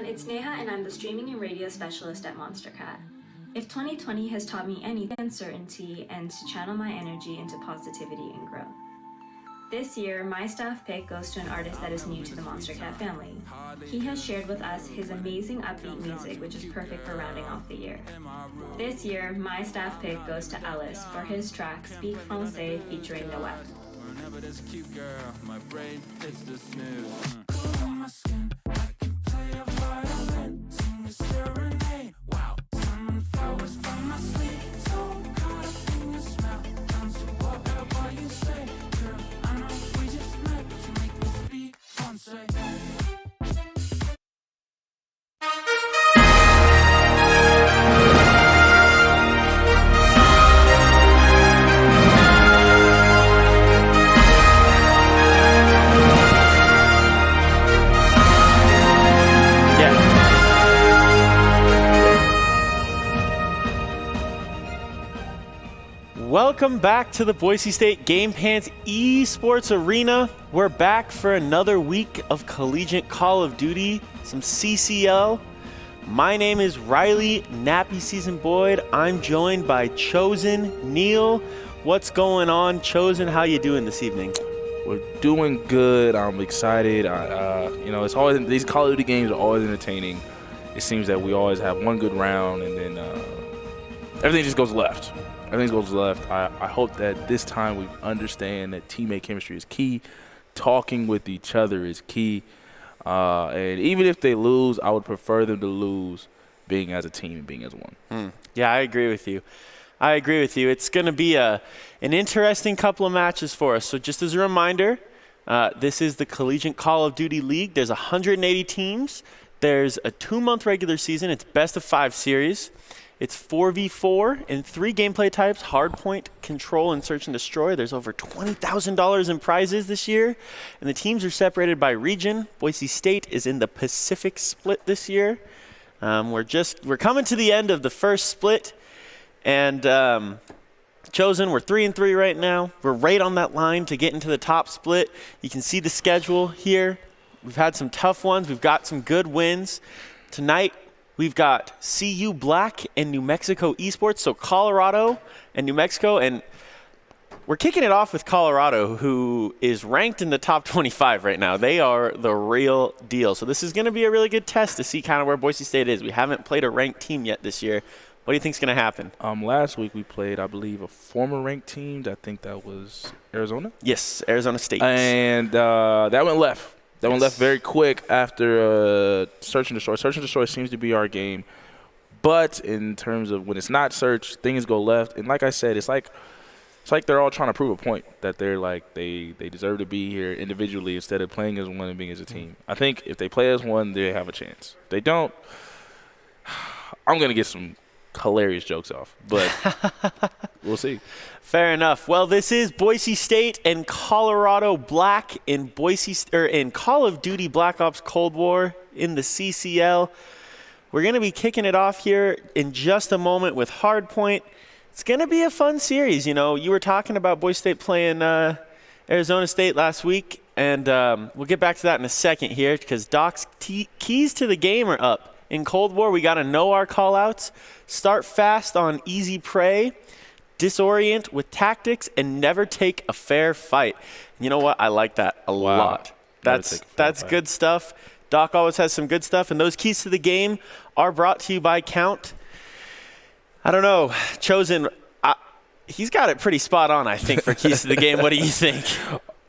It's Neha and I'm the streaming and radio specialist at MonsterCat. If 2020 has taught me anything, uncertainty and to channel my energy into positivity and growth. This year, my staff pick goes to an artist that is new to the MonsterCat family. He has shared with us his amazing upbeat music, which is perfect for rounding off the year. This year, my staff pick goes to Ellis for his track Speak Francais featuring Noel. Whenever there's a cute girl, my brain hits the snooze. Cool on my skin, I can play a violin, sing a serenade. Wow, summon flowers from my sleep, so caught up in your smell. Done to whatever you say, girl. I know we just met, you make me speak Francais. Welcome back to the Boise State Game Pants Esports Arena. We're back for another week of collegiate Call of Duty, some CCL. My name is Riley Nappy Season Boyd. I'm joined by Chosen Neil. What's going on, Chosen? How you doing this evening? We're doing good. I'm excited. It's always, these Call of Duty games are always entertaining. It seems that we always have one good round and then everything just goes left. Everything goes left. I hope that this time we understand that teammate chemistry is key. Talking with each other is key. And even if they lose, I would prefer them to lose being as a team and being as one. Yeah, I agree with you. It's going to be an interesting couple of matches for us. So just as a reminder, this is the Collegiate Call of Duty League. There's 180 teams. There's a 2-month regular season. It's best of 5 series. It's 4v4 in 3 gameplay types: hardpoint, control, and search and destroy. There's over $20,000 in prizes this year, and the teams are separated by region. Boise State is in the Pacific split this year. We're coming to the end of the first split, and Chosen, we're 3-3 right now. We're right on that line to get into the top split. You can see the schedule here. We've had some tough ones. We've got some good wins. Tonight, we've got CU Black and New Mexico Esports, so Colorado and New Mexico. And we're kicking it off with Colorado, who is ranked in the top 25 right now. They are the real deal. So this is going to be a really good test to see kind of where Boise State is. We haven't played a ranked team yet this year. What do you think is going to happen? Last week we played, I believe, a former ranked team. I think that was Arizona. Yes, Arizona State. And that went left. That went left very quick after Search and Destroy. Search and Destroy seems to be our game. But in terms of when it's not Search, things go left. And like I said, it's like they're all trying to prove a point that they're like they deserve to be here individually instead of playing as one and being as a team. I think if they play as one, they have a chance. If they don't, I'm going to get some hilarious jokes off, but we'll see. Fair enough. Well, this is Boise State and Colorado Black in in Call of Duty Black Ops Cold War in the CCL. We're going to be kicking it off here in just a moment with Hardpoint. It's going to be a fun series. You know, you were talking about Boise State playing Arizona State last week, and we'll get back to that in a second here because Doc's keys to the game are up. In Cold War, we got to know our callouts, start fast on easy prey, disorient with tactics, and never take a fair fight. You know what? I like that a lot. That's good stuff. Doc always has some good stuff, and those keys to the game are brought to you by Count. I don't know. Chosen, he's got it pretty spot on, I think, for keys to the game. What do you think?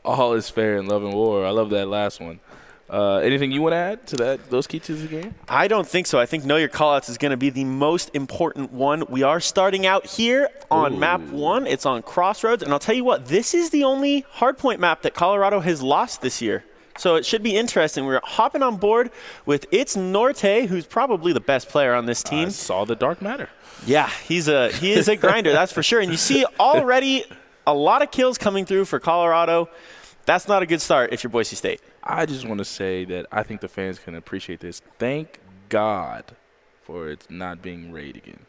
All is fair in love and war. I love that last one. Anything you want to add to those keys to the game? I don't think so. I think Know Your Callouts is going to be the most important one. We are starting out here on map 1. It's on Crossroads. And I'll tell you what, this is the only hardpoint map that Colorado has lost this year. So it should be interesting. We're hopping on board with It's Norte, who's probably the best player on this team. I saw the Dark Matter. Yeah, he is a grinder, that's for sure. And you see already a lot of kills coming through for Colorado. That's not a good start if you're Boise State. I just want to say that I think the fans can appreciate this. Thank God for it not being raid again.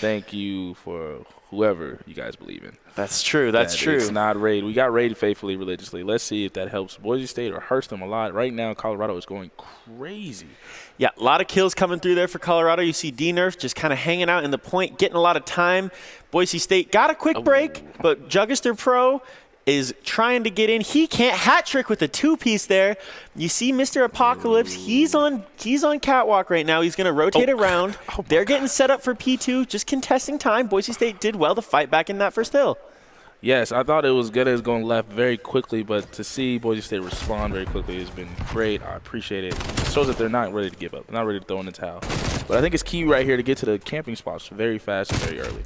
Thank you for whoever you guys believe in. That's true. That's true. It's not raid. We got raided faithfully, religiously. Let's see if that helps Boise State or hurts them a lot. Right now, Colorado is going crazy. Yeah, a lot of kills coming through there for Colorado. You see D-Nerf just kind of hanging out in the point, getting a lot of time. Boise State got a quick break, but Juggister Pro is trying to get in. He can't. Hat trick with a two-piece there. You see Mr. Apocalypse. He's on catwalk right now. He's going to rotate around. They're getting set up for P2, just contesting time. Boise State did well to fight back in that first hill. Yes, I thought it was good as going left very quickly, but to see Boise State respond very quickly has been great. I appreciate it. It shows that they're not ready to give up. They're not ready to throw in the towel. But I think it's key right here to get to the camping spots very fast and very early.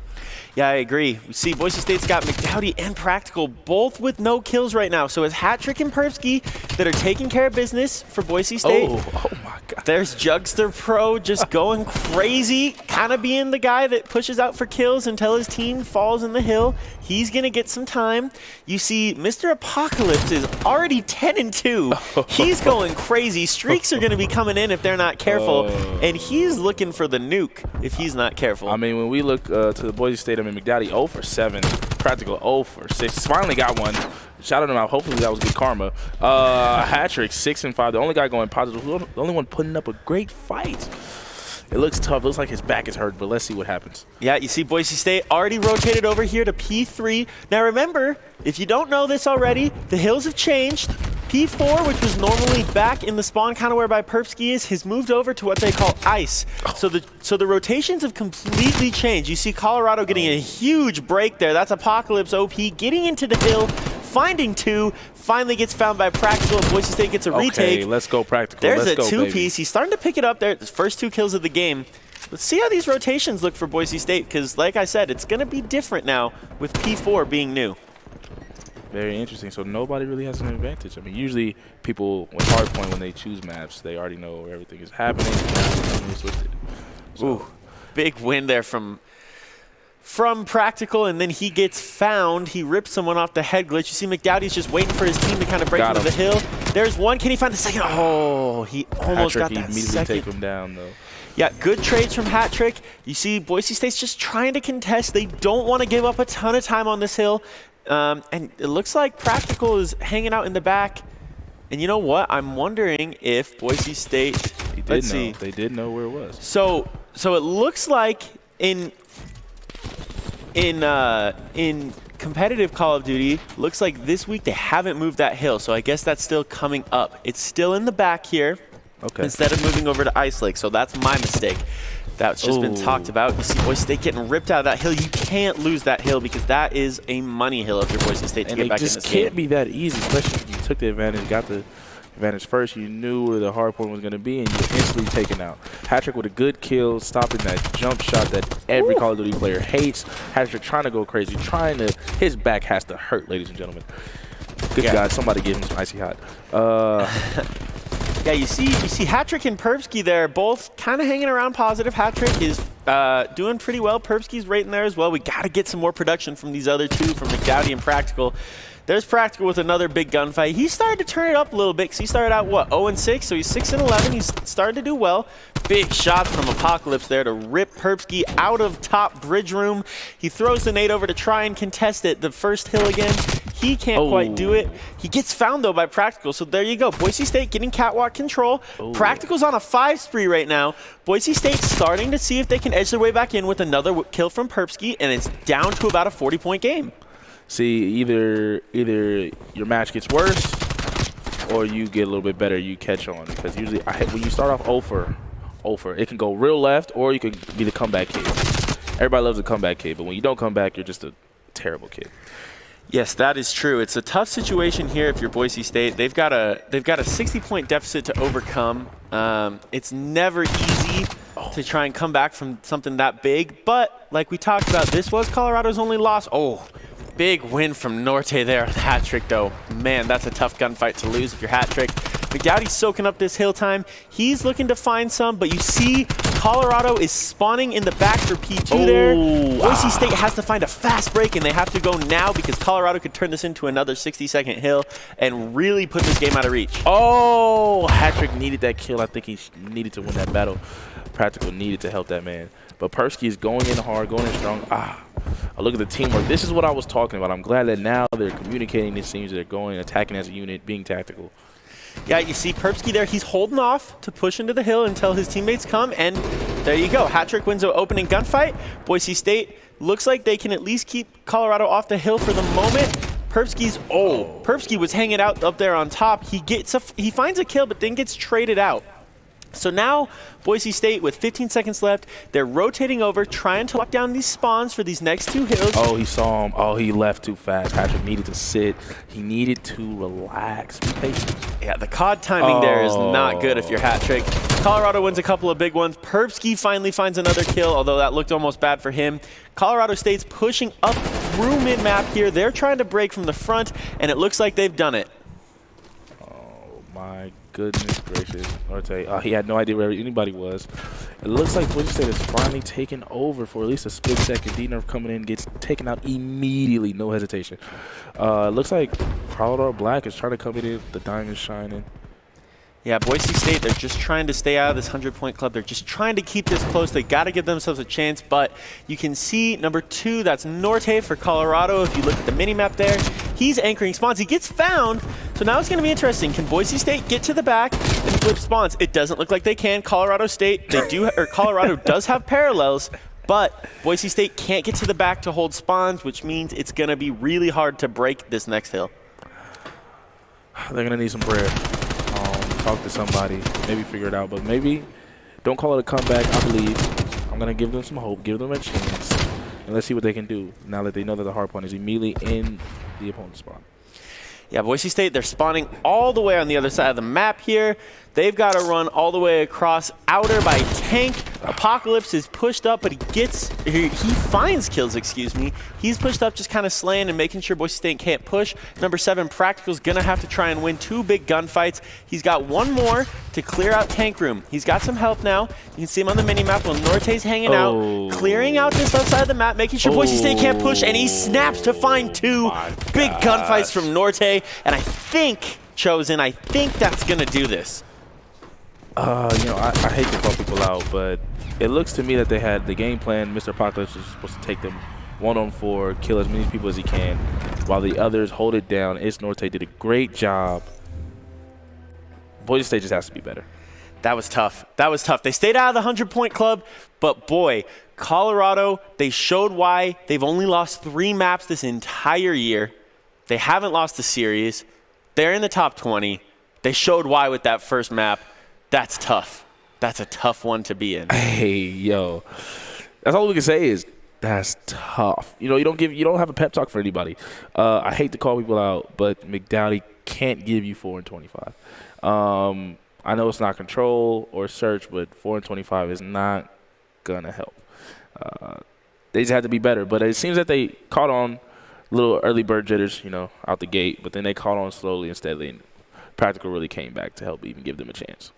Yeah, I agree. We see Boise State's got McDowdy and Practical both with no kills right now. So it's Hat-Trick and Perpsky that are taking care of business for Boise State. Oh my God. There's Jugster Pro just going crazy, kind of being the guy that pushes out for kills until his team falls in the hill. He's going to get some time. You see Mr. Apocalypse is already 10-2. He's going crazy. Streaks are going to be coming in if they're not careful. And he's looking for the nuke if he's not careful. I mean, when we look to the Boise State, I mean, McDowdy 0 for 7, Practical 0 for 6. He's finally got one. Shout out to him out. Hopefully that was good karma. Hat-trick 6 and 5. The only guy going positive. The only one putting up a great fight. It looks tough. It looks like his back is hurt, but let's see what happens. Yeah, you see Boise State already rotated over here to P3. Now remember, if you don't know this already, the hills have changed. P4, which was normally back in the spawn kind of where by Perpsky is, has moved over to what they call ice. So the rotations have completely changed. You see Colorado getting a huge break there. That's Apocalypse OP getting into the hill, finding 2, finally gets found by Practical, and Boise State gets a retake. Okay, let's go Practical. There's let's a 2-piece. He's starting to pick it up there. The first 2 kills of the game. Let's see how these rotations look for Boise State, because like I said, it's going to be different now with P4 being new. Very interesting. So nobody really has an advantage. I mean, usually people with hardpoint, when they choose maps, they already know where everything is happening. Ooh, big win there from from Practical, and then he gets found. He rips someone off the head glitch. You see McDowdy's just waiting for his team to kind of break into the hill. There's one. Can he find the second? Oh, he almost got that second. Take him down, though. Yeah, good trades from Hat Trick. You see Boise State's just trying to contest. They don't want to give up a ton of time on this hill. And it looks like Practical is hanging out in the back. And you know what? I'm wondering if Boise State... Let's see. They did know where it was. So it looks like in competitive Call of Duty, looks like this week they haven't moved that hill. So I guess that's still coming up. It's still in the back here. Okay. Instead of moving over to Ice Lake. So that's my mistake. That's just been talked about. You see Boise State getting ripped out of that hill. You can't lose that hill because that is a money hill if you're Boise State to get back in this game. It just can't be that easy, especially if you took the advantage, got the advantage first. You knew where the hard point was going to be, and you were instantly taken out. Hat-trick with a good kill, stopping that jump shot that every Call of Duty player hates. Hat-trick trying to go crazy, his back has to hurt, ladies and gentlemen. Good God, somebody give him some icy hot. Yeah, you see Hat-trick and Perpsky there, both kind of hanging around positive. Hat-trick is doing pretty well. Perpsky's right in there as well. We got to get some more production from these other two, from McDowdy and Practical. There's Practical with another big gunfight. He started to turn it up a little bit because he started out, what, 0-6? So he's 6-11. He's started to do well. Big shots from Apocalypse there to rip Perpsky out of top bridge room. He throws the nade over to try and contest it. The first hill again. He can't quite do it. He gets found, though, by Practical. So there you go. Boise State getting catwalk control. Practical's on a 5 spree right now. Boise State's starting to see if they can edge their way back in with another kill from Perpsky, and it's down to about a 40-point game. See, either your match gets worse or you get a little bit better, you catch on. Because usually when you start off 0 for, it can go real left or you could be the comeback kid. Everybody loves a comeback kid, but when you don't come back, you're just a terrible kid. Yes, that is true. It's a tough situation here if you're Boise State. They've got a 60-point deficit to overcome. It's never easy to try and come back from something that big, but like we talked about, this was Colorado's only loss. Big win from Norte there. Hat-trick, though. Man, that's a tough gunfight to lose if you're Hat-trick. McDowdy's soaking up this hill time. He's looking to find some, but you see Colorado is spawning in the back for P2 there. Boise State has to find a fast break, and they have to go now because Colorado could turn this into another 60-second hill and really put this game out of reach. Hat-trick needed that kill. I think he needed to win that battle. Practical needed to help that man. But Persky is going in hard, going in strong. I look at the teamwork. This is what I was talking about. I'm glad that now they're communicating. It seems they're going, attacking as a unit, being tactical. Yeah, you see Perpsky there. He's holding off to push into the hill until his teammates come, and there you go. Hat-trick wins an opening gunfight. Boise State looks like they can at least keep Colorado off the hill for the moment. Perpsky was hanging out up there on top. He finds a kill, but then gets traded out. So now Boise State with 15 seconds left, they're rotating over, trying to lock down these spawns for these next two hills. He saw him. He left too fast. Hat-trick needed to sit. He needed to relax. Be patient. Yeah, the CoD timing there is not good if you're Hat-trick. Colorado wins a couple of big ones. Perpsky finally finds another kill, although that looked almost bad for him. Colorado State's pushing up through mid-map here. They're trying to break from the front, and it looks like they've done it. Oh, my goodness gracious. Norte, he had no idea where anybody was. It looks like Boise State is finally taken over for at least a split second. D-Nerf coming in, gets taken out immediately, no hesitation. Looks like Colorado Black is trying to come in, the diamond's shining. Yeah, Boise State, they're just trying to stay out of this 100-point club. They're just trying to keep this close. They got to give themselves a chance, but you can see number 2, that's Norte for Colorado. If you look at the mini-map there, he's anchoring spawns. He gets found, so now it's going to be interesting. Can Boise State get to the back and flip spawns? It doesn't look like they can. Colorado does have parallels, but Boise State can't get to the back to hold spawns, which means it's going to be really hard to break this next hill. They're going to need some prayer. Talk to somebody, maybe figure it out, but maybe don't call it a comeback. I believe I'm going to give them some hope, give them a chance, and let's see what they can do now that they know that the hard point is immediately in the opponent's spawn. Yeah, Boise State, they're spawning all the way on the other side of the map here. They've got to run all the way across outer by Tank. Apocalypse is pushed up, but he finds kills, excuse me. He's pushed up, just kind of slaying and making sure Boise State can't push. Number 7, Practical's gonna have to try and win 2 big gunfights. He's got one more to clear out Tank Room. He's got some help now. You can see him on the mini-map while Norte's hanging out, clearing out this outside of the map, making sure Boise State can't push, and he snaps to find 2 big gunfights from Norte. And I think, Chosen, I think that's gonna do this. I hate to call people out, but it looks to me that they had the game plan. Mr. Apocalypse was supposed to take them 1-on-4, kill as many people as he can, while the others hold it down. Norte did a great job. Boise State just has to be better. That was tough. That was tough. They stayed out of the 100-point club, but boy, Colorado, they showed why. They've only lost 3 maps this entire year. They haven't lost a series. They're in the top 20. They showed why with that first map. That's tough. That's a tough one to be in. Hey, yo. That's all we can say is that's tough. You don't have a pep talk for anybody. I hate to call people out, but McDowdy can't give you 4 and 25. I know it's not control or search, but 4 and 25 is not gonna help. They just had to be better. But it seems that they caught on little early bird jitters, out the gate, but then they caught on slowly and steadily, and Practical really came back to help even give them a chance.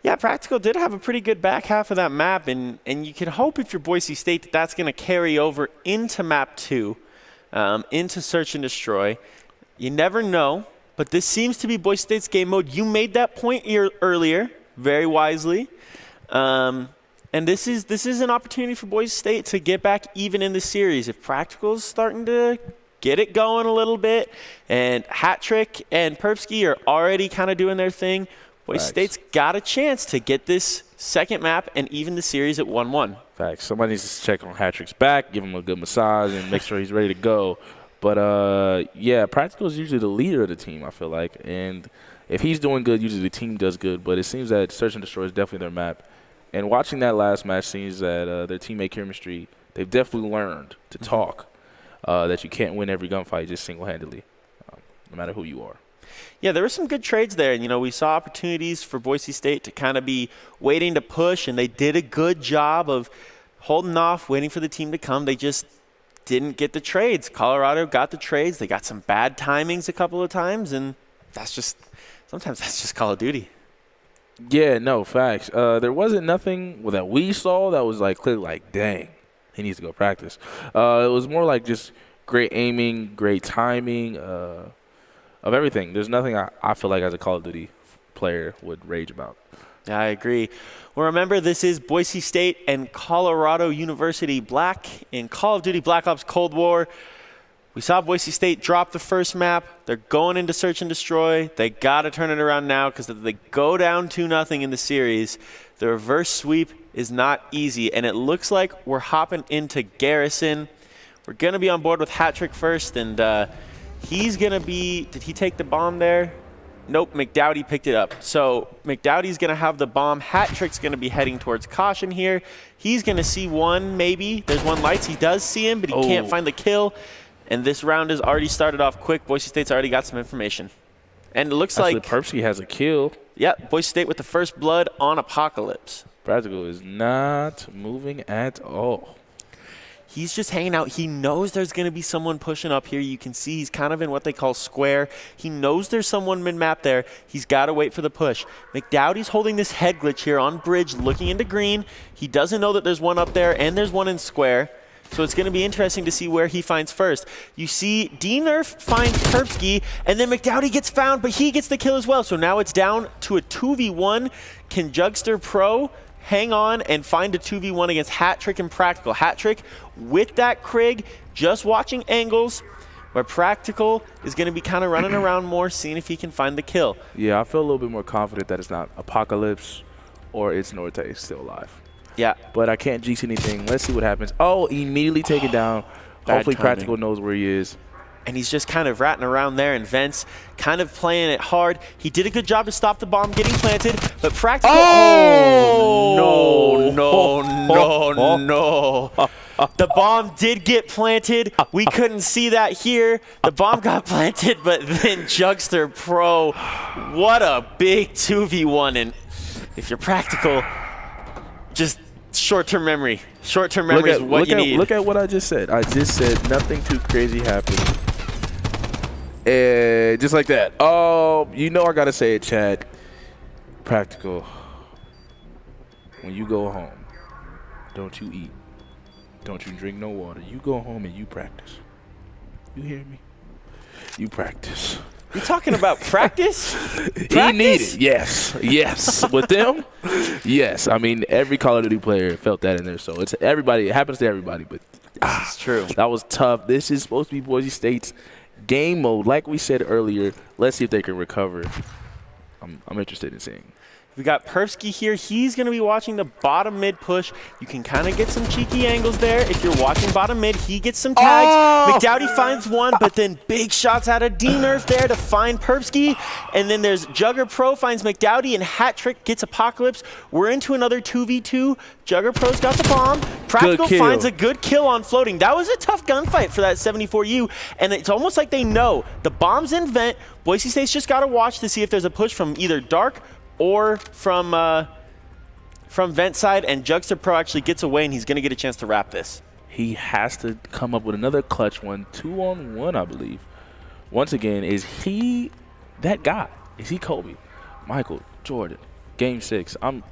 Yeah, Practical did have a pretty good back half of that map, and you can hope if you're Boise State that that's going to carry over into map 2, into Search and Destroy. You never know, but this seems to be Boise State's game mode. You made that point earlier, very wisely, and this is an opportunity for Boise State to get back even in the series. If Practical's starting to get it going a little bit, and Hat Trick and Perpsky are already kind of doing their thing, Boise State's got a chance to get this second map and even the series at 1-1. Facts. Somebody needs to check on Hat Trick's back, give him a good massage, and make sure he's ready to go. But, yeah, Practical is usually the leader of the team, I feel like. And if he's doing good, usually the team does good. But it seems that Search and Destroy is definitely their map. And watching that last match seems that their teammate chemistry, they've definitely learned to talk, that you can't win every gunfight just single-handedly, no matter who you are. Yeah, there were some good trades there. And, we saw opportunities for Boise State to kind of be waiting to push, and they did a good job of holding off, waiting for the team to come. They just didn't get the trades. Colorado got the trades. They got some bad timings a couple of times, and sometimes that's just Call of Duty. Yeah, no, facts. There wasn't nothing that we saw that was clearly dang, he needs to go practice. It was more like just great aiming, great timing, of everything. There's nothing I feel like as a Call of Duty player would rage about. Yeah, I agree. Well, remember, this is Boise State and Colorado University Black in Call of Duty Black Ops Cold War. We saw Boise State drop the first map. They're going into Search and Destroy. They got to turn it around now, because if they go down 2-0 in the series, the reverse sweep is not easy. And it looks like we're hopping into Garrison. We're going to be on board with Hat Trick first, and he's going to be – did he take the bomb there? Nope, McDowdy picked it up. So McDowdy's going to have the bomb. Hat Trick's going to be heading towards caution here. He's going to see one, maybe. There's one lights. He does see him, but he can't find the kill. And this round has already started off quick. Boise State's already got some information. And it looks like Perpsky has a kill. Yeah, Boise State with the first blood on Apocalypse. Practical is not moving at all. He's just hanging out. He knows there's going to be someone pushing up here. You can see he's kind of in what they call square. He knows there's someone mid-map there. He's got to wait for the push. McDowdy's holding this head glitch here on bridge, looking into green. He doesn't know that there's one up there, and there's one in square. So it's going to be interesting to see where he finds first. You see D-Nerf finds Perpsky, and then McDowdy gets found, but he gets the kill as well. So now it's down to a 2v1. Can Jugster Pro hang on and find a 2v1 against Hat Trick and Practical? Hat Trick with that Krig, just watching angles, where Practical is going to be kind of running around more, seeing if he can find the kill. Yeah, I feel a little bit more confident that it's not Apocalypse or it's Norte still alive. Yeah. But I can't jinx anything. Let's see what happens. Oh, immediately taken down. Hopefully timing. Practical knows where he is. And he's just kind of ratting around there in vents, kind of playing it hard. He did a good job to stop the bomb getting planted, but Practical... Oh! No. The bomb did get planted. We couldn't see that here. The bomb got planted, but then Jugster Pro, what a big 2v1. And if you're practical, just short-term memory. Short-term memory is what you need. Look at what I just said. I just said nothing too crazy happened. And just like that. Oh, you know I got to say it, Chad. Practical. When you go home, don't you eat. Don't you drink no water. You go home and you practice. You hear me? You practice. You talking about practice? He needed, yes. With them, yes. I mean, every Call of Duty player felt that in there. So it's everybody. It happens to everybody. But it's true. That was tough. This is supposed to be Boise State's game mode. Like we said earlier, let's see if they can recover. I'm interested in seeing. We got Perfsky here. He's going to be watching the bottom mid push. You can kind of get some cheeky angles there. If you're watching bottom mid, he gets some tags. McDowdy finds one, but then big shots out of D-Nerf there to find Perfsky. And then there's Jugger Pro finds McDowdy, and Hat Trick gets Apocalypse. We're into another 2v2. Jugger Pro's got the bomb. Practical finds a good kill on floating. That was a tough gunfight for that 74U, and it's almost like they know the bomb's in vent. Boise State's just got to watch to see if there's a push from either dark or from vent side, and Jugster Pro actually gets away, and he's going to get a chance to wrap this. He has to come up with another clutch one, 2-on-1, I believe. Once again, is he that guy? Is he Kobe? Michael Jordan, Game 6. I'm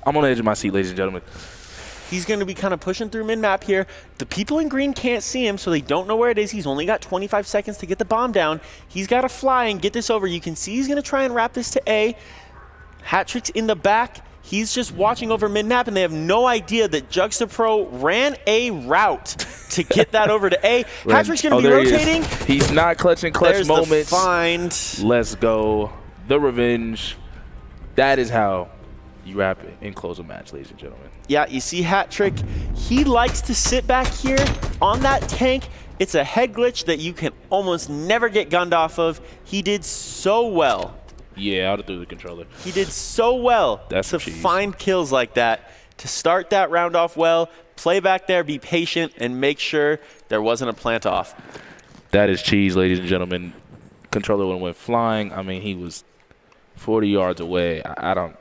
on the edge of my seat, ladies and gentlemen. He's going to be kind of pushing through mid-map here. The people in green can't see him, so they don't know where it is. He's only got 25 seconds to get the bomb down. He's got to fly and get this over. You can see he's going to try and wrap this to A. Hat Trick's in the back. He's just watching over mid-map, and they have no idea that Jugster Pro ran a route to get that over to A. Hat Trick's going to be rotating. He's not clutching clutch moments. There's the find. Let's go. The revenge. That is how you wrap it and close a match, ladies and gentlemen. Yeah, you see Hat Trick, he likes to sit back here on that tank. It's a head glitch that you can almost never get gunned off of. He did so well. Yeah, out of through the controller. He did so well to find kills like that, to start that round off well, play back there, be patient, and make sure there wasn't a plant off. That is cheese, ladies and gentlemen. Controller went flying. I mean, he was 40 yards away. I don't know.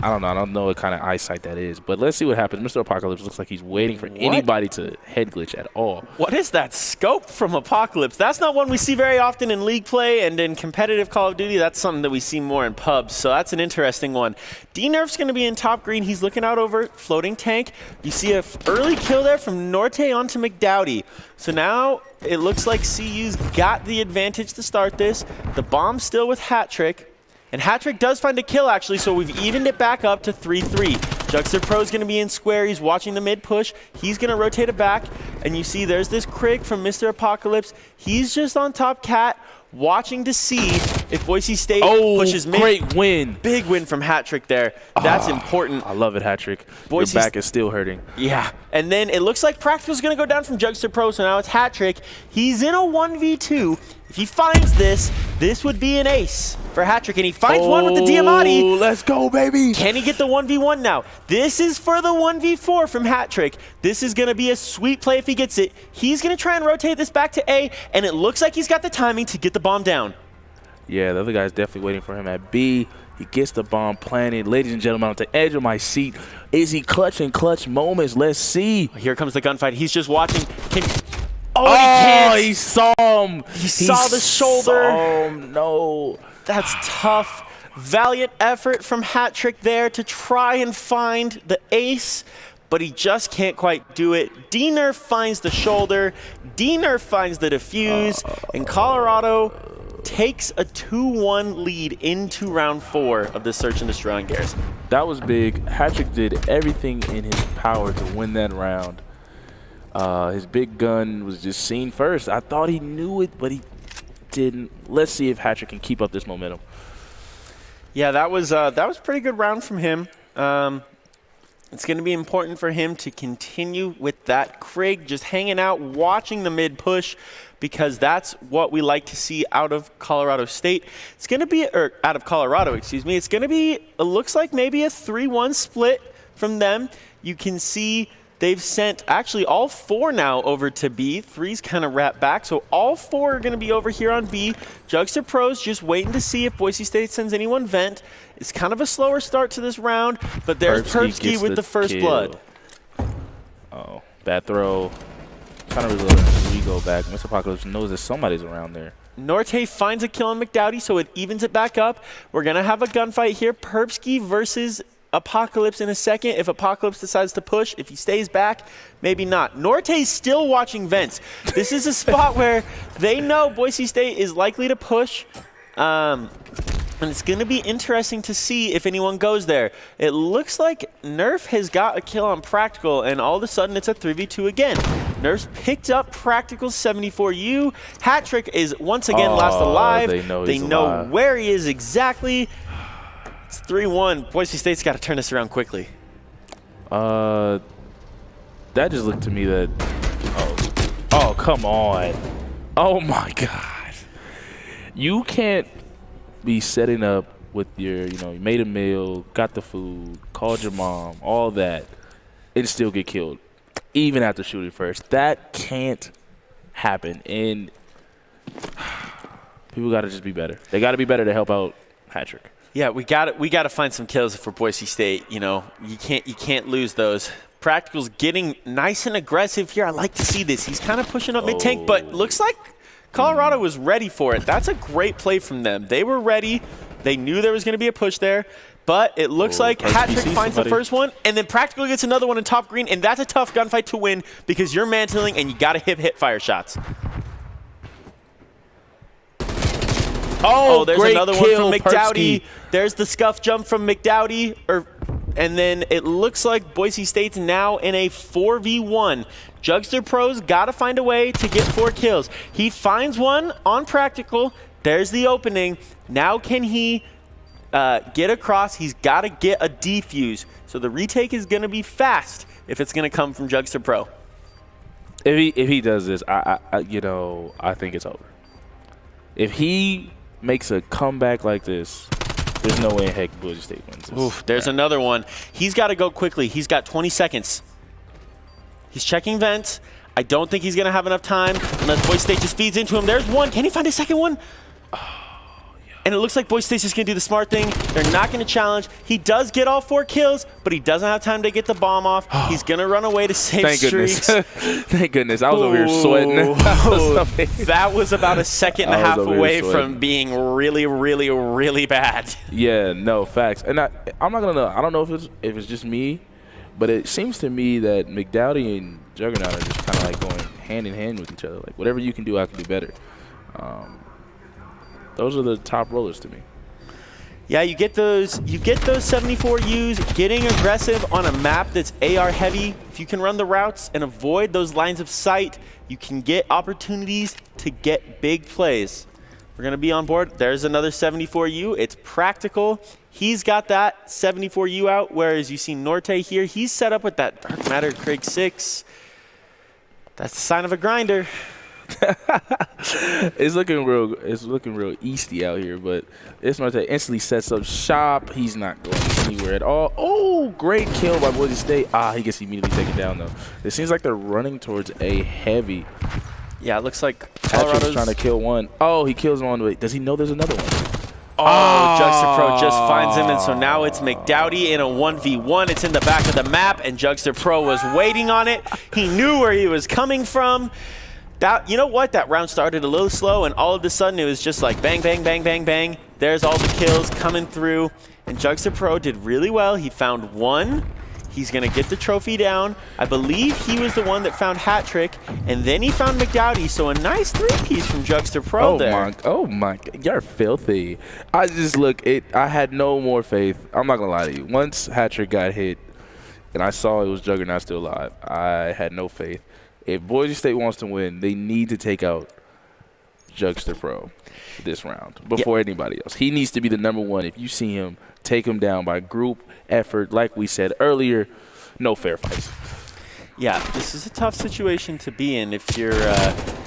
I don't know what kind of eyesight that is. But let's see what happens. Mr. Apocalypse looks like he's waiting for anybody to head glitch at all. What is that scope from Apocalypse? That's not one we see very often in league play and in competitive Call of Duty. That's something that we see more in pubs. So that's an interesting one. D-Nerf's going to be in top green. He's looking out over floating tank. You see an early kill there from Norte onto McDowdy. So now it looks like CU's got the advantage to start this. The bomb's still with Hat Trick. And Hat Trick does find a kill, actually, so we've evened it back up to 3-3. Jugster Pro's going to be in square. He's watching the mid push. He's going to rotate it back. And you see there's this Krig from Mr. Apocalypse. He's just on top cat, watching to see if Boise State pushes mid. Great win. Big win from Hat Trick there. That's important. I love it, Hat Trick. Your back is still hurting. Yeah. And then it looks like Practical's going to go down from Jugster Pro, so now it's Hat Trick. He's in a 1v2. If he finds this, this would be an ace for Hat Trick, and he finds one with the Diamatti. Let's go, baby. Can he get the 1v1 now? This is for the 1v4 from Hat Trick. This is going to be a sweet play if he gets it. He's going to try and rotate this back to A, and it looks like he's got the timing to get the bomb down. Yeah, the other guy's definitely waiting for him at B. He gets the bomb planted. Ladies and gentlemen, on the edge of my seat. Is he clutching clutch moments? Let's see. Here comes the gunfight. He's just watching. He saw him. He saw the shoulder. No. That's tough. Valiant effort from Hat Trick there to try and find the ace, but he just can't quite do it. D-Nerf finds the shoulder. D-Nerf finds the defuse, and Colorado takes a 2-1 lead into round 4 of the Search and Destroy on Garrison. That was big. Hat Trick did everything in his power to win that round. His big gun was just seen first. I thought he knew it, but he didn't. Let's see if Hat Trick can keep up this momentum. Yeah, that was a pretty good round from him. It's going to be important for him to continue with that Krig, just hanging out, watching the mid push, because that's what we like to see out of Colorado State. It's going to be, or out of Colorado, excuse me. It's going to be, it looks like maybe a 3-1 split from them. You can see they've sent actually all 4 now over to B. 3's kind of wrapped back, so all 4 are going to be over here on B. Jugster Pro's just waiting to see if Boise State sends anyone vent. It's kind of a slower start to this round, but there's Perpsky with the first blood. Oh, bad throw. Trying to reload. We go back. Mr. Apocalypse knows that somebody's around there. Norte finds a kill on McDowdy, so it evens it back up. We're going to have a gunfight here. Perpsky versus Apocalypse in a second. If Apocalypse decides to push, if he stays back, maybe not. Norte's still watching vents. This is a spot where they know Boise State is likely to push. And it's going to be interesting to see if anyone goes there. It looks like Nerf has got a kill on Practical, and all of a sudden it's a 3v2 again. Nerf's picked up Practical's 74U. Hat-Trick is once again last alive. They know where he is exactly. It's 3-1. Boise State's got to turn this around quickly. That just looked to me that... Oh, come on. Oh, my God. You can't be setting up with your, you made a meal, got the food, called your mom, all that, and still get killed, even after shooting first. That can't happen, and people got to just be better. They got to be better to help out Hat-Trick. Yeah, we got to find some kills for Boise State. You can't lose those. Practical's getting nice and aggressive here. I like to see this. He's kind of pushing up mid-tank, but looks like Colorado was ready for it. That's a great play from them. They were ready. They knew there was going to be a push there, but it looks like Hat-Trick finds the first one, and then Practical gets another one in top green, and that's a tough gunfight to win because you're mantling and you got to hit fire shots. Oh, there's another one from McDowdy. There's the scuff jump from McDowdy, and then it looks like Boise State's now in a 4v1. Jugster Pro's got to find a way to get 4 kills. He finds one on Practical. There's the opening. Now can he get across? He's got to get a defuse. So the retake is going to be fast if it's going to come from Jugster Pro. If he does this, I think it's over. If he makes a comeback like this, there's no way in heck Boise State wins this. Oof, there's another one. He's got to go quickly. He's got 20 seconds. He's checking vent. I don't think he's going to have enough time unless Boise State just feeds into him. There's one. Can he find a second one? And it looks like Boise State's just going to do the smart thing. They're not going to challenge. He does get all 4 kills, but he doesn't have time to get the bomb off. He's going to run away to save streaks. Thank goodness. I was over here sweating. That was about a second and a half away from being really, really, really bad. Yeah, no, facts. And I'm not going to know. I don't know if it's just me, but it seems to me that McDowdy and Juggernaut are just kind of like going hand in hand with each other. Like, whatever you can do, I can do better. Those are the top rollers to me. Yeah, you get those 74Us getting aggressive on a map that's AR heavy. If you can run the routes and avoid those lines of sight, you can get opportunities to get big plays. We're going to be on board. There's another 74U. It's Practical. He's got that 74U out, whereas you see Norte here. He's set up with that Dark Matter Craig 6. That's the sign of a grinder. It's looking real easty out here, but this Norte instantly sets up shop. He's not going anywhere at all. Oh, great kill by Boise State. He gets immediately taken down though. It seems like they're running towards A heavy. Yeah, it looks like Colorado's trying to kill one. Oh, he kills one. Wait, does he know there's another one? Jugster Pro just finds him, and so now it's McDowdy in a 1v1. It's in the back of the map, and Jugster Pro was waiting on it. He knew where he was coming from. You know what? That round started a little slow, and all of a sudden it was just like bang, bang, bang, bang, bang. There's all the kills coming through, and Jugster Pro did really well. He found one. He's going to get the trophy down. I believe he was the one that found Hat-Trick, and then he found McDowdy, so a nice 3-piece from Jugster Pro there. Oh my, you're filthy. I had no more faith. I'm not going to lie to you. Once Hat-Trick got hit, and I saw it was Juggernaut still alive, I had no faith. If Boise State wants to win, they need to take out Jugster Pro this round before anybody else. He needs to be the #1. If you see him, take him down by group effort. Like we said earlier, no fair fights. Yeah, this is a tough situation to be in if you're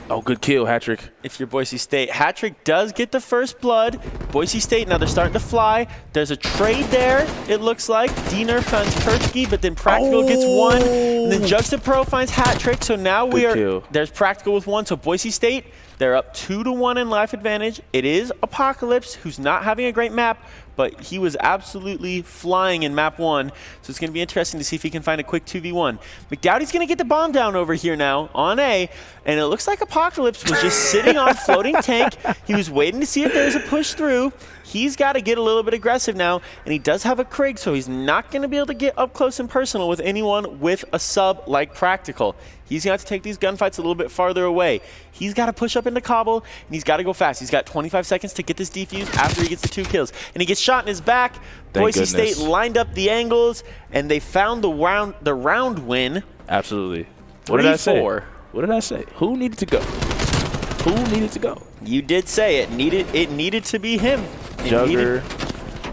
Oh, good kill, hat trick. If you're Boise State. Hat-trick does get the first blood. Boise State, now they're starting to fly. There's a trade there, it looks like. D-Nerf finds Persky, but then Practical gets one. And then Juxtapro finds Hat-trick. So now there's Practical with one. So Boise State, they're up 2-1 in life advantage. It is Apocalypse, who's not having a great map, but he was absolutely flying in map 1. So it's going to be interesting to see if he can find a quick 2v1. McDowdy's going to get the bomb down over here now on A, and it looks like Apocalypse was just sitting on floating tank. He was waiting to see if there's a push through. He's got to get a little bit aggressive now, and he does have a Krig, so he's not going to be able to get up close and personal with anyone with a sub like Practical. He's going to have to take these gunfights a little bit farther away. He's got to push up into Cobble, and he's got to go fast. He's got 25 seconds to get this defused after he gets the 2 kills. And he gets shot in his back. Boise State lined up the angles, and they found the round win. Absolutely. What did I say? What did I say? Who needed to go? Who needed to go? You did say it. It needed to be him. Jugger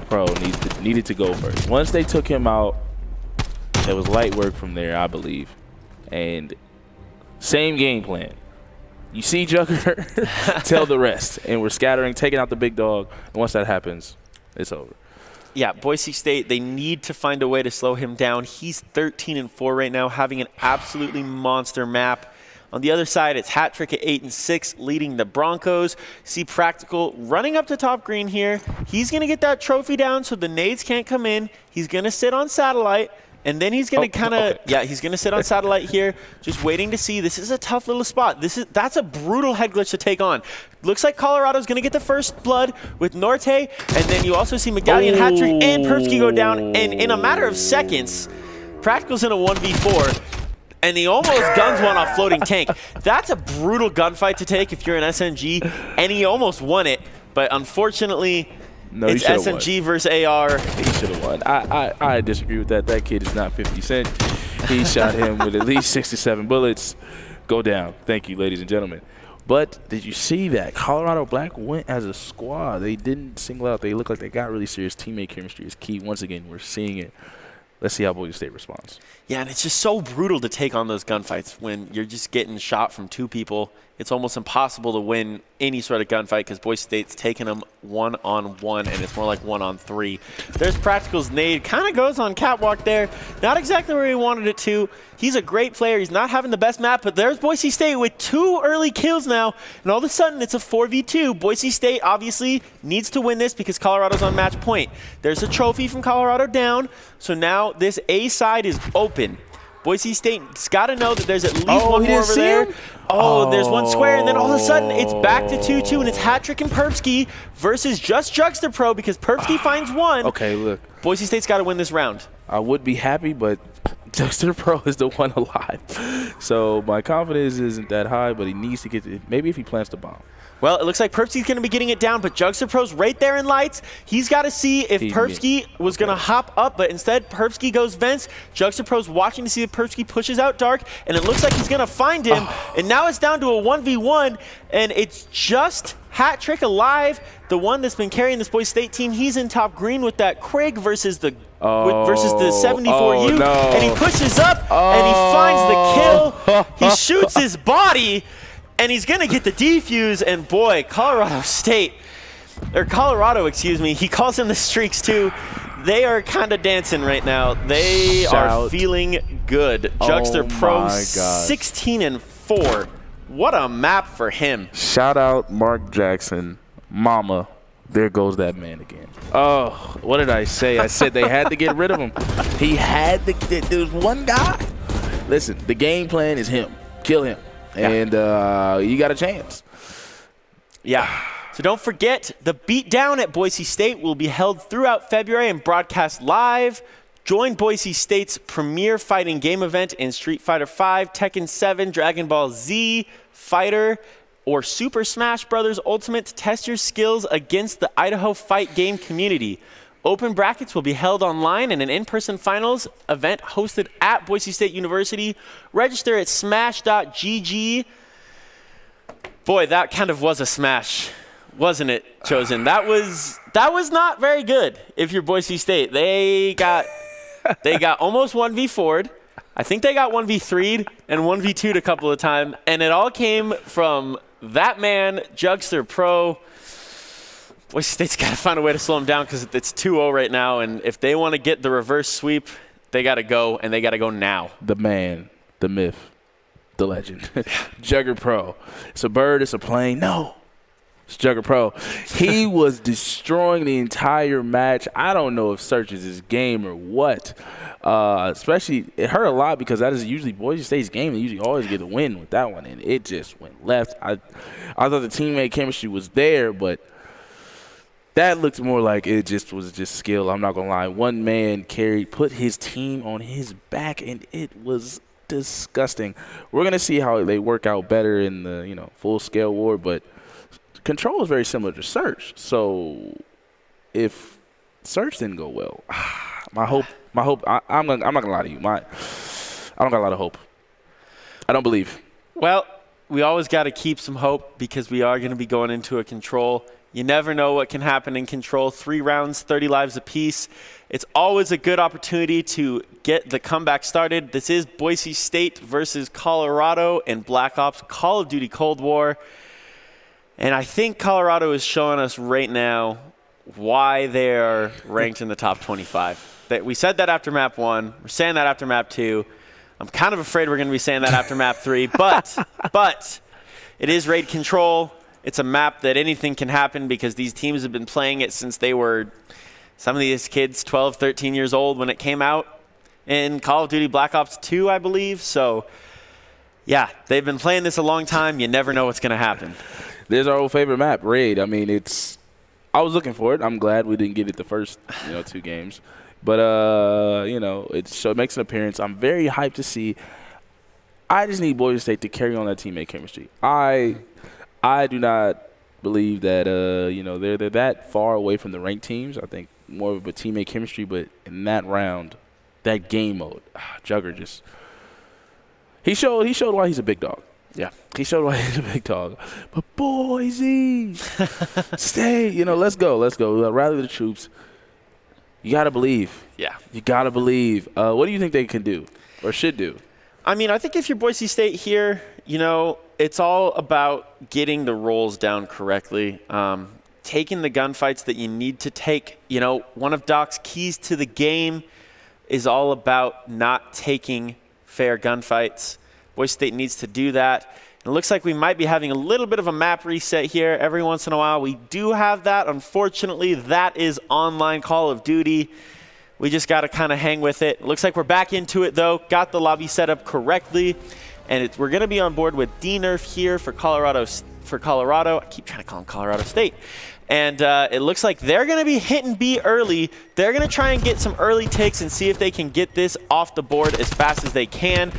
Pro needed to go first. Once they took him out, it was light work from there, I believe. And same game plan. You see Jugger, tell the rest. And we're scattering, taking out the big dog. And once that happens, it's over. Yeah, Boise State, they need to find a way to slow him down. He's 13-4 right now, having an absolutely monster map. On the other side, it's Hat-trick at 8-6, leading the Broncos. See Practical running up to top green here. He's going to get that trophy down so the nades can't come in. He's going to sit on satellite. And then he's going to he's going to sit on satellite here, just waiting to see. This is a tough little spot. That's a brutal head glitch to take on. Looks like Colorado's going to get the first blood with Norte, and then you also see Medallion, Hat-trick, and Perfsky go down. And in a matter of seconds, Practical's in a 1v4, and he almost guns one off floating tank. That's a brutal gunfight to take if you're an SMG, and he almost won it, but unfortunately, no, it's SMG versus AR. He should have won. I disagree with that. That kid is not 50 Cent. He shot him with at least 67 bullets. Go down. Thank you, ladies and gentlemen. But did you see that? Colorado Black went as a squad. They didn't single out. They looked like they got really serious. Teammate chemistry is key. Once again, we're seeing it. Let's see how Boise State responds. Yeah, and it's just so brutal to take on those gunfights when you're just getting shot from 2 people. It's almost impossible to win any sort of gunfight because Boise State's taking them 1-on-1, and it's more like 1-on-3. There's Practical's nade. Kind of goes on catwalk there. Not exactly where he wanted it to. He's a great player. He's not having the best map, but there's Boise State with 2 early kills now, and all of a sudden it's a 4v2. Boise State obviously needs to win this because Colorado's on match point. There's a trophy from Colorado down, so now this A side is open. Boise State's got to know that there's at least one more over there. Oh, there's one square, and then all of a sudden it's back to 2-2, and it's Hat-trick and Perfsky versus just Juxtapro because Perfsky finds one. Okay, look. Boise State's got to win this round. I would be happy, but Juxtapro is the one alive. So my confidence isn't that high, but he needs to get – maybe if he plants the bomb. Well, it looks like Perfsky's going to be getting it down, but Juxtapro's right there in lights. He's got to see if Perfsky was going to hop up, but instead Perfsky goes vents. Juxtapro's watching to see if Perfsky pushes out dark, and it looks like he's going to find him. And now it's down to a 1v1, and it's just Hat-trick alive, the one that's been carrying this Boise State team. He's in top green with that Krig versus the 74U, and he pushes up, and he finds the kill. He shoots his body, and he's going to get the defuse, and boy, Colorado, excuse me, he calls in the streaks too. They are kind of dancing right now. They are feeling good. Juxtapro 16-4. What a map for him. Shout out Mark Jackson. Mama, there goes that man again. Oh, what did I say? I said they had to get rid of him. He had to. There was one guy. Listen, the game plan is him. Kill him. And you got a chance. Yeah. So don't forget, the beatdown at Boise State will be held throughout February and broadcast live. Join Boise State's premier fighting game event in Street Fighter V, Tekken 7, Dragon Ball Z, Fighter, or Super Smash Bros. Ultimate to test your skills against the Idaho fight game community. Open brackets will be held online and an in-person finals event hosted at Boise State University. Register at smash.gg. Boy, that kind of was a smash, wasn't it, Chosen? That was not very good if you're Boise State. They got almost 1v4'd. I think they got 1v3'd and 1v2'd a couple of times, and it all came from that man, Jugster Pro. Boise State's got to find a way to slow him down because it's 2-0 right now, and if they want to get the reverse sweep, they got to go, and they got to go now. The man, the myth, the legend, Jugger Pro. It's a bird, it's a plane. No, it's Jugger Pro. He was destroying the entire match. I don't know if Search is his game or what. Especially, it hurt a lot because that is usually Boise State's game. They usually always get a win with that one, and it just went left. I thought the teammate chemistry was there, but that looked more like it was just skill. I'm not going to lie. One man put his team on his back, and it was disgusting. We're going to see how they work out better in the full-scale war, but Control is very similar to Search. So if Search didn't go well, my hope, I'm not going to lie to you. I don't got a lot of hope. I don't believe. Well, we always got to keep some hope because we are going to be going into a Control. You never know what can happen in Control. 3 rounds, 30 lives apiece. It's always a good opportunity to get the comeback started. This is Boise State versus Colorado in Black Ops Call of Duty Cold War. And I think Colorado is showing us right now why they are ranked in the top 25. We said that after map 1. We're saying that after map 2. I'm kind of afraid we're going to be saying that after map 3. But it is raid Control. It's a map that anything can happen because these teams have been playing it since they were, some of these kids, 12, 13 years old when it came out in Call of Duty Black Ops 2, I believe. So, yeah, they've been playing this a long time. You never know what's going to happen. There's our old favorite map, Raid. I mean, I was looking for it. I'm glad we didn't get it the first 2 games. But, it makes an appearance. I'm very hyped to see. I just need Boise State to carry on that teammate chemistry. I do not believe that, they're that far away from the ranked teams. I think more of a teammate chemistry, but in that round, that game mode, Jugger he showed why he's a big dog. Yeah. He showed why he's a big dog. But Boise, stay, let's go. Rally the troops. You got to believe. Yeah. You got to believe. What do you think they can do or should do? I mean, I think if you're Boise State here, it's all about getting the roles down correctly, taking the gunfights that you need to take. One of Doc's keys to the game is all about not taking fair gunfights. Boise State needs to do that. And it looks like we might be having a little bit of a map reset here every once in a while. We do have that. Unfortunately, that is online Call of Duty. We just got to kind of hang with it. Looks like we're back into it, though. Got the lobby set up correctly. And we're going to be on board with D-Nerf here for Colorado. I keep trying to call him Colorado State. And it looks like they're going to be hitting B early. They're going to try and get some early takes and see if they can get this off the board as fast as they can.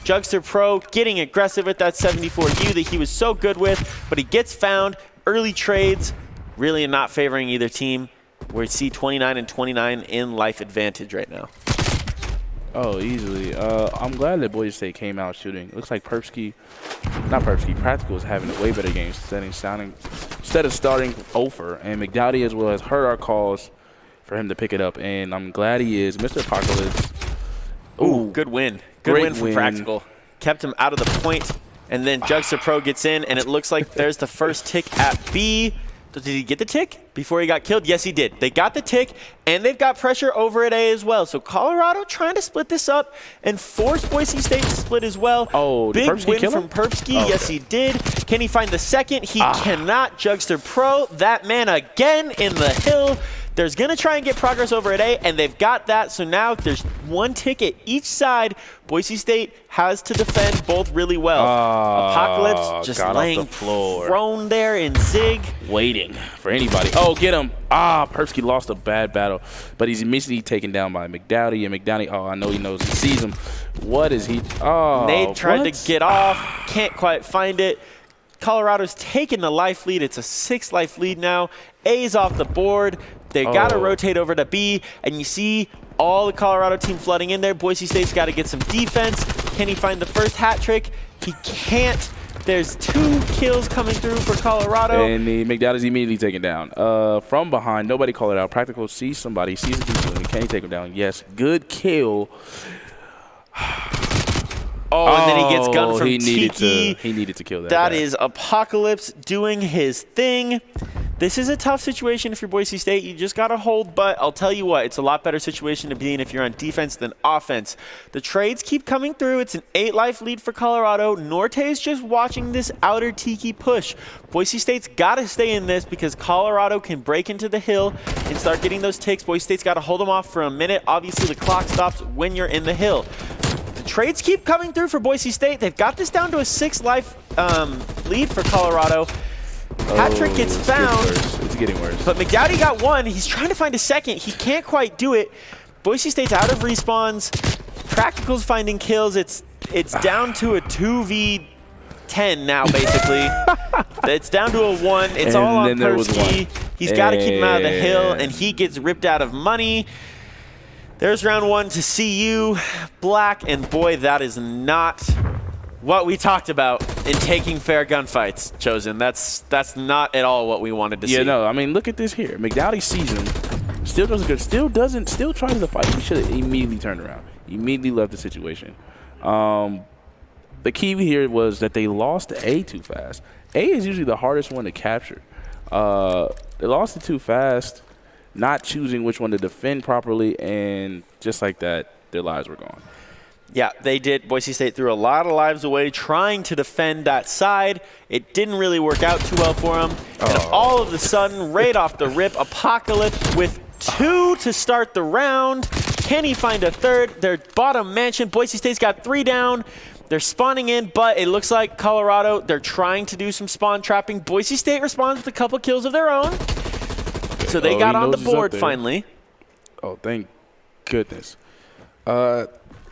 Jugster Pro getting aggressive with that 74U that he was so good with, but he gets found. Early trades really not favoring either team. We see 29 and 29 in life advantage right now. Oh, easily. I'm glad that Boise State came out shooting. It looks like Practical is having a way better game instead of starting over. And McDowdy as well has heard our calls for him to pick it up, and I'm glad he is. Mr. Apocalypse. Ooh, good win. Good win from Practical. Kept him out of the point, and then Jugster Pro gets in, and it looks like there's the first tick at B. Did he get the tick before he got killed? Yes, he did. They got the tick, and they've got pressure over at A as well. So Colorado trying to split this up and force Boise State to split as well. Oh, big did Perpsky win kill him? from Perpsky. Oh, yes, okay. he did. Can he find the second? He cannot. Jugster Pro, that man again in the hill. There's going to try and get progress over at A, and they've got that. So now there's one ticket each side. Boise State has to defend both really well. Apocalypse just laying prone there in Zig. Waiting for anybody. Oh, get him. Persky lost a bad battle, but he's immediately taken down by McDowdy. And McDowdy, I know he knows. He sees him. What is he? Nate tried to get off. Can't quite find it. Colorado's taking the life lead. It's a 6-life lead now. A's off the board. They got to rotate over to B, and you see all the Colorado team flooding in there. Boise State's got to get some defense. Can he find the first hat trick? He can't. There's 2 kills coming through for Colorado. And the McDowell's immediately taken down. From behind, nobody called it out. Practical sees somebody, sees the dude, can he take him down? Yes, good kill. Oh, and then he gets gun from Tiki. He needed to kill that That guy. is Apocalypse doing his thing. This is a tough situation if you're Boise State. You just got to hold, but I'll tell you what, it's a lot better situation to be in if you're on defense than offense. The trades keep coming through. It's an 8-life lead for Colorado. Norte is just watching this outer Tiki push. Boise State's got to stay in this because Colorado can break into the hill and start getting those ticks. Boise State's got to hold them off for a minute. Obviously, the clock stops when you're in the hill. The trades keep coming through for Boise State. They've got this down to a 6-life lead for Colorado. Patrick gets found. It's getting worse. But McDowdy got one. He's trying to find a second. He can't quite do it. Boise State's out of respawns. Practical's finding kills. It's down to a 2v10 now, basically. It's down to a 1. It's all on Persky. He's got to keep him out of the hill, and he gets ripped out of money. There's round 1 to see you, Black, and boy, that is not what we talked about in taking fair gunfights, Chosen. That's not at all what we wanted to see. Yeah, no, I mean, look at this here. McDowdy sees him, still tries to fight. He should have immediately turned around, immediately left the situation. The key here was that they lost to A too fast. A is usually the hardest one to capture. They lost it too fast, not choosing which one to defend properly, and just like that, their lives were gone. Yeah, they did. Boise State threw a lot of lives away trying to defend that side. It didn't really work out too well for them. And all of a sudden, right off the rip, Apocalypse with 2 to start the round. Can he find a third? Their bottom mansion. Boise State's got 3 down. They're spawning in, but it looks like Colorado, they're trying to do some spawn trapping. Boise State responds with a couple kills of their own. So they got on the board finally. Oh, thank goodness.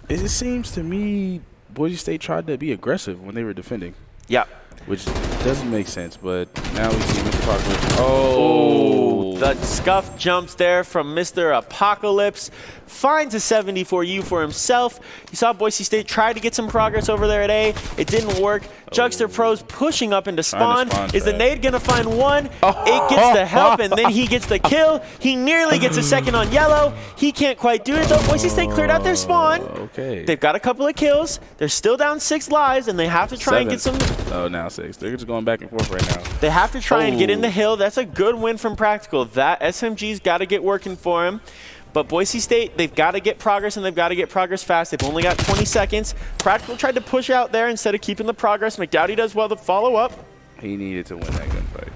It just seems to me Boise State tried to be aggressive when they were defending. Yeah. Which doesn't make sense, but now we see Mr. Apocalypse. Oh, the scuff jumps there from Mr. Apocalypse. Finds a 74U for himself. You saw Boise State try to get some progress over there at A. It didn't work. Jugster Pros pushing up into spawn. Is the nade going to find one? It gets the help, and then he gets the kill. He nearly gets a second on yellow. He can't quite do it, though. Boise State cleared out their spawn. Okay. They've got a couple of kills. They're still down 6 lives, and they have to try and get some. Oh, now 6. They're just going back and forth right now. They have to try and get in the hill. That's a good win from Practical. That SMG's got to get working for him. But Boise State, they've got to get progress, and they've got to get progress fast. They've only got 20 seconds. Practical tried to push out there instead of keeping the progress. McDowdy does well to follow up. He needed to win that gunfight.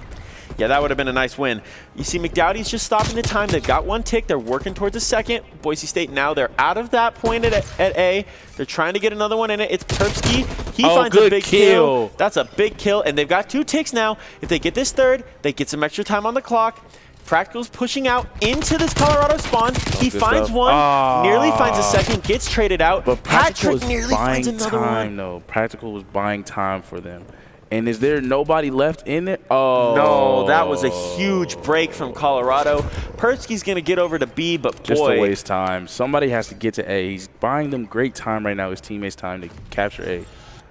Yeah, that would have been a nice win. You see, McDowdy's just stopping the time. They've got 1 tick. They're working towards a second. Boise State now, they're out of that point at A. They're trying to get another one in it. It's Perpsky. He finds a big kill. That's a big kill, and they've got 2 ticks now. If they get this third, they get some extra time on the clock. Practical's pushing out into this Colorado spawn. He finds one, nearly finds a second, gets traded out. But Practical was nearly finds another one. No, Practical was buying time for them. And is there nobody left in it? Oh. No, that was a huge break from Colorado. Persky's going to get over to B, but boy. Just to waste time. Somebody has to get to A. He's buying them great time right now, his teammates' time to capture A.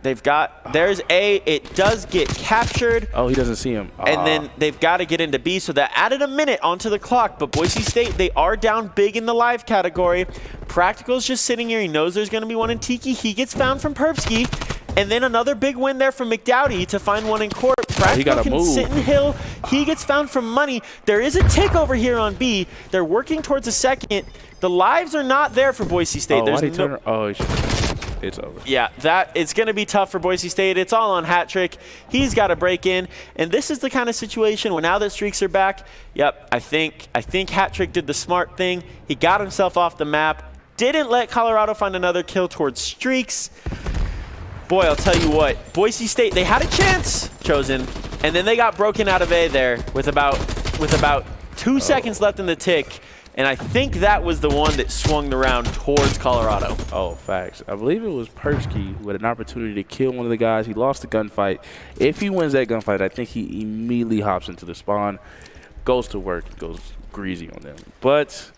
They've got, there's A, it does get captured. Oh, he doesn't see him. And then they've got to get into B, so that added a minute onto the clock. But Boise State, they are down big in the live category. Practical's just sitting here. He knows there's going to be one in Tiki. He gets found from Perpsky. And then another big win there from McDowdy to find one in court. Practical can sit in hill. He gets found from money. There is a tick over here on B. They're working towards a second. The lives are not there for Boise State. Oh, There's why'd he turn? Oh, it's over. Yeah, it's going to be tough for Boise State. It's all on Hat Trick. He's got to break in. And this is the kind of situation where now that streaks are back, yep, I think Hat Trick did the smart thing. He got himself off the map. Didn't let Colorado find another kill towards streaks. Boy, I'll tell you what, Boise State, they had a chance, Chosen, and then they got broken out of A there with about 2 seconds left in the tick, and I think that was the one that swung the round towards Colorado. Oh, facts. I believe it was Persky who had an opportunity to kill one of the guys. He lost the gunfight. If he wins that gunfight, I think he immediately hops into the spawn, goes to work, goes greasy on them. But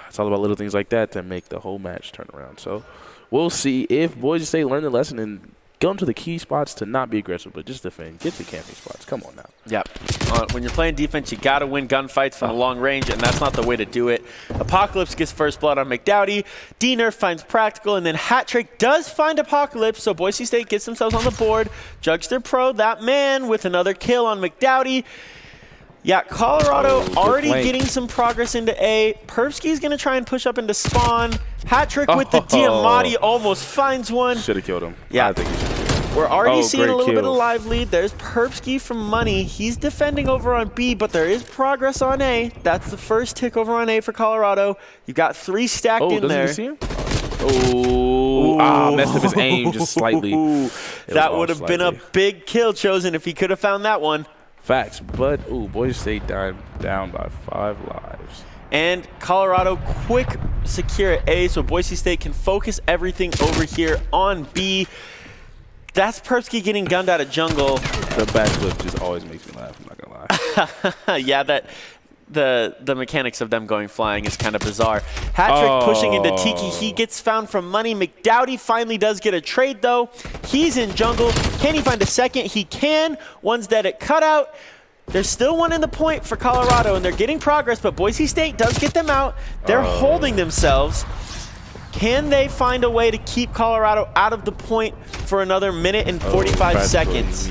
it's all about little things like that that make the whole match turn around. So we'll see if Boise State learned the lesson and go into the key spots to not be aggressive, but just defend. Get the camping spots. Come on now. Yep. When you're playing defense, you got to win gunfights from a long range, and that's not the way to do it. Apocalypse gets first blood on McDowdy. D-Nerf finds Practical, and then Hat Trick does find Apocalypse, so Boise State gets themselves on the board. Jugster Pro, that man, with another kill on McDowdy. Yeah, Colorado already getting some progress into A. Perpsky's going to try and push up into spawn. Hat Trick with the Diamatti almost finds one. Should have killed him. Yeah. I think he should. We're already seeing a little kill. bit of live lead. There's Perpsky from Money. He's defending over on B, but there is progress on A. That's the first tick over on A for Colorado. You've got 3 stacked in there. Doesn't he see him? Oh, messed up his aim just slightly. That would have been a big kill Chosen if he could have found that one. Facts, but Boise State down by 5 lives. And Colorado quick secure at A, so Boise State can focus everything over here on B. That's Perpsky getting gunned out of jungle. The backflip just always makes me laugh, I'm not gonna lie. Yeah, that the mechanics of them going flying is kind of bizarre. Hat-trick pushing into Tiki. He gets found from Money. McDowdy finally does get a trade, though. He's in jungle. Can he find a second? He can. One's dead at cutout. There's still one in the point for Colorado, and they're getting progress, but Boise State does get them out. They're holding themselves. Can they find a way to keep Colorado out of the point for another minute and 45 seconds?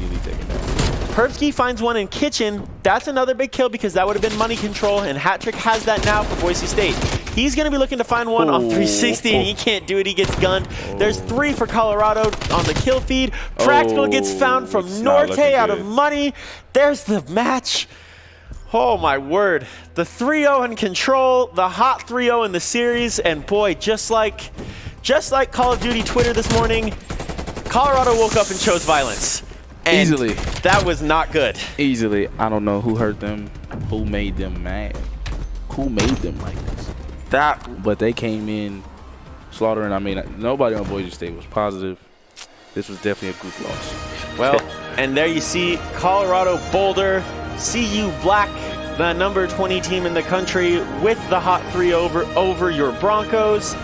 Perpsky finds one in Kitchen. That's another big kill because that would have been money control, and Hat-trick has that now for Boise State. He's going to be looking to find one on 360, and he can't do it. He gets gunned. There's 3 for Colorado on the kill feed. Practical gets found from Norte out of Money. There's the match. Oh, my word. The 3-0 in control, the hot 3-0 in the series, and boy, just like Call of Duty Twitter this morning, Colorado woke up and chose violence. And easily. That was not good. Easily. I don't know who hurt them, who made them mad, who made them like this. But they came in slaughtering. I mean, nobody on Boise State was positive. This was definitely a goof loss. Well, and there you see Colorado Boulder, CU Black, the number 20 team in the country, with the hot 3 over your Broncos.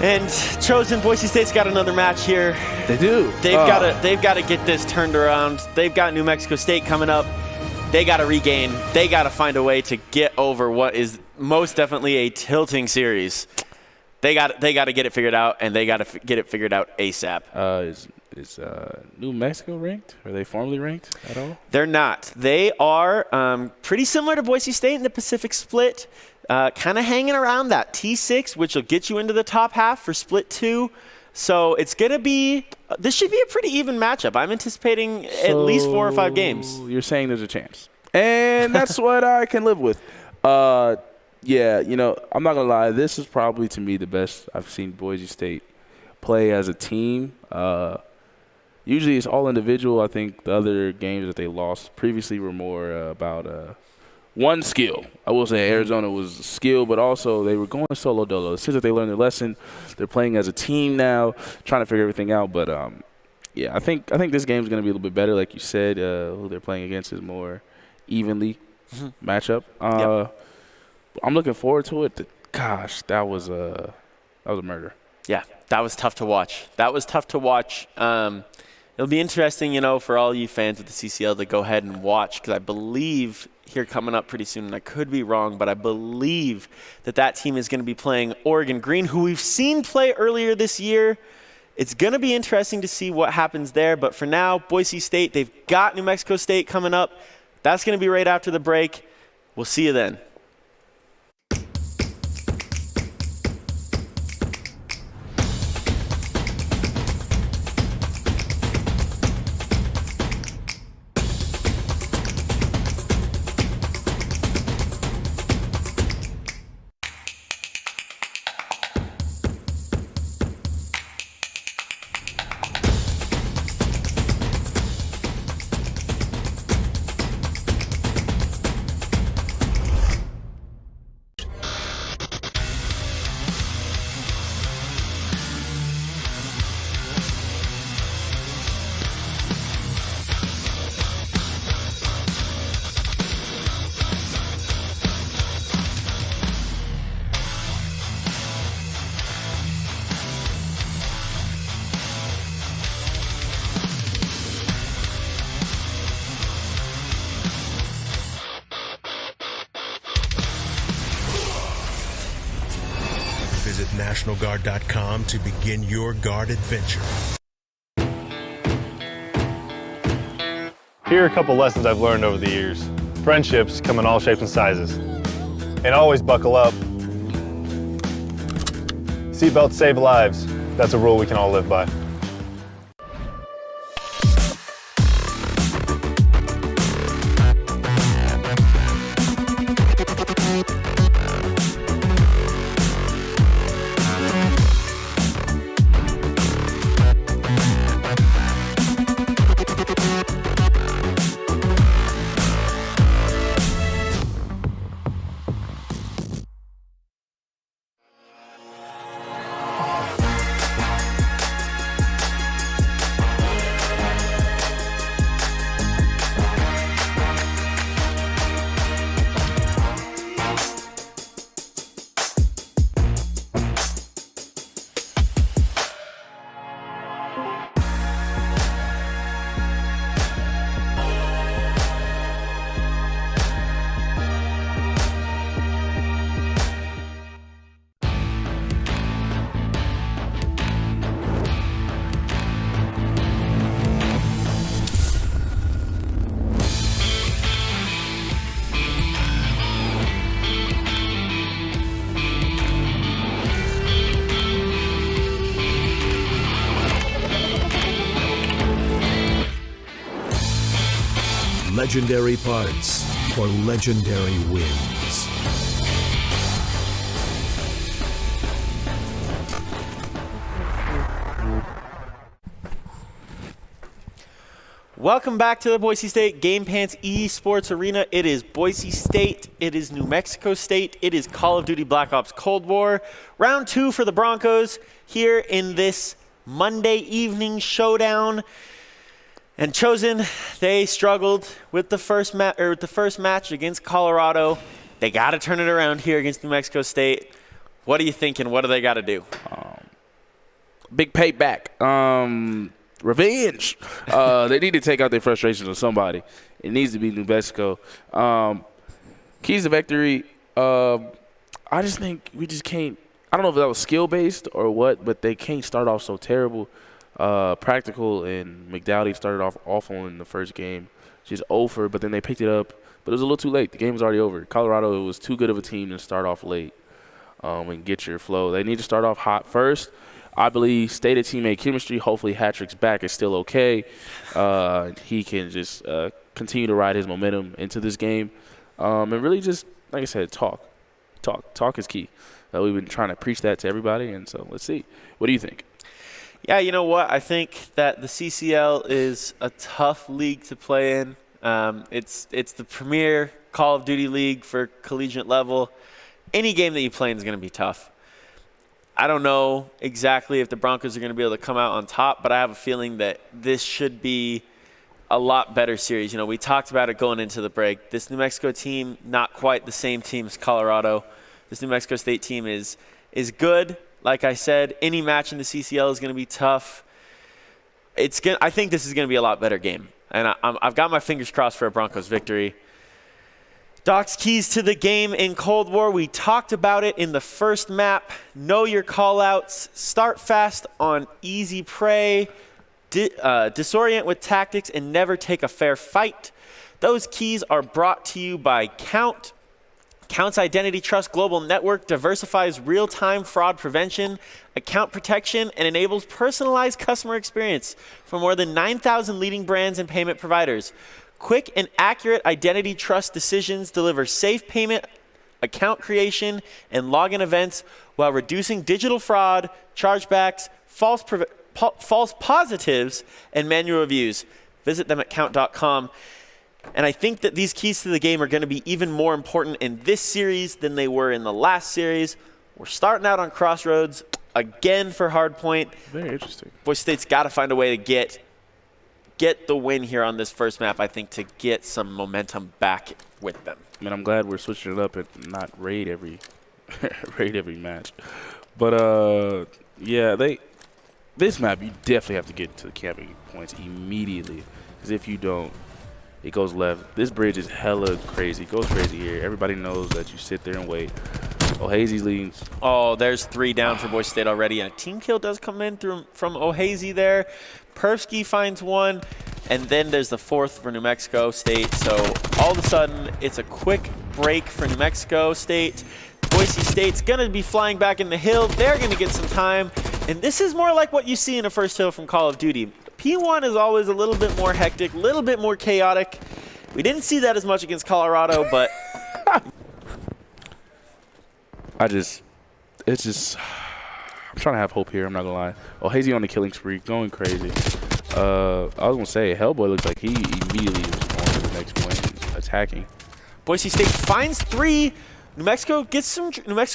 And Chosen, Boise State's got another match here. They do. They've got to get this turned around. They've got New Mexico State coming up. They got to regain. They got to find a way to get over what is most definitely a tilting series. They got to get it figured out, and they got to get it figured out ASAP. Is New Mexico ranked? Are they formally ranked at all? They're not. They are pretty similar to Boise State in the Pacific Split. Kind of hanging around that T6, which will get you into the top half for Split 2. So it's going to be – this should be a pretty even matchup. I'm anticipating at least 4 or 5 games. You're saying there's a chance. And that's what I can live with. Yeah, I'm not going to lie. This is probably, to me, the best I've seen Boise State play as a team. Usually it's all individual. I think the other games that they lost previously were more about one skill. I will say Arizona was skill, but also they were going solo dolo. It seems like they learned their lesson. They're playing as a team now, trying to figure everything out. But yeah, I think this game is going to be a little bit better, like you said. Who they're playing against is more evenly matchup. I'm looking forward to it. Gosh, that was a murder. Yeah, that was tough to watch. It'll be interesting, for all you fans of the CCL to go ahead and watch, because I believe here coming up pretty soon, and I could be wrong, but I believe that team is going to be playing Oregon Green, who we've seen play earlier this year. It's going to be interesting to see what happens there, but for now, Boise State, they've got New Mexico State coming up. That's going to be right after the break. We'll see you then. NationalGuard.com to begin your Guard adventure. Here are a couple lessons I've learned over the years. Friendships come in all shapes and sizes. And always buckle up. Seatbelts save lives. That's a rule we can all live by. Legendary parts for legendary wins. Welcome back to the Boise State Game Pants Esports Arena. It is Boise State. It is New Mexico State. It is Call of Duty Black Ops Cold War. Round 2 for the Broncos here in this Monday evening showdown. And Chosen, they struggled with the first match against Colorado. They got to turn it around here against New Mexico State. What are you thinking? What do they got to do? Big payback. Revenge. They need to take out their frustrations on somebody. It needs to be New Mexico. Keys to victory. I just think we just can't. I don't know if that was skill-based or what, but they can't start off so terrible. Practical and McDowdy started off awful in the first game, just over, but then they picked it up. But it was a little too late. The game was already over. Colorado was too good of a team to start off late and get your flow. They need to start off hot first. I believe state of teammate chemistry. Hopefully Hatrick's back is still okay. He can just continue to ride his momentum into this game. And really just, like I said, talk. Talk is key. We've been trying to preach that to everybody, and so let's see. What do you think? Yeah, you know what? I think that the CCL is a tough league to play in. It's the premier Call of Duty league for collegiate level. Any game that you play in is going to be tough. I don't know exactly if the Broncos are going to be able to come out on top, but I have a feeling that this should be a lot better series. You know, we talked about it going into the break. This New Mexico team, not quite the same team as Colorado. This New Mexico State team is good. Like I said, any match in the CCL is going to be tough. I think this is going to be a lot better game. And I've got my fingers crossed for a Broncos victory. Doc's keys to the game in Cold War. We talked about it in the first map. Know your callouts. Start fast on easy prey. Disorient with tactics and never take a fair fight. Those keys are brought to you by Count. Count's Identity Trust Global Network diversifies real-time fraud prevention, account protection, and enables personalized customer experience for more than 9,000 leading brands and payment providers. Quick and accurate identity trust decisions deliver safe payment, account creation, and login events while reducing digital fraud, chargebacks, false positives, and manual reviews. Visit them at count.com. And I think that these keys to the game are going to be even more important in this series than they were in the last series. We're starting out on Crossroads again for Hardpoint. Very interesting. Boise State's got to find a way to get the win here on this first map, I think, to get some momentum back with them. I mean, I'm glad we're switching it up and not raid every match. But, yeah, this map, you definitely have to get to the camping points immediately. Because if you don't, it goes left. This bridge is hella crazy. It goes crazy here. Everybody knows that you sit there and wait. O'Hazy's leading. Oh, there's 3 down for Boise State already. And a team kill does come in from O'Hazy there. Persky finds 1. And then there's the 4th for New Mexico State. So all of a sudden, it's a quick break for New Mexico State. Boise State's going to be flying back in the hill. They're going to get some time. And this is more like what you see in a first hill from Call of Duty. P1 is always a little bit more hectic, a little bit more chaotic. We didn't see that as much against Colorado, but... I'm trying to have hope here, I'm not going to lie. O'Hazy on the killing spree, going crazy. I was going to say, Hellboy looks like he immediately was on to the next point, attacking. Boise State finds 3. New Mexico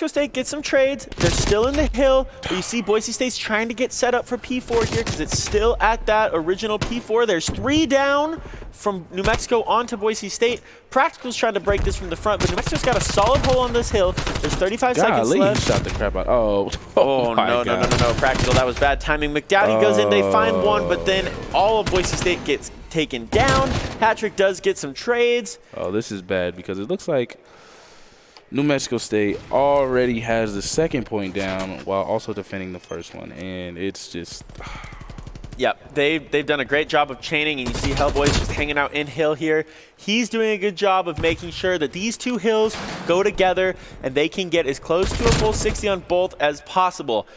State gets some trades. They're still in the hill, but you see Boise State's trying to get set up for P4 here because it's still at that original P4. There's 3 down from New Mexico onto Boise State. Practical's trying to break this from the front, but New Mexico's got a solid hole on this hill. There's 35 seconds left. He shot the crap out. Oh No. Practical, that was bad timing. McDowdy goes in, they find 1, but then all of Boise State gets taken down. Patrick does get some trades. Oh, this is bad because it looks like New Mexico State already has the 2nd point down while also defending the first one, and it's just... Yeah, they've done a great job of chaining, and you see Hellboy's just hanging out in hill here. He's doing a good job of making sure that these 2 hills go together and they can get as close to a full 60 on both as possible.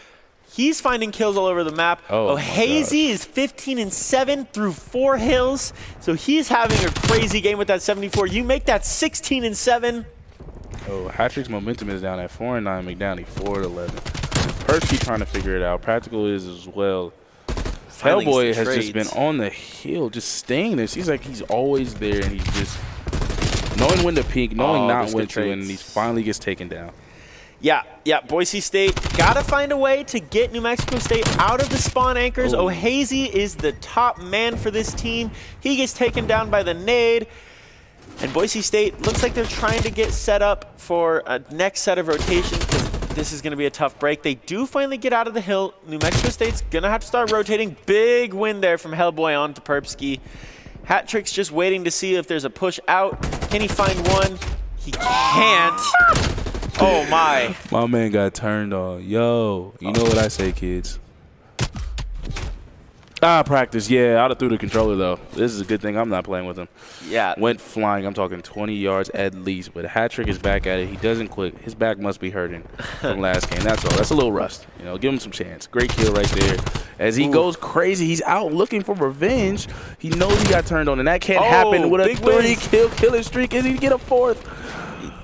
He's finding kills all over the map. O'Hazy is 15-7 through 4 hills, so he's having a crazy game with that 74. You make that 16-7. Oh, Hattrick's momentum is down at 4-9. McDowdy 4-11. Persky trying to figure it out. Practical is as well. Hellboy has just been on the hill, just staying there. Seems like he's always there, and he's just knowing when to peek, knowing not when to, and he finally gets taken down. Yeah, Boise State got to find a way to get New Mexico State out of the spawn anchors. O'Hazy is the top man for this team. He gets taken down by the nade. And Boise State looks like they're trying to get set up for a next set of rotations because this is going to be a tough break. They do finally get out of the hill. New Mexico State's going to have to start rotating. Big win there from Hellboy on to Perpsky. Hat-Trick's just waiting to see if there's a push out. Can he find 1? He can't. Oh, my. My man got turned on. Yo, you know what I say, kids. Practice. Yeah, I'd have threw the controller, though. This is a good thing I'm not playing with him. Yeah. Went flying. I'm talking 20 yards at least. But Hat-Trick is back at it. He doesn't quit. His back must be hurting from last game. That's all. That's a little rust. You know, give him some chance. Great kill right there. As he goes crazy, he's out looking for revenge. He knows he got turned on, and that can't happen with a 3-kill killing streak. Is he get a 4th?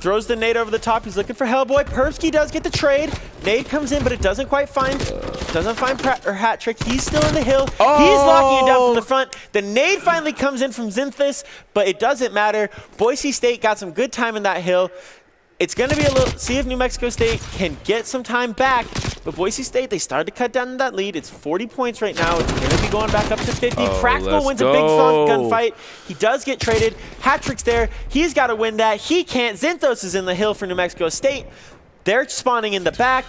Throws the nade over the top. He's looking for Hellboy. Persky does get the trade. Nade comes in, but it doesn't quite find Hat-Trick. He's still in the hill. He's locking it down from the front. The nade finally comes in from Zinthus, but it doesn't matter. Boise State got some good time in that hill. It's going to be a little, see if New Mexico State can get some time back. But Boise State, they started to cut down that lead. It's 40 points right now. It's going to be going back up to 50. Practical wins a big gunfight. He does get traded. Hat-Trick's there. He's got to win that. He can't. Zinthos is in the hill for New Mexico State. They're spawning in the back.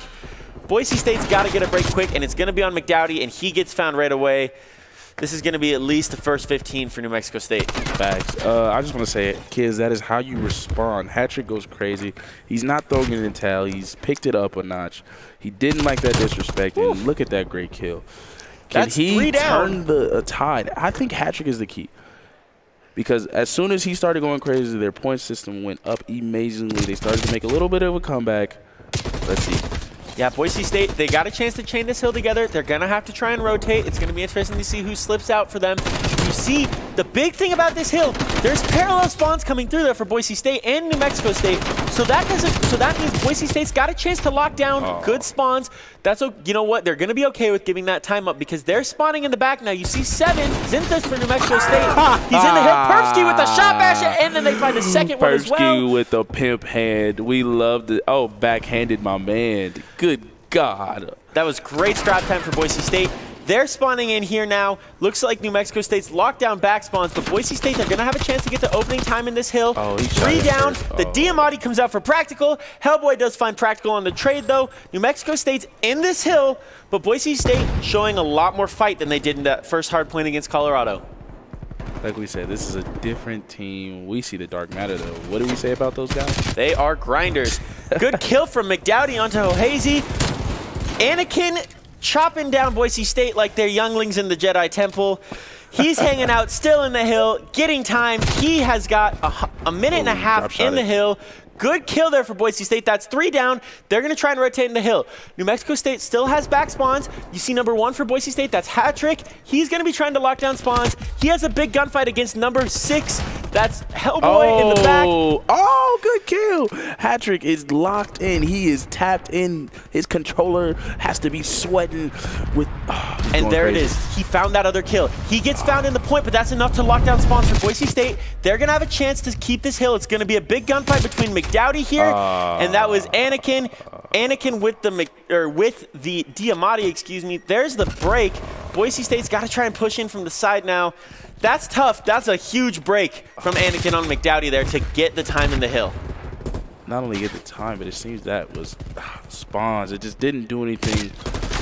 Boise State's got to get a break quick, and it's going to be on McDowdy, and he gets found right away. This is going to be at least the first 15 for New Mexico State. Facts. I just want to say, kids, that is how you respond. Hat-Trick goes crazy. He's not throwing it in the towel. He's picked it up a notch. He didn't like that disrespect, and look at that great kill. Can he turn the tide? I think Hat-Trick is the key. Because as soon as he started going crazy, their point system went up amazingly. They started to make a little bit of a comeback. Let's see. Yeah, Boise State, they got a chance to chain this hill together. They're going to have to try and rotate. It's going to be interesting to see who slips out for them. You see, the big thing about this hill, there's parallel spawns coming through there for Boise State and New Mexico State. So that means Boise State's got a chance to lock down good spawns. You know what? They're going to be okay with giving that time up because they're spawning in the back now. You see 7, Zinthus for New Mexico State. He's in the hill. Persky with the shot bash, and then they find the second one as well. Persky with the pimp hand. We loved it. Oh, backhanded my man. Good God. That was great scrap time for Boise State. They're spawning in here now. Looks like New Mexico State's locked down back spawns, but Boise State, they're going to have a chance to get the opening time in this hill. 3 down. The Diamatti comes out for Practical. Hellboy does find Practical on the trade, though. New Mexico State's in this hill, but Boise State showing a lot more fight than they did in that first hard point against Colorado. Like we said, this is a different team. We see the dark matter, though. What do we say about those guys? They are grinders. Good kill from McDowdy onto O'Hazy. Anakin chopping down Boise State like they're younglings in the Jedi Temple. He's hanging out still in the hill, getting time. He has got a minute and a half in the hill. Good kill there for Boise State. That's 3 down. They're going to try and rotate in the hill. New Mexico State still has back spawns. You see number 1 for Boise State. That's Hat-Trick. He's going to be trying to lock down spawns. He has a big gunfight against number 6. That's Hellboy in the back. Oh, good kill. Hat-Trick is locked in. He is tapped in. His controller has to be sweating with... and there it is. He found that other kill. He gets found in the point, but that's enough to lock down spawns for Boise State. They're going to have a chance to keep this hill. It's going to be a big gunfight between McDowdy here, and that was Anakin. Anakin with the Diamati, excuse me. There's the break. Boise State's got to try and push in from the side now. That's tough. That's a huge break from Anakin on McDowdy there to get the time in the hill. Not only get the time, but it seems that was spawns. It just didn't do anything.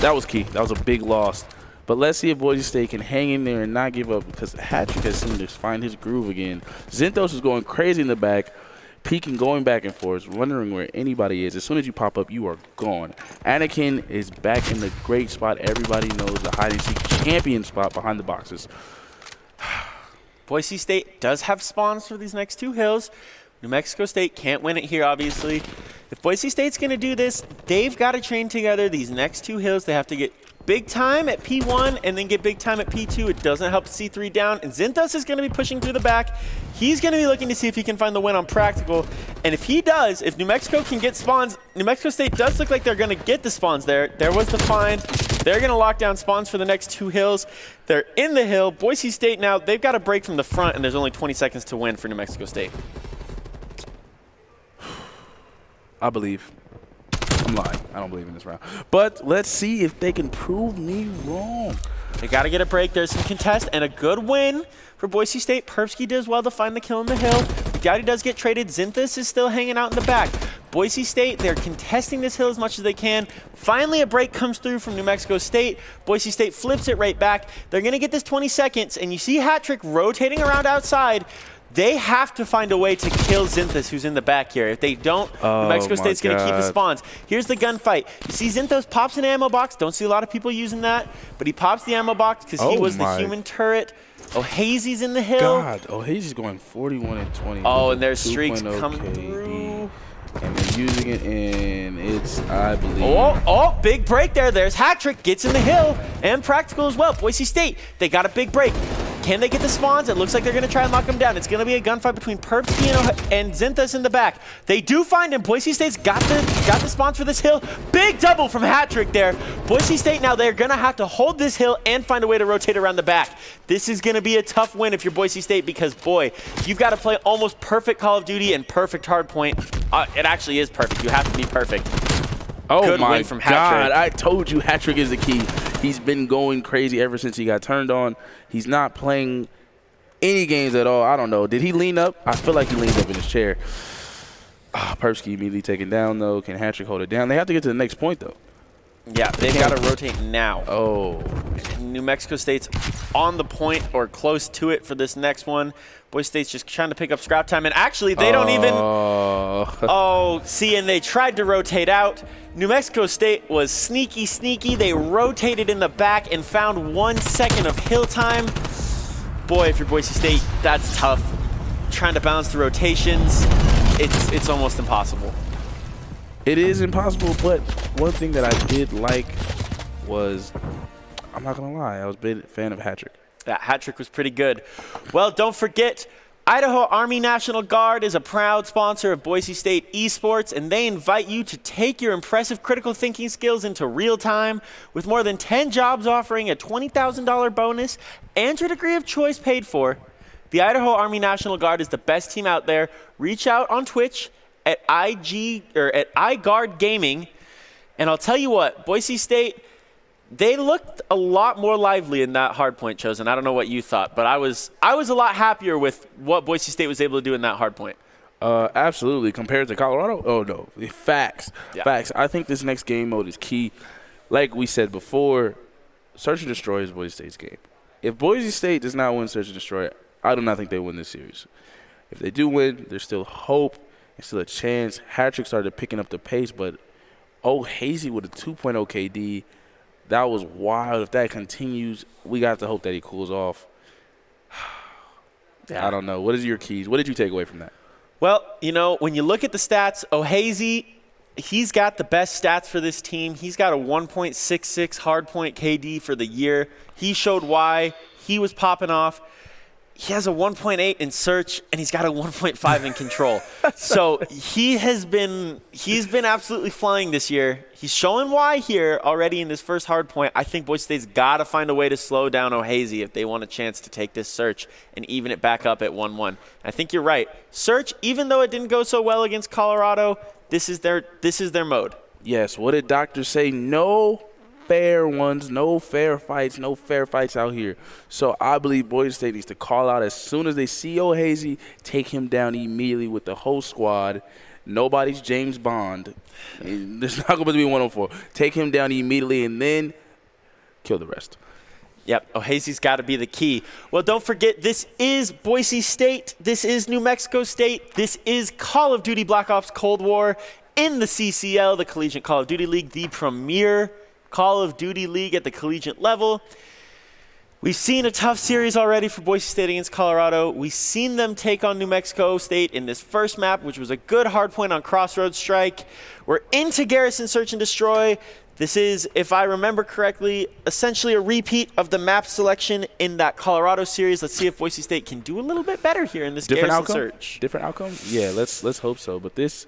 That was key. That was a big loss. But let's see if Boise State can hang in there and not give up, because Hat-Trick has seemed to find his groove again. Zinthos is going crazy in the back, peeking, going back and forth, wondering where anybody is. As soon as you pop up, you are gone. Anakin is back in the great spot. Everybody knows the hide-and-seek champion spot behind the boxes. Boise State does have spawns for these next 2 hills. New Mexico State can't win it here, obviously. If Boise State's going to do this, they've got to train together these next 2 hills. They have to get big time at P1 and then get big time at P2. It doesn't help C3 down. And Zinthos is going to be pushing through the back. He's going to be looking to see if he can find the win on practical. And if he does, if New Mexico can get spawns, New Mexico State does look like they're going to get the spawns there. There was the find. They're going to lock down spawns for the next 2 hills. They're in the hill. Boise State now, they've got a break from the front, and there's only 20 seconds to win for New Mexico State. I believe. I'm lying. I don't believe in this round. But let's see if they can prove me wrong. They got to get a break. There's some contest and a good win for Boise State. Perpsky does well to find the kill in the hill. Gowdy does get traded. Zinthos is still hanging out in the back. Boise State, they're contesting this hill as much as they can. Finally, a break comes through from New Mexico State. Boise State flips it right back. They're going to get this 20 seconds, and you see Hat-Trick rotating around outside. They have to find a way to kill Zinthos, who's in the back here. If they don't, New Mexico State's going to keep the spawns. Here's the gunfight. You see Zinthos pops an ammo box. Don't see a lot of people using that, but he pops the ammo box because he was the human turret. O'Hazy's in the hill. God, O'Hazy's going 41 and 20. Oh, and there's streaks coming through. And they're using it, and it's, I believe. Oh, big break there. There's Hat-Trick, gets in the hill, and practical as well. Boise State, they got a big break. Can they get the spawns? It looks like they're going to try and lock them down. It's going to be a gunfight between Perpsky and Zinthos in the back. They do find him. Boise State's got the spawns for this hill. Big double from Hat-Trick there. Boise State now, they're going to have to hold this hill and find a way to rotate around the back. This is going to be a tough win if you're Boise State because, boy, you've got to play almost perfect Call of Duty and perfect hardpoint. It actually is perfect. You have to be perfect. Oh, good my win from Hat-Trick. God. I told you Hat-Trick is the key. He's been going crazy ever since he got turned on. He's not playing any games at all. I don't know. Did he lean up? I feel like he leaned up in his chair. Perpsky immediately taken down, though. Can Hat-Trick hold it down? They have to get to the next point, though. Yeah, they've got to rotate now. Oh. New Mexico State's on the point or close to it for this next one. Boise State's just trying to pick up scrap time. And actually, they don't even... see, and they tried to rotate out. New Mexico State was sneaky. They rotated in the back and found 1 second of hill time. Boy, if you're Boise State, that's tough. Trying to balance the rotations, it's almost impossible. It is impossible, but one thing that I did like was, I'm not going to lie, I was a big fan of Hat-Trick. That Hat-Trick was pretty good. Well, don't forget, Idaho Army National Guard is a proud sponsor of Boise State Esports, and they invite you to take your impressive critical thinking skills into real time with more than 10 jobs offering a $20,000 bonus and your degree of choice paid for. The Idaho Army National Guard is the best team out there. Reach out on Twitch at iGuard Gaming, and I'll tell you what, Boise State, they looked a lot more lively in that hardpoint, Chosen. I don't know what you thought, but I was a lot happier with what Boise State was able to do in that hardpoint. Absolutely. Compared to Colorado? Oh, no. Facts. Yeah. Facts. I think this next game mode is key. Like we said before, Search and Destroy is Boise State's game. If Boise State does not win Search and Destroy, I do not think they win this series. If they do win, there's still hope Still a chance. Hat-trick started picking up the pace, but Hazy with a 2.0 KD. That was wild. If that continues, we got to hope that he cools off. Yeah. I don't know. What is your keys? What did you take away from that? Well, you know, when you look at the stats, O'Hazy, he's got the best stats for this team. He's got a 1.66 hardpoint KD for the year. He showed why. He was popping off. He has a 1.8 in search, and he's got a 1.5 in control. So he's been absolutely flying this year. He's showing why here already in this first hard point. I think Boise State's got to find a way to slow down O'Hazy if they want a chance to take this search and even it back up at 1-1. I think you're right. Search, even though it didn't go so well against Colorado, this is their mode. Yes. What did doctors say? No fair ones, no fair fights out here. So I believe Boise State needs to call out as soon as they see O'Hazy, take him down immediately with the whole squad. Nobody's James Bond. There's not going to be 104. Take him down immediately and then kill the rest. Yep, O'Hazy's got to be the key. Well, don't forget, this is Boise State. This is New Mexico State. This is Call of Duty Black Ops Cold War in the CCL, the Collegiate Call of Duty League, the premier Call of Duty League at the collegiate level. We've seen a tough series already for Boise State against Colorado. We've seen them take on New Mexico State in this first map, which was a good hard point on Crossroads Strike. We're into Garrison Search and Destroy. This is, if I remember correctly, essentially a repeat of the map selection in that Colorado series. Let's see if Boise State can do a little bit better here in this Garrison Search. Different outcome? Yeah, let's hope so. But this,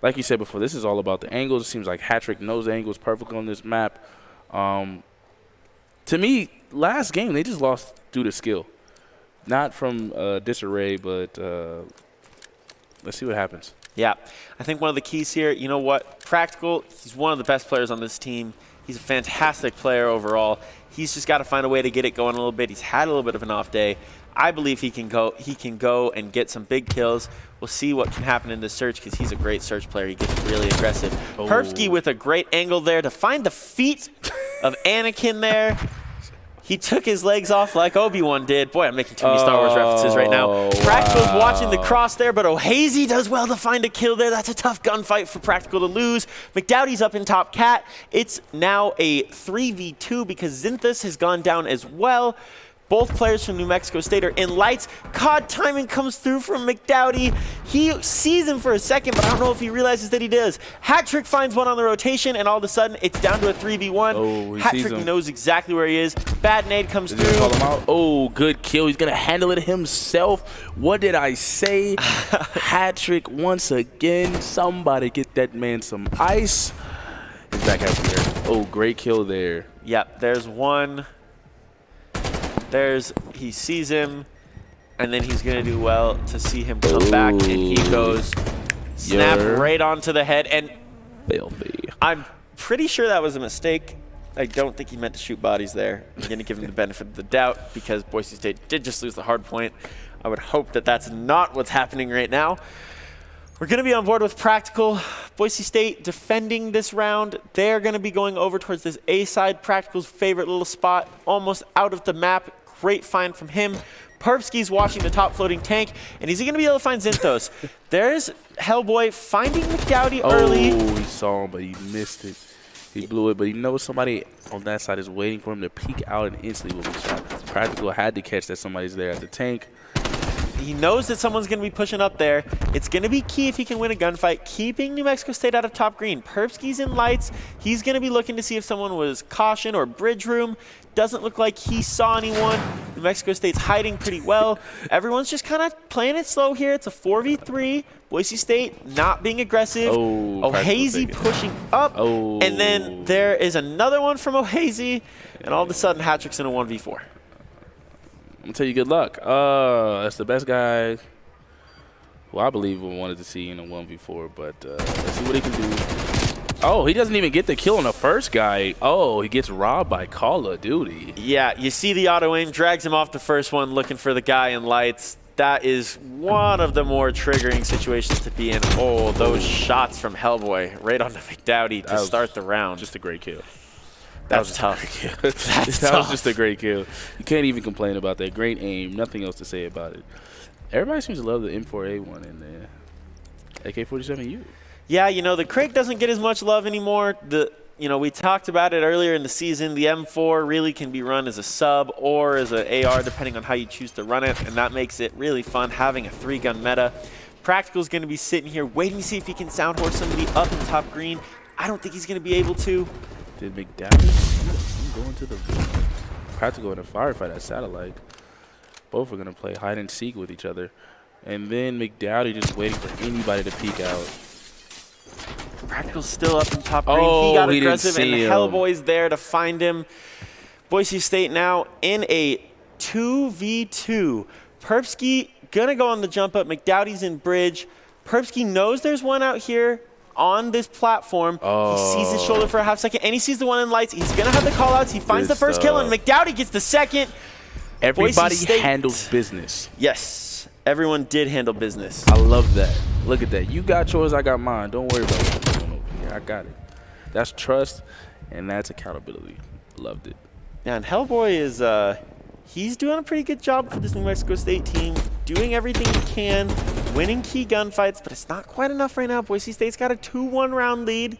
like you said before, this is all about the angles. It seems like Hat-trick knows the angles perfectly on this map. To me, last game, they just lost due to skill. Not from disarray, but let's see what happens. Yeah, I think one of the keys here, you know what, Practical, he's one of the best players on this team. He's a fantastic player overall. He's just got to find a way to get it going a little bit. He's had a little bit of an off day. I believe he can go and get some big kills. We'll see what can happen in this search because he's a great search player. He gets really aggressive. Oh. Perfsky with a great angle there to find the feet of Anakin there. He took his legs off like Obi-Wan did. Boy, I'm making too many Star Wars references right now. Practical's watching the cross there, but O'Hazy does well to find a kill there. That's a tough gunfight for Practical to lose. McDowdy's up in top cat. It's now a 3v2 because Zinthus has gone down as well. Both players from New Mexico State are in lights. CoD timing comes through from McDowdy. He sees him for a second, but I don't know if he realizes that he does. Hat-trick finds one on the rotation, and all of a sudden, it's down to a 3v1. Oh, Hat-trick knows exactly where he is. Bad nade comes Did they through. call him out? Oh, good kill. He's going to handle it himself. What did I say? Hat-trick once again. Somebody get that man some ice. He's back out here. Oh, great kill there. Yep, there's one. He sees him, and then he's going to do well to see him come back, and he goes snap right onto the head. And Filthy. I'm pretty sure that was a mistake. I don't think he meant to shoot bodies there. I'm going to give him the benefit of the doubt because Boise State did just lose the hard point. I would hope that that's not what's happening right now. We're going to be on board with Practical. Boise State defending this round. They're going to be going over towards this A side. Practical's favorite little spot, almost out of the map. Great find from him. Perpsky's watching the top floating tank, and is he going to be able to find Zinthos? There's Hellboy finding McDowdy early. Oh, he saw him, but he missed it. He blew it, but he knows somebody on that side is waiting for him to peek out and instantly will be shot. Practical had to catch that somebody's there at the tank. He knows that someone's going to be pushing up there. It's going to be key if he can win a gunfight, keeping New Mexico State out of top green. Perpsky's in lights. He's going to be looking to see if someone was caution or bridge room. Doesn't look like he saw anyone. New Mexico State's hiding pretty well. Everyone's just kind of playing it slow here. It's a 4v3. Boise State not being aggressive. O'Hazy pushing up. And then there is another one from O'Hazy. And all of a sudden, Hat-trick's in a 1v4. I'm going to tell you good luck. That's the best guy who I believe we wanted to see in a 1v4. But let's see what he can do. Oh, he doesn't even get the kill on the first guy. Oh, he gets robbed by Call of Duty. Yeah, you see the auto aim, drags him off the first one, looking for the guy in lights. That is one of the more triggering situations to be in. Oh, those shots from Hellboy right on the McDowdy to start the round. Just a great kill. That's tough. That was just a great kill. You can't even complain about that. Great aim. Nothing else to say about it. Everybody seems to love the M4A1 in there. AK-47U. Yeah, you know, the Craig doesn't get as much love anymore. We talked about it earlier in the season. The M4 really can be run as a sub or as an AR, depending on how you choose to run it, and that makes it really fun having a 3-gun meta. Practical's going to be sitting here waiting to see if he can sound horse somebody up in top green. I don't think he's going to be able to. Did McDowell go into the Practical in a firefight at Satellite? Both are going to play hide and seek with each other. And then McDowdy just waiting for anybody to peek out. Practical's still up in top green. Oh, he got he didn't aggressive, and see him. Hellboy's there to find him. Boise State now in a 2v2. Perpsky gonna go on the jump up. McDowdy's in bridge. Perpsky knows there's one out here on this platform. He sees his shoulder for a half second, and he sees the one in lights. He's gonna have the call-outs. He finds the first kill, and McDowdy gets the second. Everybody handles business. Yes, everyone did handle business. I love that. Look at that. You got yours, I got mine. Don't worry about what's going on over here. I got it. That's trust, and that's accountability. Loved it. Yeah, and Hellboy is he's doing a pretty good job for this New Mexico State team, doing everything he can, winning key gunfights, but it's not quite enough right now. Boise State's got a 2-1 round lead.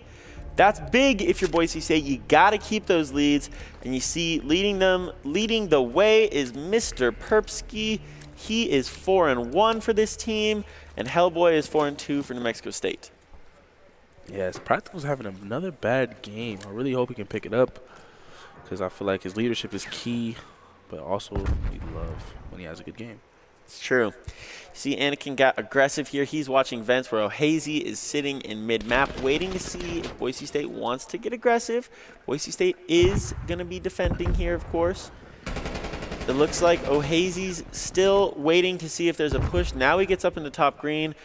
That's big if you're Boise State. You got to keep those leads, and you see leading the way is Mr. Perpsky. He is 4-1 for this team, and Hellboy is 4-2 for New Mexico State. Yes, Practical's having another bad game. I really hope he can pick it up because I feel like his leadership is key, but also we love when he has a good game. It's true. See, Anakin got aggressive here. He's watching vents where O'Hazy is sitting in mid-map waiting to see if Boise State wants to get aggressive. Boise State is going to be defending here, of course. It looks like O'Hazy's still waiting to see if there's a push. Now he gets up in the top green.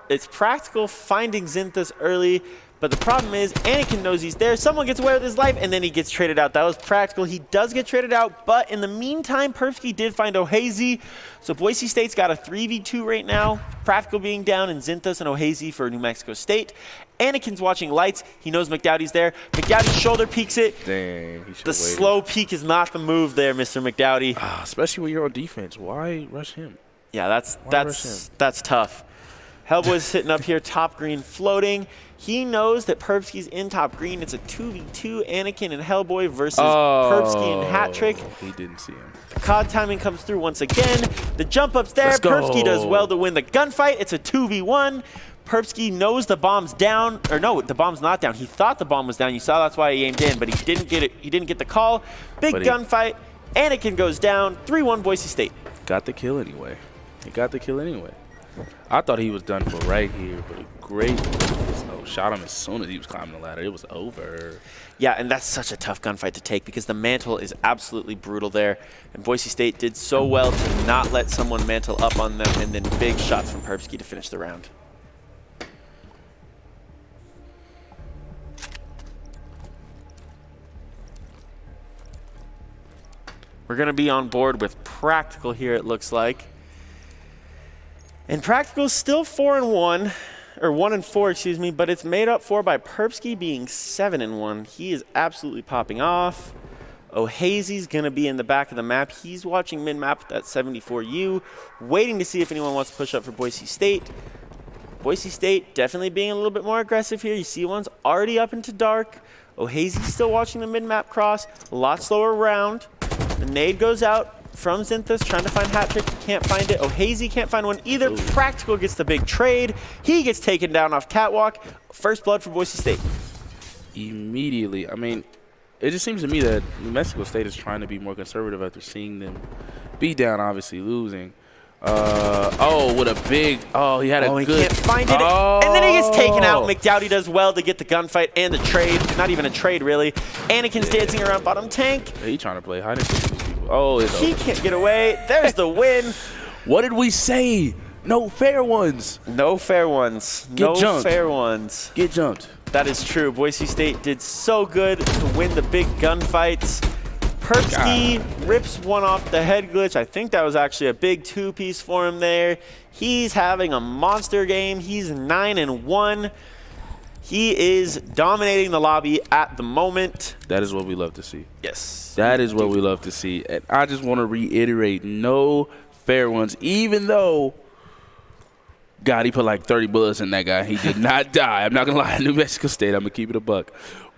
It's Practical finding Zinthus early, but the problem is Anakin knows he's there. Someone gets away with his life, and then he gets traded out. That was Practical. He does get traded out, but in the meantime, Persky did find O'Hazy. So Boise State's got a 3v2 right now. Practical being down, and Zinthus and O'Hazy for New Mexico State. Anakin's watching lights. He knows McDowdy's there. McDowdy's shoulder peeks it. Dang, the slow peek is not the move there, Mr. McDowdy. Especially when you're on defense. Why rush him? Yeah, that's tough. Hellboy's sitting up here, top green floating. He knows that Perpsky's in top green. It's a 2v2, Anakin and Hellboy versus Perpsky and Hat Trick. He didn't see him. The CoD timing comes through once again. The jump up's there. Perpsky does well to win the gunfight. It's a 2v1. Perpsky knows the bomb's down, or no, the bomb's not down. He thought the bomb was down. You saw that's why he aimed in, but he didn't get it. He didn't get the call. Big gunfight. Anakin goes down. 3-1 Boise State. Got the kill anyway. He got the kill anyway. I thought he was done for right here, but a great shot him as soon as he was climbing the ladder. It was over. Yeah, and that's such a tough gunfight to take because the mantle is absolutely brutal there. And Boise State did so well to not let someone mantle up on them, and then big shots from Perpsky to finish the round. We're going to be on board with Practical here, it looks like. And Practical's still 4-1, or 1-4, excuse me, but it's made up for by Perpsky being 7-1. He is absolutely popping off. O'Hazy's going to be in the back of the map. He's watching mid-map with that 74U, waiting to see if anyone wants to push up for Boise State. Boise State definitely being a little bit more aggressive here. You see one's already up into dark. O'Hazy's still watching the mid-map cross. A lot slower round. The nade goes out from Zinthus, trying to find Hat Trick. Can't find it. O'Hazy can't find one either. Ooh. Practical gets the big trade. He gets taken down off catwalk. First blood for Boise State. Immediately. I mean, it just seems to me that New Mexico State is trying to be more conservative after seeing them beat down, obviously losing. What a big, he had a good. He can't find it. And then he gets taken out. McDowdy does well to get the gunfight and the trade. Not even a trade, really. Anakin's dancing around bottom tank. He trying to play hide and seek with these people. He can't get away. There's the win. What did we say? No fair ones. No fair ones. Get jumped. Fair ones. Get jumped. That is true. Boise State did so good to win the big gunfights. Perpsky rips one off the head glitch. I think that was actually a big two-piece for him there. He's having a monster game. He's 9-1. He is dominating the lobby at the moment. That is what we love to see. Yes. That is what we love to see. And I just want to reiterate, no fair ones, even though God, he put like 30 bullets in that guy. He did not die. I'm not going to lie. New Mexico State, I'm going to keep it a buck.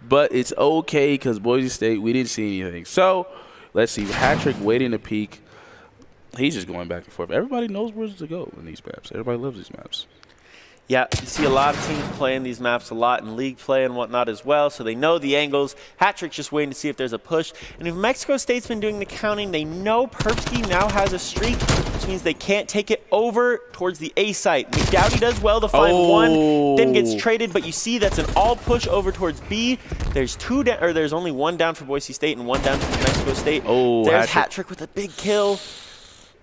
But it's okay because Boise State, we didn't see anything. So let's see. Hat-trick waiting to peak. He's just going back and forth. Everybody knows where to go in these maps. Everybody loves these maps. Yeah, you see a lot of teams playing these maps a lot in league play and whatnot as well, so they know the angles. Hat-trick's just waiting to see if there's a push. And if Mexico State's been doing the counting, they know Perpsky now has a streak, which means they can't take it over towards the A site. McDowdy does well to find one, then gets traded, but you see that's an all push over towards B. There's there's only one down for Boise State and one down for New Mexico State. Oh, there's Hat-trick with a big kill.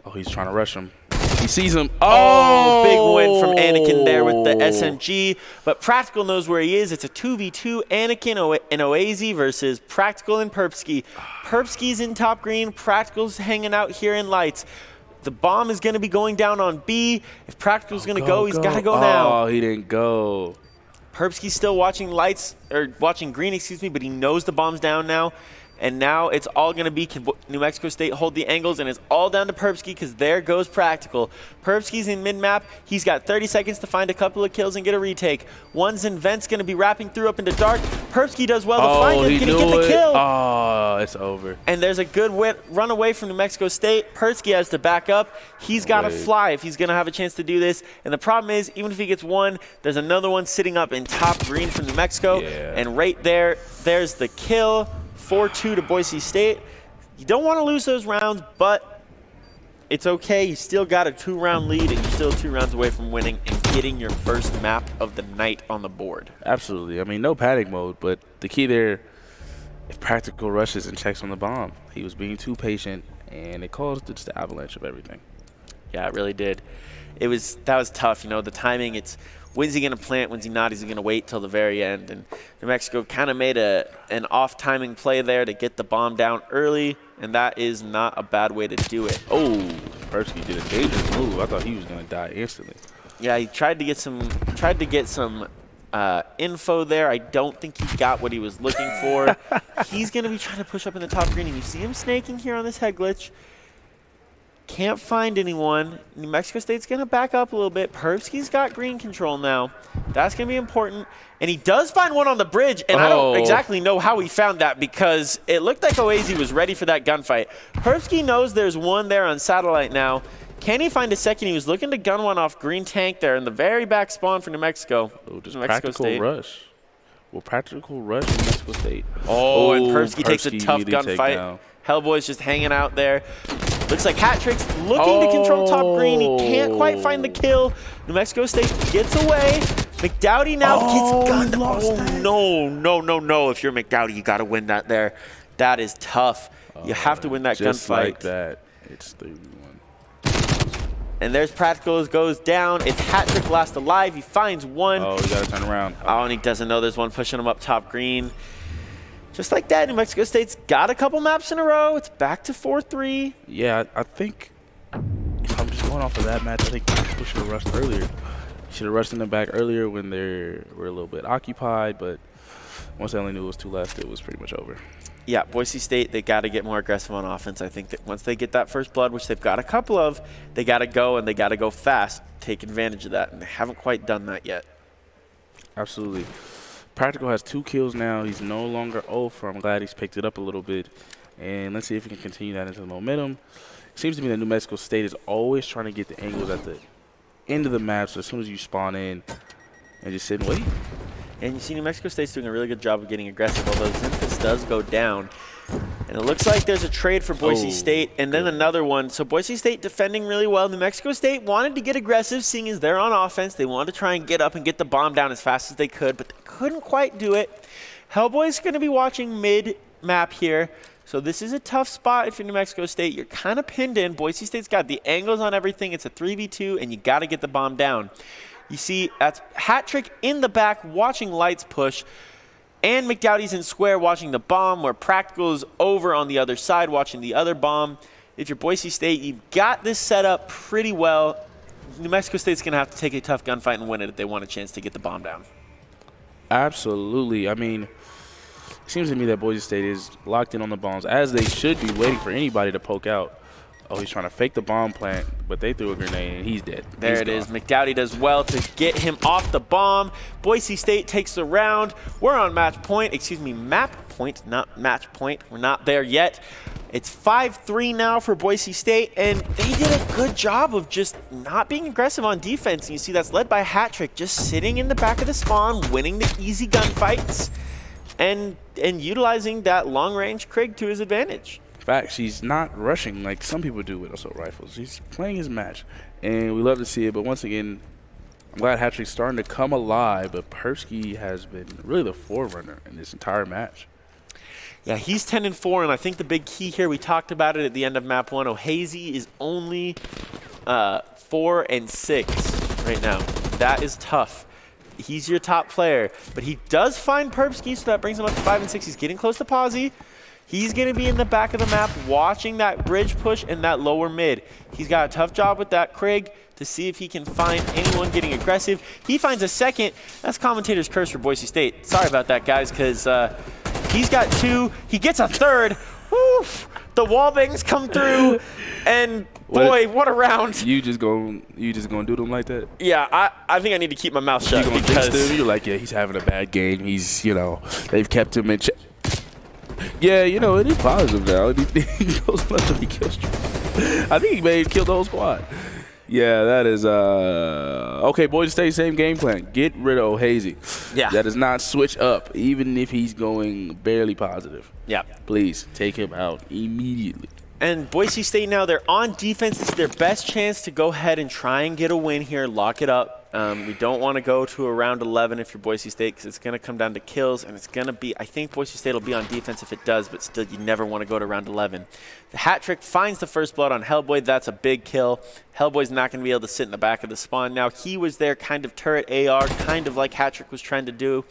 Oh, he's trying to rush him. He sees him. Oh, big win from Anakin there with the SMG. But Practical knows where he is. It's a 2v2, Anakin and Oazy versus Practical and Perpsky. Perpsky's in top green. Practical's hanging out here in lights. The bomb is going to be going down on B. If Practical's going to go, he's got to go now. Oh, he didn't go. Perpsky's still watching lights, or watching green, excuse me, but he knows the bomb's down now. And now it's all going to be, can New Mexico State hold the angles, and it's all down to Perpsky because there goes Practical. Perpsky's in mid-map. He's got 30 seconds to find a couple of kills and get a retake. One's in Vent's going to be wrapping through up into dark. Perpsky does well to find him. Can he get the kill? Oh, it's over. And there's a good run away from New Mexico State. Perpsky has to back up. He's got to fly if he's going to have a chance to do this. And the problem is, even if he gets one, there's another one sitting up in top green from New Mexico. Yeah. And right there, there's the kill. 4-2 to Boise State. You don't want to lose those rounds, but it's okay. You still got a 2-round lead, and you're still 2 rounds away from winning and getting your first map of the night on the board. Absolutely. I mean, no panic mode, but the key there, if Practical rushes and checks on the bomb, he was being too patient, and it caused just the avalanche of everything. Yeah, it really did. That was tough. You know, the timing, it's when's he going to plant, when's he not, is he going to wait till the very end? And New Mexico kind of made an off-timing play there to get the bomb down early, and that is not a bad way to do it. Oh, Perpsky did a dangerous move. I thought he was going to die instantly. Yeah, he tried to get some info there. I don't think he got what he was looking for. He's going to be trying to push up in the top green, and you see him snaking here on this head glitch. Can't find anyone. New Mexico State's going to back up a little bit. Perpsky's got green control now. That's going to be important. And he does find one on the bridge, and I don't exactly know how he found that because it looked like Oazy was ready for that gunfight. Perpsky knows there's one there on satellite now. Can he find a second? He was looking to gun one off green tank there in the very back spawn for New Mexico. Oh, just New Mexico Practical State. rush. Well, Practical rush New Mexico State. Oh, and Perpsky takes a tough immediate gunfight. takedown. Hellboy's just hanging out there. Looks like Hat-trick's looking to control top green. He can't quite find the kill. New Mexico State gets away. McDowdy now gets gunned. No. If you're McDowdy, you got to win that there. That is tough. You have to win that just gunfight. Like that. It's 3-1. And there's Practical goes down. It's Hat-trick last alive. He finds one. Oh, you got to turn around. Oh, and he doesn't know there's one pushing him up top green. Just like that, New Mexico State's got a couple maps in a row. It's back to 4-3. Yeah, I think if I'm just going off of that match, I think people should have rushed earlier. Should have rushed in the back earlier when they were a little bit occupied, but once they only knew it was 2 left, it was pretty much over. Yeah, Boise State, they got to get more aggressive on offense. I think that once they get that first blood, which they've got a couple of, they got to go, and they got to go fast, take advantage of that, and they haven't quite done that yet. Absolutely. Practical has 2 kills now. He's no longer 0-for. I'm glad he's picked it up a little bit. And let's see if we can continue that into the momentum. It seems to me that New Mexico State is always trying to get the angles at the end of the map, so as soon as you spawn in and just sit and wait. And you see New Mexico State's doing a really good job of getting aggressive, although Zinfus does go down. And it looks like there's a trade for Boise State and then another one. So Boise State defending really well. New Mexico State wanted to get aggressive, seeing as they're on offense. They wanted to try and get up and get the bomb down as fast as they could, but they couldn't quite do it. Hellboy's going to be watching mid-map here. So this is a tough spot if you're New Mexico State. You're kind of pinned in. Boise State's got the angles on everything. It's a 3v2, and you got to get the bomb down. You see, that's Hat-trick in the back watching lights push. And McDowdy's in square watching the bomb, where Practical is over on the other side watching the other bomb. If you're Boise State, you've got this set up pretty well. New Mexico State's going to have to take a tough gunfight and win it if they want a chance to get the bomb down. Absolutely. I mean, it seems to me that Boise State is locked in on the bombs, as they should be, waiting for anybody to poke out. Oh, he's trying to fake the bomb plant, but they threw a grenade, and he's dead. There it is. McDowdy does well to get him off the bomb. Boise State takes the round. We're on match point. Excuse me, map point, not match point. We're not there yet. It's 5-3 now for Boise State, and they did a good job of just not being aggressive on defense. And you see that's led by Hattrick, just sitting in the back of the spawn, winning the easy gunfights, and utilizing that long-range Krig to his advantage. Facts. He's not rushing like some people do with assault rifles. He's playing his match, and we love to see it. But once again, I'm glad Hattrick's starting to come alive, but Persky has been really the forerunner in this entire match. Yeah, he's 10-4, and I think the big key here, we talked about it at the end of map 1, O'Hazy is only 4-6 right now. That is tough. He's your top player, but he does find Perpsky, so that brings him up to 5-6. He's getting close to Posy. He's going to be in the back of the map watching that bridge push and that lower mid. He's got a tough job with that Krig to see if he can find anyone getting aggressive. He finds a second. That's commentator's curse for Boise State. Sorry about that, guys, because he's got 2. He gets a third. Woo! The wall bangs come through, and boy, what a round. You just gonna do them like that? Yeah, I think I need to keep my mouth shut. You gonna jinx them? You're like, yeah, he's having a bad game. He's, they've kept him in check. Yeah, it is positive now. He goes left and he kills you. I think he may have killed the whole squad. Yeah, that is okay. Boise State, same game plan. Get rid of O'Hazy. Yeah, that does not switch up, even if he's going barely positive. Yeah, please take him out immediately. And Boise State now, they're on defense. This is their best chance to go ahead and try and get a win here, lock it up. We don't want to go to a round 11 if you're Boise State, because it's going to come down to kills, and it's going to be, I think Boise State will be on defense if it does, but still you never want to go to round 11. The hat trick finds the first blood on Hellboy. That's a big kill. Hellboy's not going to be able to sit in the back of the spawn. Now he was there kind of turret AR, kind of like Hattrick was trying to do.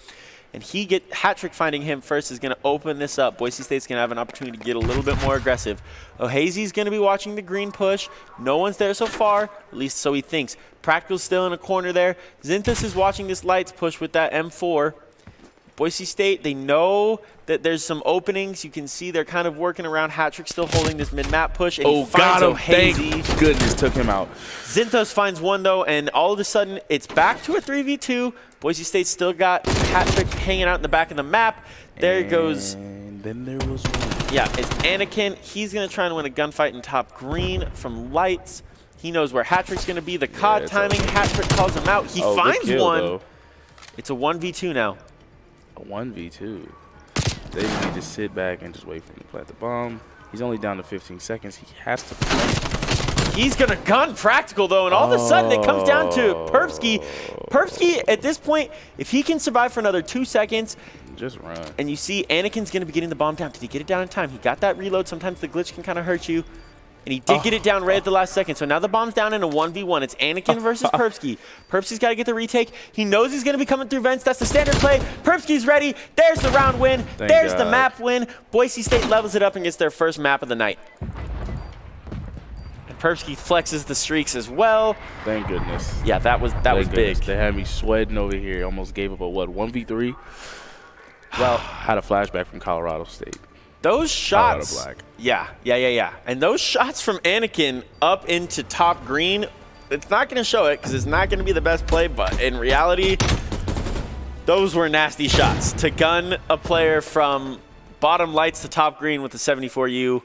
And Hattrick finding him first is going to open this up. Boise State's going to have an opportunity to get a little bit more aggressive. O'Hazy's going to be watching the green push. No one's there so far, at least so he thinks. Practical's still in a corner there. Zinthus is watching this lights push with that M4. Boise State, they know that there's some openings. You can see they're kind of working around. Hattrick still holding this mid-map push. And he finds O'Hazy. Thank goodness, took him out. Zinthos finds one, though, and all of a sudden, it's back to a 3v2. Boise State still got Hattrick hanging out in the back of the map. There he goes. And then there was one. Yeah, it's Anakin. He's going to try and win a gunfight in top green from lights. He knows where Hattrick's going to be. The CoD timing, Hattrick calls him out. He finds kill, one. Though. It's a 1v2 now. A 1v2. They just need to sit back and just wait for him to plant the bomb. He's only down to 15 seconds. He has to plant. He's going to gun Practical, though, and all of a sudden it comes down to Perpsky. Perpsky, at this point, if he can survive for another 2 seconds, just run. And you see Anakin's going to be getting the bomb down. Did he get it down in time? He got that reload. Sometimes the glitch can kind of hurt you. And he did get it down right at the last second. So now the bomb's down in a 1v1. It's Anakin versus Perpsky. Perpsky's got to get the retake. He knows he's going to be coming through vents. That's the standard play. Perpsky's ready. There's the round win. There's the map win. Boise State levels it up and gets their first map of the night. And Perpsky flexes the streaks as well. Thank goodness. Yeah, that was big. They had me sweating over here. Almost gave up a, 1v3? Well, had a flashback from Colorado State. Those shots, Black. Yeah. And those shots from Anakin up into top green, it's not going to show it because it's not going to be the best play, but in reality, those were nasty shots. To gun a player from bottom lights to top green with the 74U,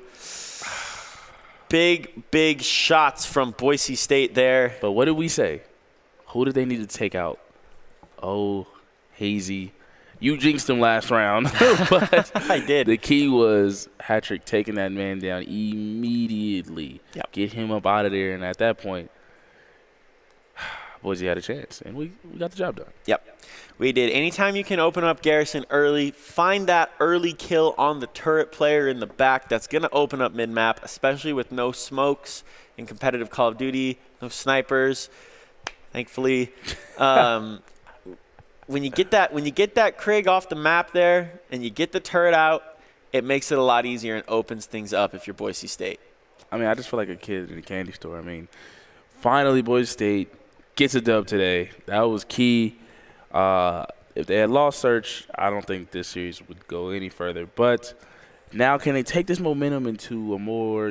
big shots from Boise State there. But what did we say? Who did they need to take out? Oh, Hazy. You jinxed him last round, but I did. The key was Hattrick taking that man down immediately. Yep. Get him up out of there, and at that point, Boise had a chance, and we got the job done. Yep, we did. Anytime you can open up Garrison early, find that early kill on the turret player in the back. That's going to open up mid-map, especially with no smokes in competitive Call of Duty, no snipers, thankfully. When you get that Krig off the map there and you get the turret out, it makes it a lot easier and opens things up if you're Boise State. I mean, I just feel like a kid in a candy store. I mean, finally Boise State gets a dub today. That was key. If they had lost Search, I don't think this series would go any further. But now can they take this momentum into a more,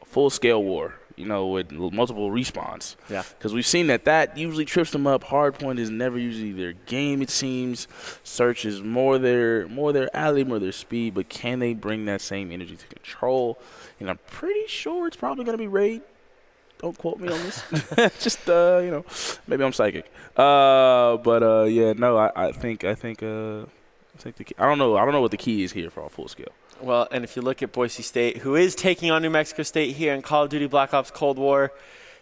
full-scale war, you know, with multiple respawns. Yeah. Because we've seen that usually trips them up. Hardpoint is never usually their game, it seems. Search is more their alley, more their speed. But can they bring that same energy to control? And I'm pretty sure it's probably going to be Raid. Don't quote me on this. Just, you know, maybe I'm psychic. Yeah, no, I think the key, I don't know what the key is here for our full scale. Well, and if you look at Boise State, who is taking on New Mexico State here in Call of Duty Black Ops Cold War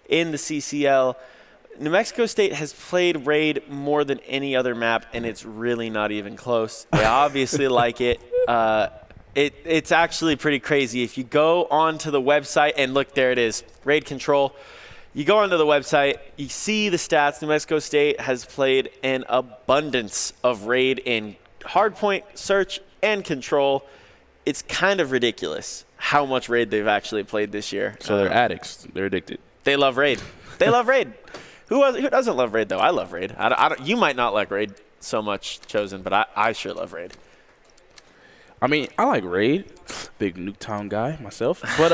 in the CCL, New Mexico State has played Raid more than any other map, and it's really not even close. They obviously like it. It's actually pretty crazy. If you go onto the website and look, there it is, Raid Control. You go onto the website, you see the stats. New Mexico State has played an abundance of Raid in Hardpoint, Search, and Control. It's kind of ridiculous how much Raid they've actually played this year. So they're addicts. They're addicted. They love Raid. They love Raid. Who doesn't love Raid, though? I love Raid. You might not like Raid so much, Chosen, but I sure love Raid. I mean, I like Raid. Big Nuketown guy myself. But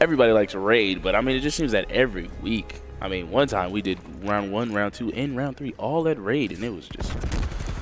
everybody likes Raid. But, I mean, it just seems that every week. I mean, one time we did round 1, round 2, and round 3 all at Raid, and it was just...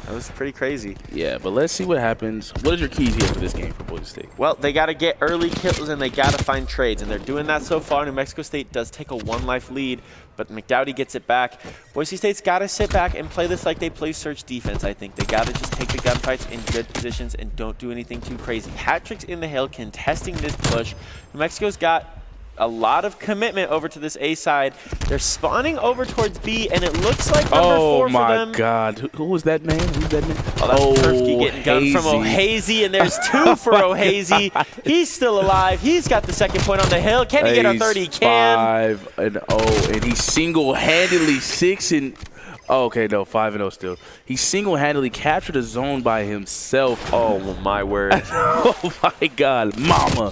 That was pretty crazy. Yeah, but let's see what happens. What is your keys here for this game for Boise State? Well, they got to get early kills, and they got to find trades, and they're doing that so far. New Mexico State does take a 1-life lead, but McDowdy gets it back. Boise State's got to sit back and play this like they play Search defense, I think. They got to just take the gunfights in good positions and don't do anything too crazy. Hat-tricks in the hill contesting this push. New Mexico's got a lot of commitment over to this A side. They're spawning over towards B, and it looks like number 4 for them. Oh, my God. Who was that man? Who's that man? Oh, that's Perfsky getting gunned from O'Hazy, and there's 2 for O'Hazy. He's still alive. He's got the second point on the hill. Can he get a 30? He can. 5-0, and he single-handedly 5-0 still. He single-handedly captured a zone by himself. Oh, my word. Oh, my God. Mama.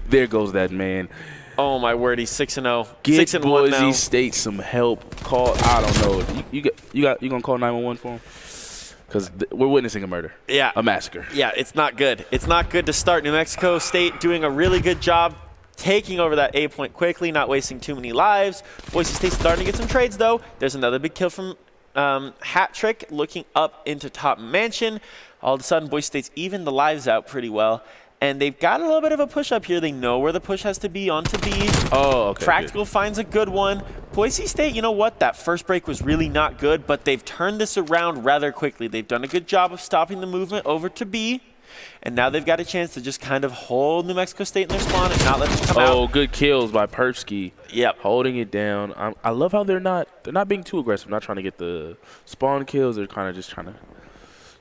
There goes that man. Oh, my word. He's 6-0. Get 6-1 Boise now. State some help. Call, I don't know. You going to call 911 for him? Because we're witnessing a murder. Yeah. A massacre. Yeah, it's not good. It's not good to start. New Mexico State doing a really good job taking over that A point quickly, not wasting too many lives. Boise State's starting to get some trades, though. There's another big kill from Hat Trick looking up into top mansion. All of a sudden, Boise State's evened the lives out pretty well. And they've got a little bit of a push up here. They know where the push has to be onto B. Oh, okay. Practical finds a good one. Boise State, you know what? That first break was really not good, but they've turned this around rather quickly. They've done a good job of stopping the movement over to B. And now they've got a chance to just kind of hold New Mexico State in their spawn and not let them come out. Oh, good kills by Perfsky. Yep. Holding it down. I love how they're not being too aggressive, not trying to get the spawn kills. They're kind of just trying to,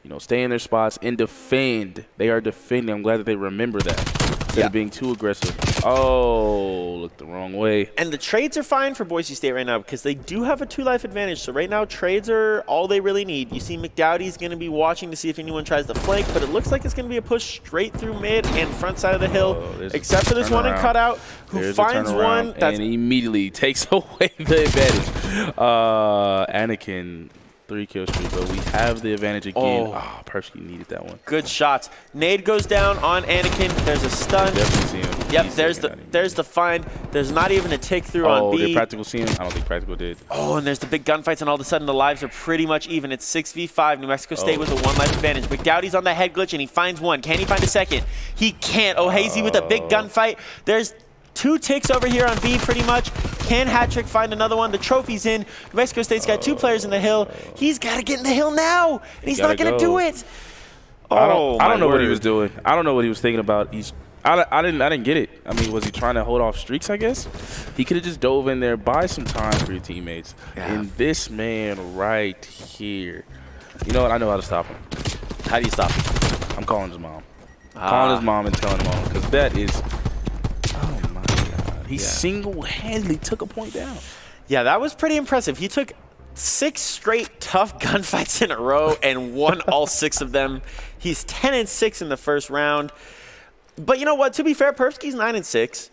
you know, stay in their spots and defend. They are defending. I'm glad that they remember that instead of being too aggressive. Oh, looked the wrong way. And the trades are fine for Boise State right now because they do have a 2-life advantage. So right now, trades are all they really need. You see McDowdy's going to be watching to see if anyone tries to flank, but it looks like it's going to be a push straight through mid and front side of the hill, except for this one in cutout, who finds one that's and immediately takes away the advantage. Anakin. 3-kill streak, but we have the advantage again. Oh, Persky needed that one. Good shots. Nade goes down on Anakin. There's a stun. Definitely see him. Yep, there's the find. There's not even a tick through on B. Oh, did Practical see him? I don't think Practical did. Oh, and there's the big gunfights, and all of a sudden the lives are pretty much even. It's 6v5. New Mexico State with a 1-life advantage. McDowdy's on the head glitch, and he finds one. Can he find a second? He can't. O'Hazy with a big gunfight. There's 2 ticks over here on B pretty much. Can Hat-Trick find another one? The trophy's in. New Mexico State's got 2 players in the hill. He's got to get in the hill now, and he's not going to do it. I don't know what he was doing. I don't know what he was thinking about. I didn't get it. I mean, was he trying to hold off streaks, I guess? He could have just dove in there, buy some time for your teammates. Yeah. And this man right here. You know what? I know how to stop him. How do you stop him? I'm calling his mom. Calling his mom and telling him all. Because that is... He single-handedly took a point down. Yeah, that was pretty impressive. He took 6 straight tough gunfights in a row and won all 6 of them. He's 10-6 in the first round. But you know what? To be fair, Perfsky's 9-6.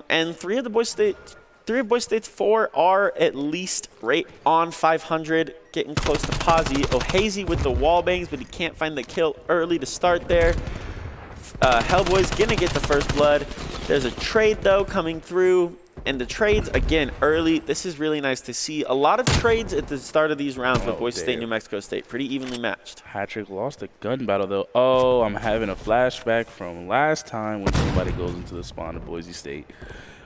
And 3 of Boise State's 4 are at least right on 500, getting close to Posy. O'Hazy with the wall bangs, but he can't find the kill early to start there. Hellboy's going to get the first blood. There's a trade, though, coming through. And the trades, again, early. This is really nice to see. A lot of trades at the start of these rounds with Boise State, New Mexico State. Pretty evenly matched. Hattrick lost a gun battle, though. Oh, I'm having a flashback from last time when somebody goes into the spawn of Boise State.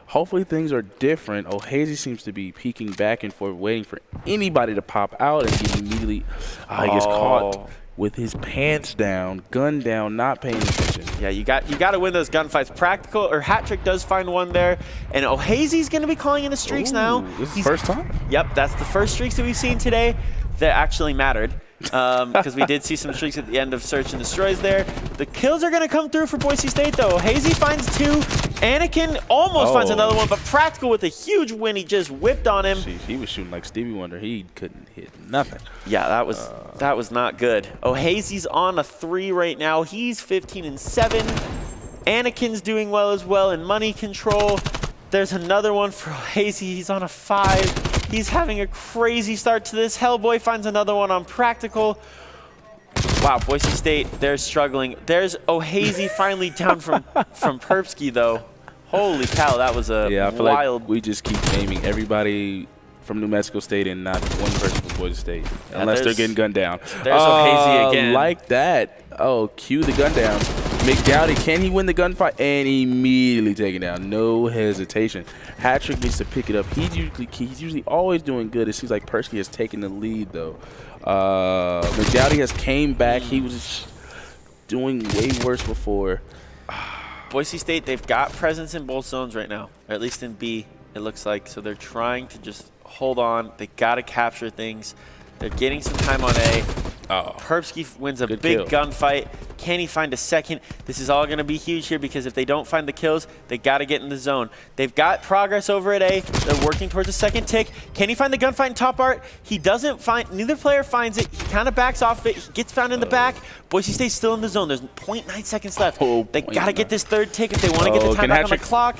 Hopefully things are different. O'Hazy seems to be peeking back and forth, waiting for anybody to pop out, and he immediately he gets caught with his pants down, gun down, not paying attention. Yeah, you got to win those gunfights. Practical or Hattrick does find one there, and O'Hazy's going to be calling in the streaks now. This is the first time? Yep, that's the first streaks that we've seen today that actually mattered. Because we did see some streaks at the end of Search and Destroys there. The kills are going to come through for Boise State, though. O'Hazy finds 2. Anakin almost finds another one, but Practical with a huge win. He just whipped on him. He was shooting like Stevie Wonder. He couldn't hit nothing. Yeah, that was not good. O'Hazy's on a 3 right now. He's 15-7. Anakin's doing well as well in money control. There's another one for O'Hazy. He's on a 5. He's having a crazy start to this. Hellboy finds another one on Practical. Wow, Boise State, they're struggling. There's O'Hazy finally down from Perpsky, though. Holy cow, that was a I feel wild. like we just keep naming everybody from New Mexico State and not one person from Boise State, unless they're getting gunned down. There's O'Hazy again. Like that. Oh, cue the gun down. McDowdy, can he win the gunfight? And immediately taken down. No hesitation. Hattrick needs to pick it up. He's usually always doing good. It seems like Persky has taken the lead, though. McDowdy has came back. He was doing way worse before. Boise State, they've got presence in both zones right now, or at least in B, it looks like. So they're trying to just hold on. They got to capture things. They're getting some time on A. Perpsky wins a big gunfight. Can he find a second? This is all going to be huge here because if they don't find the kills, they got to get in the zone. They've got progress over at A. They're working towards a second tick. Can he find the gunfight in top art? He doesn't find, neither player finds it. He kind of backs off it. He gets found in the back. Boise State's still in the zone. There's 0.9 seconds left. They got to get this third tick if they want to get the time back on the clock.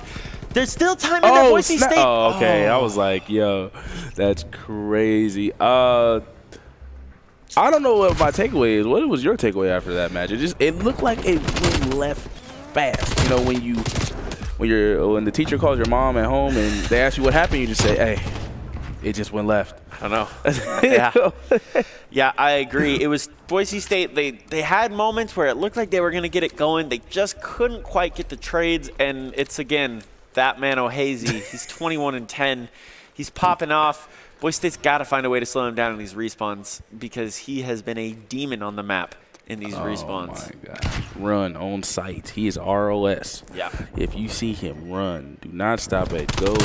There's still time in there, Boise State. Oh, okay. I was like, yo, that's crazy. I don't know what my takeaway is. What was your takeaway after that match? It looked like it went left fast. You know, when the teacher calls your mom at home and they ask you what happened, you just say, hey, it just went left. I know. Yeah, I agree. It was Boise State. They had moments where it looked like they were going to get it going. They just couldn't quite get the trades. And it's, again, that man O'Hazy. He's 21-10. He's popping off. Boise State's got to find a way to slow him down in these respawns because he has been a demon on the map in these respawns. Oh, my gosh. Run on sight. He is ROS. Yeah. If you see him run, do not stop at go.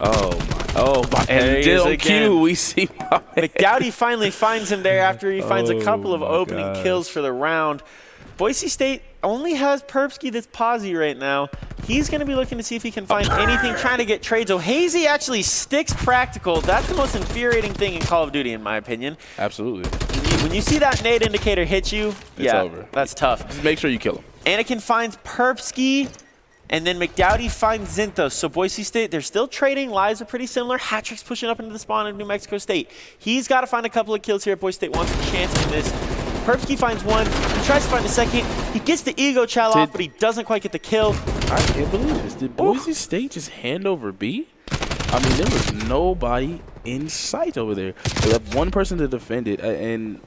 Oh, my. And on cue, we see McDowdy finally finds him there after he finds a couple of opening kills for the round. Boise State only has Perpsky that's posy right now. He's going to be looking to see if he can find anything, trying to get trades. O'Hazy actually sticks Practical. That's the most infuriating thing in Call of Duty, in my opinion. Absolutely. When you see that nade indicator hit you, it's over. That's tough. Just make sure you kill him. Anakin finds Perpsky, and then McDowdy finds Zinthos. So Boise State, they're still trading. Lives are pretty similar. Hattrick's pushing up into the spawn of New Mexico State. He's got to find a couple of kills here. Boise State wants a chance in this. Perpsky finds one. He tries to find a second. He gets the ego chow off, but he doesn't quite get the kill. I can't believe this. Did Boise State just hand over B? I mean, there was nobody in sight over there. They left one person to defend it, and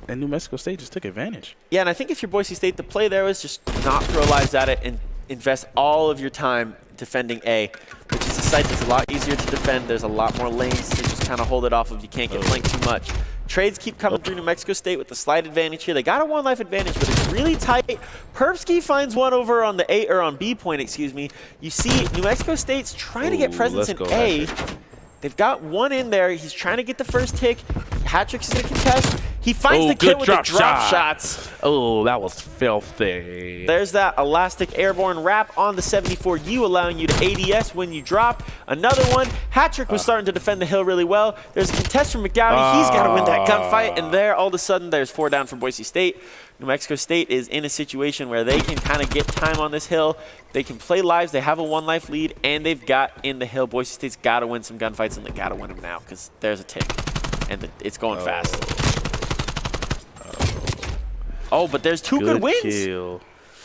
New Mexico State just took advantage. Yeah, and I think if you're Boise State, the play there was just not throw lives at it and invest all of your time defending A, which is a site that's a lot easier to defend. There's a lot more lanes to just kind of hold it off of. You can't get flanked too much. Trades keep coming through New Mexico State with the slight advantage here. They got a 1 life advantage, but it's really tight. Perpsky finds one over on the A, or on B point, excuse me. You see New Mexico State's trying to get presence in A. They've got one in there. He's trying to get the first tick. Hattrick's going to contest. He finds the kill with the drop shots. Oh, that was filthy. There's that elastic airborne wrap on the 74U, allowing you to ADS when you drop. Another one. Hattrick was starting to defend the hill really well. There's a contest from McDowdy. He's got to win that gunfight. And there, all of a sudden, there's 4 down for Boise State. New Mexico State is in a situation where they can kind of get time on this hill. They can play lives. They have a 1 life lead, and they've got in the hill. Boise State's got to win some gunfights, and they got to win them now because there's a tick, and it's going fast. Oh, but there's 2 good wins. Kill.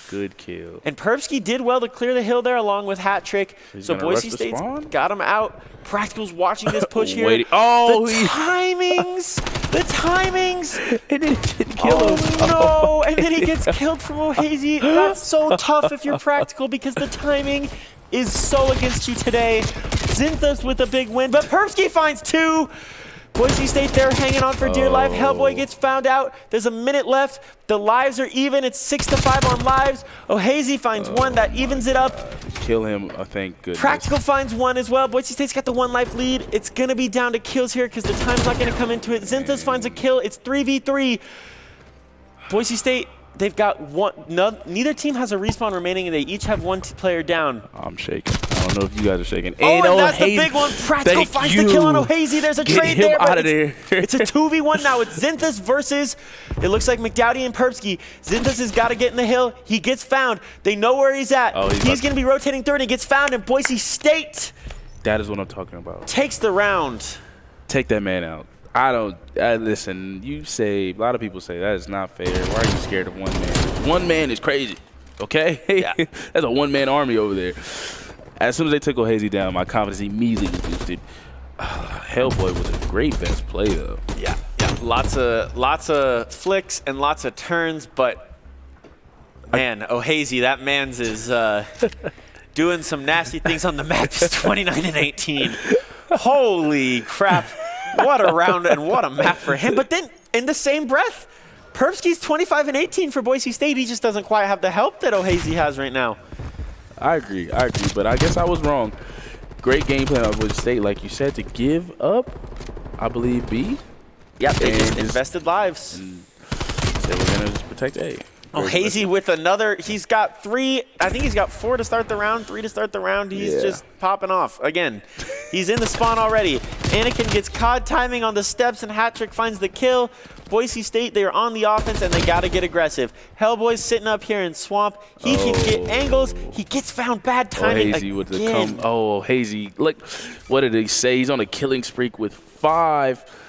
Good kill. And Perbsky did well to clear the hill there along with Hat Trick. So gonna rush Boise the State's spawn? got him out. Practical's watching this push here. Waiting. Oh, the timings! The timings! It didn't kill him. Oh, no! And then he gets killed from O'Hazy. That's so tough if you're Practical because the timing is so against you today. Zinthos with a big win, but Perbsky finds 2. Boise State there hanging on for dear life. Hellboy gets found out. There's a minute left. The lives are even. It's 6-5 on lives. O'Hazy finds 1. That evens it up. Kill him, thank goodness. Practical finds 1 as well. Boise State's got the 1 life lead. It's going to be down to kills here because the time's not going to come into it. Zinthos finds a kill. It's 3v3. Boise State, they've got 1. Neither team has a respawn remaining, and they each have 1 player down. I'm shaking. I don't know if you guys are shaking. Oh, and that's the big one. Practical finds the kill on O'Hazy. There's a trade there. Get him out of there. It's a 2v1 now. It's Zinthos versus, it looks like McDowdy and Perbsky. Zinthos has got to get in the hill. He gets found. They know where he's at. Oh, he's going to be rotating third. He gets found, and Boise State That is what I'm talking about. takes the round. Take that man out. Listen, you say, a lot of people say that is not fair. Why are you scared of 1 man? 1 man is crazy, okay? Yeah. That's a 1-man army over there. As soon as they took O'Hazy down, my confidence immediately was boosted. Hellboy was a great best play, though. Yeah. Lots of flicks and lots of turns, but man, O'Hazy, that man's is doing some nasty things on the map. He's 29-18. Holy crap. What a round and what a map for him. But then in the same breath, Perbsky's 25-18 for Boise State. He just doesn't quite have the help that O'Hazy has right now. I agree, but I guess I was wrong. Great game plan of Boise State, like you said, to give up, I believe, B. Yep, they just invested lives. And they were going to just protect A. O'Hazy with another, he's got 3, I think he's got 4 to start the round, 3 to start the round. He's just popping off. Again, he's in the spawn already. Anakin gets CoD timing on the steps and Hat Trick finds the kill. Boise State, they are on the offense and they got to get aggressive. Hellboy's sitting up here in Swamp. He can get angles. He gets found bad timing O'Hazy with the O'Hazy. Look, what did he say? He's on a killing streak with 5.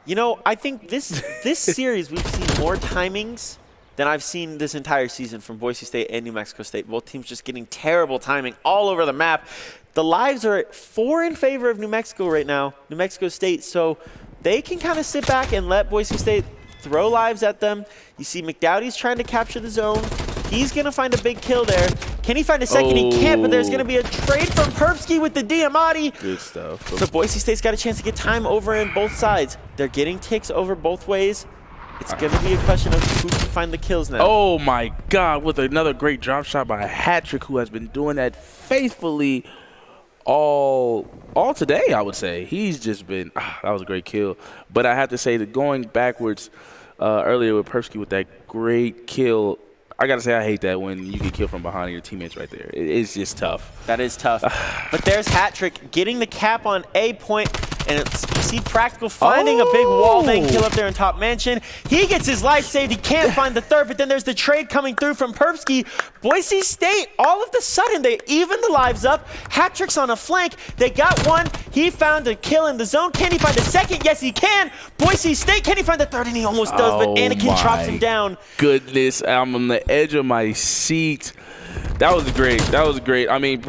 You know, I think this series we've seen more timings than I've seen this entire season from Boise State and New Mexico State. Both teams just getting terrible timing all over the map. The lives are at 4 in favor of New Mexico right now, New Mexico State. So they can kind of sit back and let Boise State throw lives at them. You see McDowdy's trying to capture the zone. He's going to find a big kill there. Can he find a second? He can't, but there's going to be a trade from Perbsky with the Diamatti. Good stuff. So Boise State's got a chance to get time over in both sides. They're getting ticks over both ways. It's going to be a question of who can find the kills now. Oh, my God, with another great drop shot by Hat Trick, who has been doing that faithfully all today, I would say. He's just been, that was a great kill. But I have to say that going backwards earlier with Perbsky with that great kill, I got to say I hate that when you get killed from behind your teammates right there. It's just tough. That is tough. But there's Hat Trick getting the cap on A point. And you see Practical finding a big wallbang kill up there in top mansion. He gets his life saved. He can't find the third, but then there's the trade coming through from Perbsky. Boise State, all of a sudden, they even the lives up. Hat Trick's on a flank. They got 1. He found a kill in the zone. Can he find a second? Yes, he can. Boise State, can he find the third? And he almost does, but Anakin drops him down. Goodness, I'm on the edge of my seat. That was great. That was great. I mean,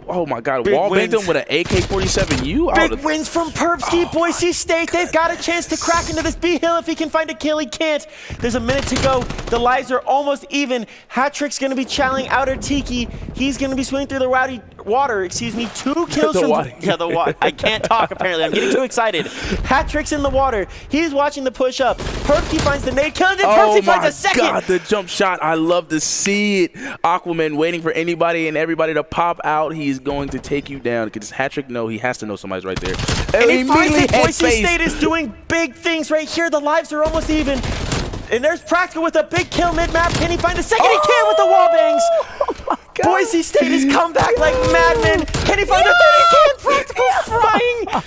oh my God, wallbanged him with an AK-47U. Big wins from Perbsky. Boise State, they've got a chance to crack into this B hill if he can find a kill. He can't. There's a minute to go. The lives are almost even. Hat Trick's going to be challenging Outer Tiki. He's going to be swimming through the water. 2 kills from the water. I can't talk apparently. I'm getting too excited. Hat Trick's in the water. He's watching the push up. Perbsky finds the nade kill, and then Perbsky finds a second. Oh my God, the jump shot. I love to see it. Aquaman waiting for anybody and everybody to pop out. He's going to take you down. Because Hat Trick he has to know somebody's right there. And he finds it. Boise State is doing big things right here. The lives are almost even. And there's Practical with a big kill mid-map. Can he find a second? He can with the wall bangs. Oh Boise State has come back like madmen. Can he find a third? He can. Practical's frying.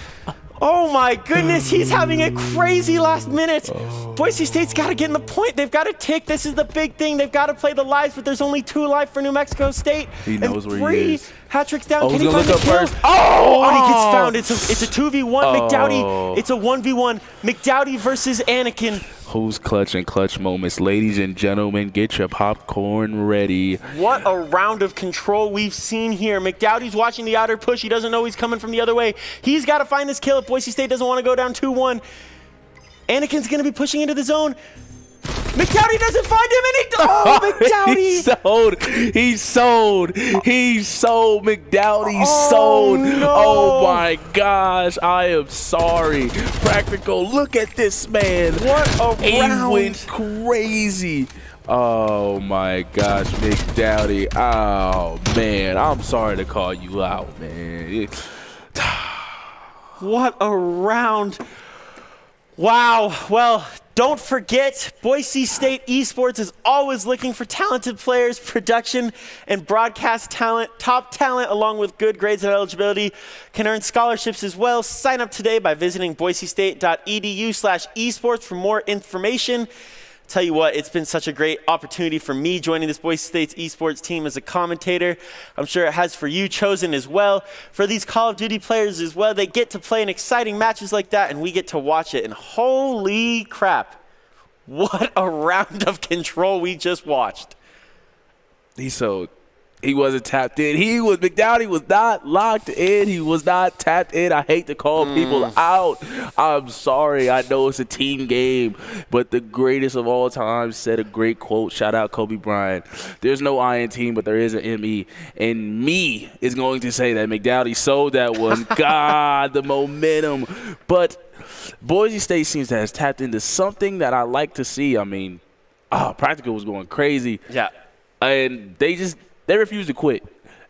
Oh my goodness, he's having a crazy last minute. Boise State's got to get in the point. They've got to tick. This is the big thing. They've got to play the lives, but there's only 2 live for New Mexico State. He knows where he is. Hat Trick's down. Can He's he find the kill? first. Oh, he gets found. It's a 2v1. McDowdy. It's a 1v1. McDowdy versus Anakin. Who's clutch and clutch moments? Ladies and gentlemen, get your popcorn ready. What a round of control we've seen here. McDowdy's watching the outer push. He doesn't know he's coming from the other way. He's got to find this kill if Boise State doesn't want to go down 2-1. Anakin's going to be pushing into the zone. McDowdy doesn't find him, and McDowdy! He's sold. McDowdy sold. No. Oh my gosh, I am sorry. Practical, look at this man. What a He round. went crazy. Oh my gosh, McDowdy. Oh man, I'm sorry to call you out, man. What a round. Wow. Well, don't forget, Boise State Esports is always looking for talented players, production, and broadcast talent. Top talent, along with good grades and eligibility, can earn scholarships as well. Sign up today by visiting boisestate.edu/esports for more information. Tell you what, it's been such a great opportunity for me joining this Boise State's esports team as a commentator. I'm sure it has for you, Chosen, as well. For these Call of Duty players as well, they get to play in exciting matches like that, and we get to watch it. And holy crap, what a round of control we just watched. He sold. He wasn't tapped in. McDowdy was not locked in. He was not tapped in. I hate to call people out. I'm sorry. I know it's a team game, but the greatest of all time said a great quote. Shout out Kobe Bryant. There's no I in team, but there is an ME. And me is going to say that McDowdy sold that one. God, the momentum. But Boise State seems to have tapped into something that I like to see. I mean, Practical was going crazy. Yeah. And they refused to quit.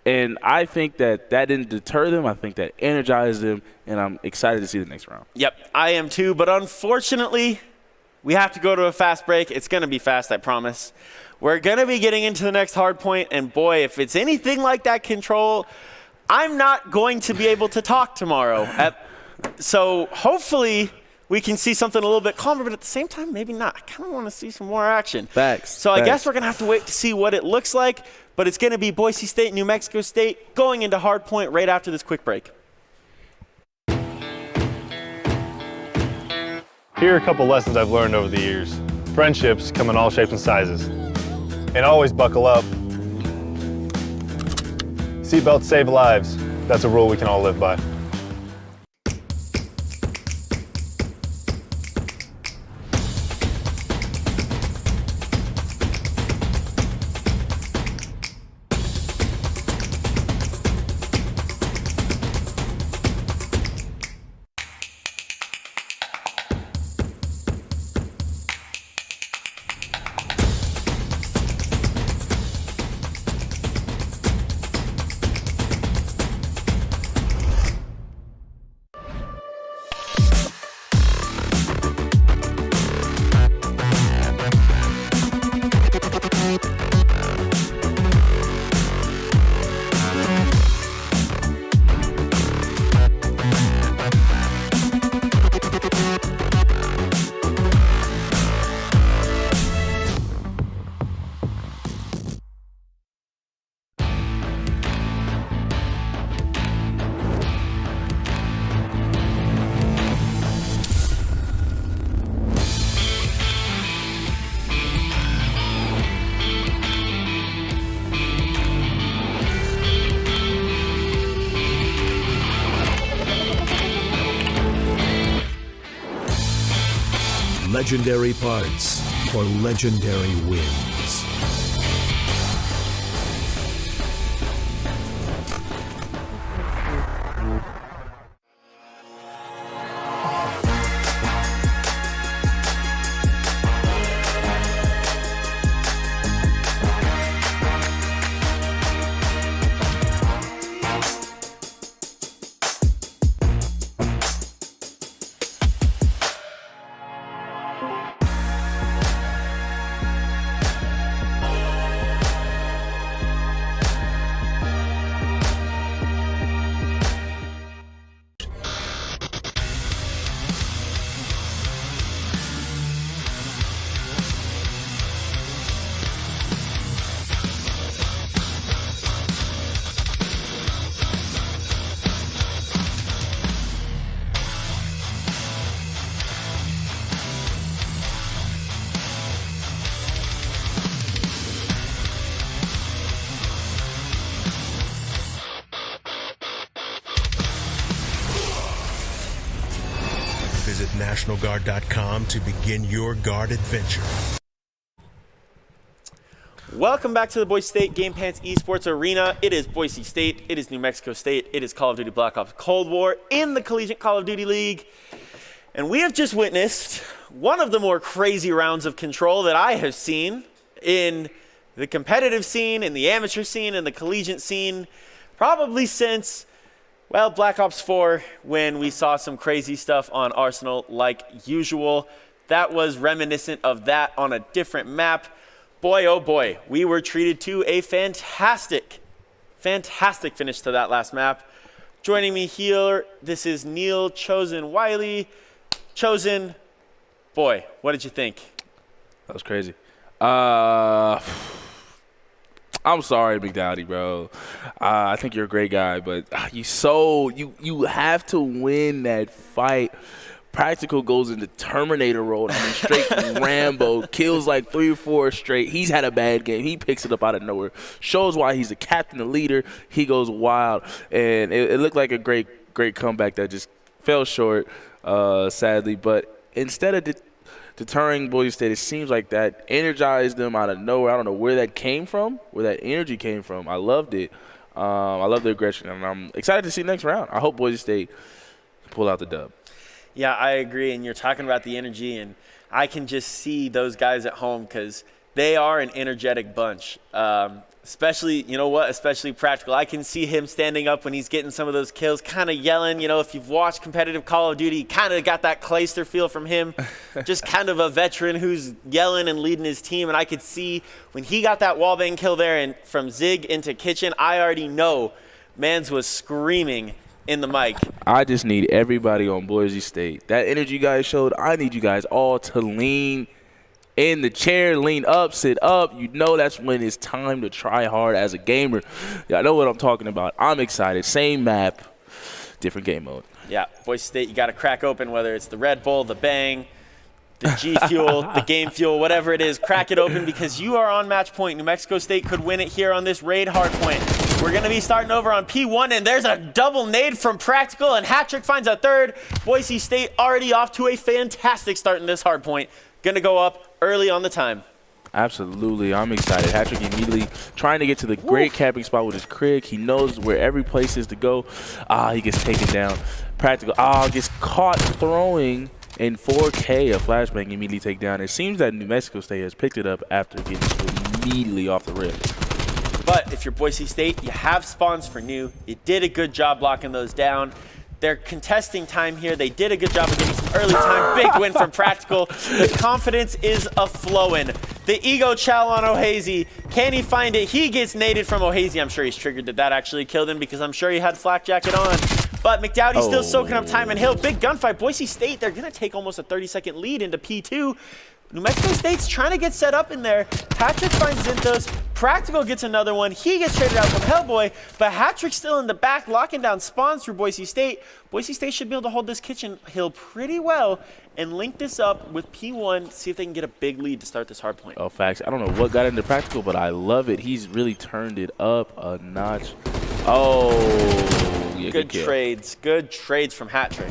And I think that didn't deter them. I think that energized them. And I'm excited to see the next round. Yep, I am too. But unfortunately, we have to go to a fast break. It's going to be fast, I promise. We're going to be getting into the next hard point. And boy, if it's anything like that control, I'm not going to be able to talk tomorrow. So hopefully we can see something a little bit calmer, but at the same time, maybe not. I kind of want to see some more action. Facts. So I guess we're going to have to wait to see what it looks like, but it's going to be Boise State, New Mexico State going into hard point right after this quick break. Here are a couple lessons I've learned over the years. Friendships come in all shapes and sizes. And always buckle up. Seatbelts save lives. That's a rule we can all live by. Legendary parts for legendary wins. Visit NationalGuard.com to begin your Guard adventure. Welcome back to the Boise State Game Pants Esports Arena. It is Boise State. It is New Mexico State. It is Call of Duty Black Ops Cold War in the Collegiate Call of Duty League. And we have just witnessed one of the more crazy rounds of control that I have seen in the competitive scene, in the amateur scene, in the collegiate scene, probably since, well, Black Ops 4, when we saw some crazy stuff on Arsenal like usual. That was reminiscent of that on a different map. Boy, oh boy, we were treated to a fantastic finish to that last map. Joining me here, this is Neil Chosen Wiley. Chosen, boy, what did you think? That was crazy. I'm sorry, Big Dowdy, bro. I think you're a great guy, but you have to win that fight. Practical goes into Terminator mode. I mean, straight Rambo, kills like 3 or 4 straight. He's had a bad game. He picks it up out of nowhere. Shows why he's the captain, the leader. He goes wild. And it looked like a great comeback that just fell short, sadly. But instead of deterring Boise State, it seems like that energized them out of nowhere. I don't know where that came from, where that energy came from. I loved it. I love the aggression, and I'm excited to see next round. I hope Boise State pull out the dub. Yeah, I agree, and you're talking about the energy, and I can just see those guys at home because they are an energetic bunch. Especially, you know what, especially Practical. I can see him standing up when he's getting some of those kills, kind of yelling. You know, if you've watched competitive Call of Duty, kind of got that Clayster feel from him. Just kind of a veteran who's yelling and leading his team, and I could see when he got that wallbang kill there and from Zig into Kitchen, I already know Mans was screaming in the mic. I just need everybody on Boise State. That energy you guys showed, I need you guys all to lean in the chair, lean up, sit up. You know that's when it's time to try hard as a gamer. Yeah, I know what I'm talking about. I'm excited. Same map, different game mode. Yeah, Boise State, you got to crack open, whether it's the Red Bull, the Bang, the G Fuel, the Game Fuel, whatever it is, crack it open because you are on match point. New Mexico State could win it here on this raid hard point. We're going to be starting over on P1, and there's a double nade from Practical, and Hattrick finds a third. Boise State already off to a fantastic start in this hard point. Going to go up early on the time. Absolutely. I'm excited. Hattrick immediately trying to get to the great camping spot with his Krig. He knows where every place is to go. He gets taken down. Practical, gets caught throwing in 4K. A flashbang immediately take down. It seems that New Mexico State has picked it up after getting immediately off the rip. But if you're Boise State, you have spawns for new. You did a good job blocking those down. They're contesting time here. They did a good job of getting some early time. Big win from Practical. The confidence is a-flowing. The ego chow on O'Hazy. Can he find it? He gets naded from O'Hazy. I'm sure he's triggered that actually killed him because I'm sure he had flak jacket on. But McDowdy's still soaking up time and Hill. Big gunfight. Boise State, they're going to take almost a 30-second lead into P2. New Mexico State's trying to get set up in there. Hattrick finds Zinthos. Practical gets another one. He gets traded out from Hellboy, but Hattrick's still in the back, locking down spawns for Boise State. Boise State should be able to hold this kitchen hill pretty well and link this up with P1, see if they can get a big lead to start this hard point. Oh, facts. I don't know what got into Practical, but I love it. He's really turned it up a notch. Oh, yeah, good trades. Good trades from Hattrick.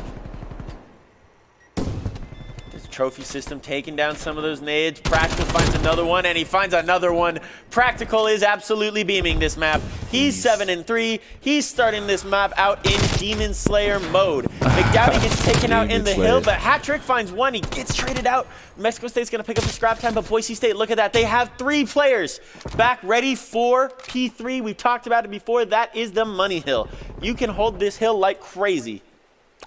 Trophy system taking down some of those nades. Practical finds another one, and he finds another one. Practical is absolutely beaming this map. He's 7-3. He's starting this map out in Demon Slayer mode. McDowdy gets taken out in the hill, but Hattrick finds one. He gets traded out. Mexico State's going to pick up the scrap time, but Boise State, look at that. They have 3 players back ready for P3. We've talked about it before. That is the money hill. You can hold this hill like crazy.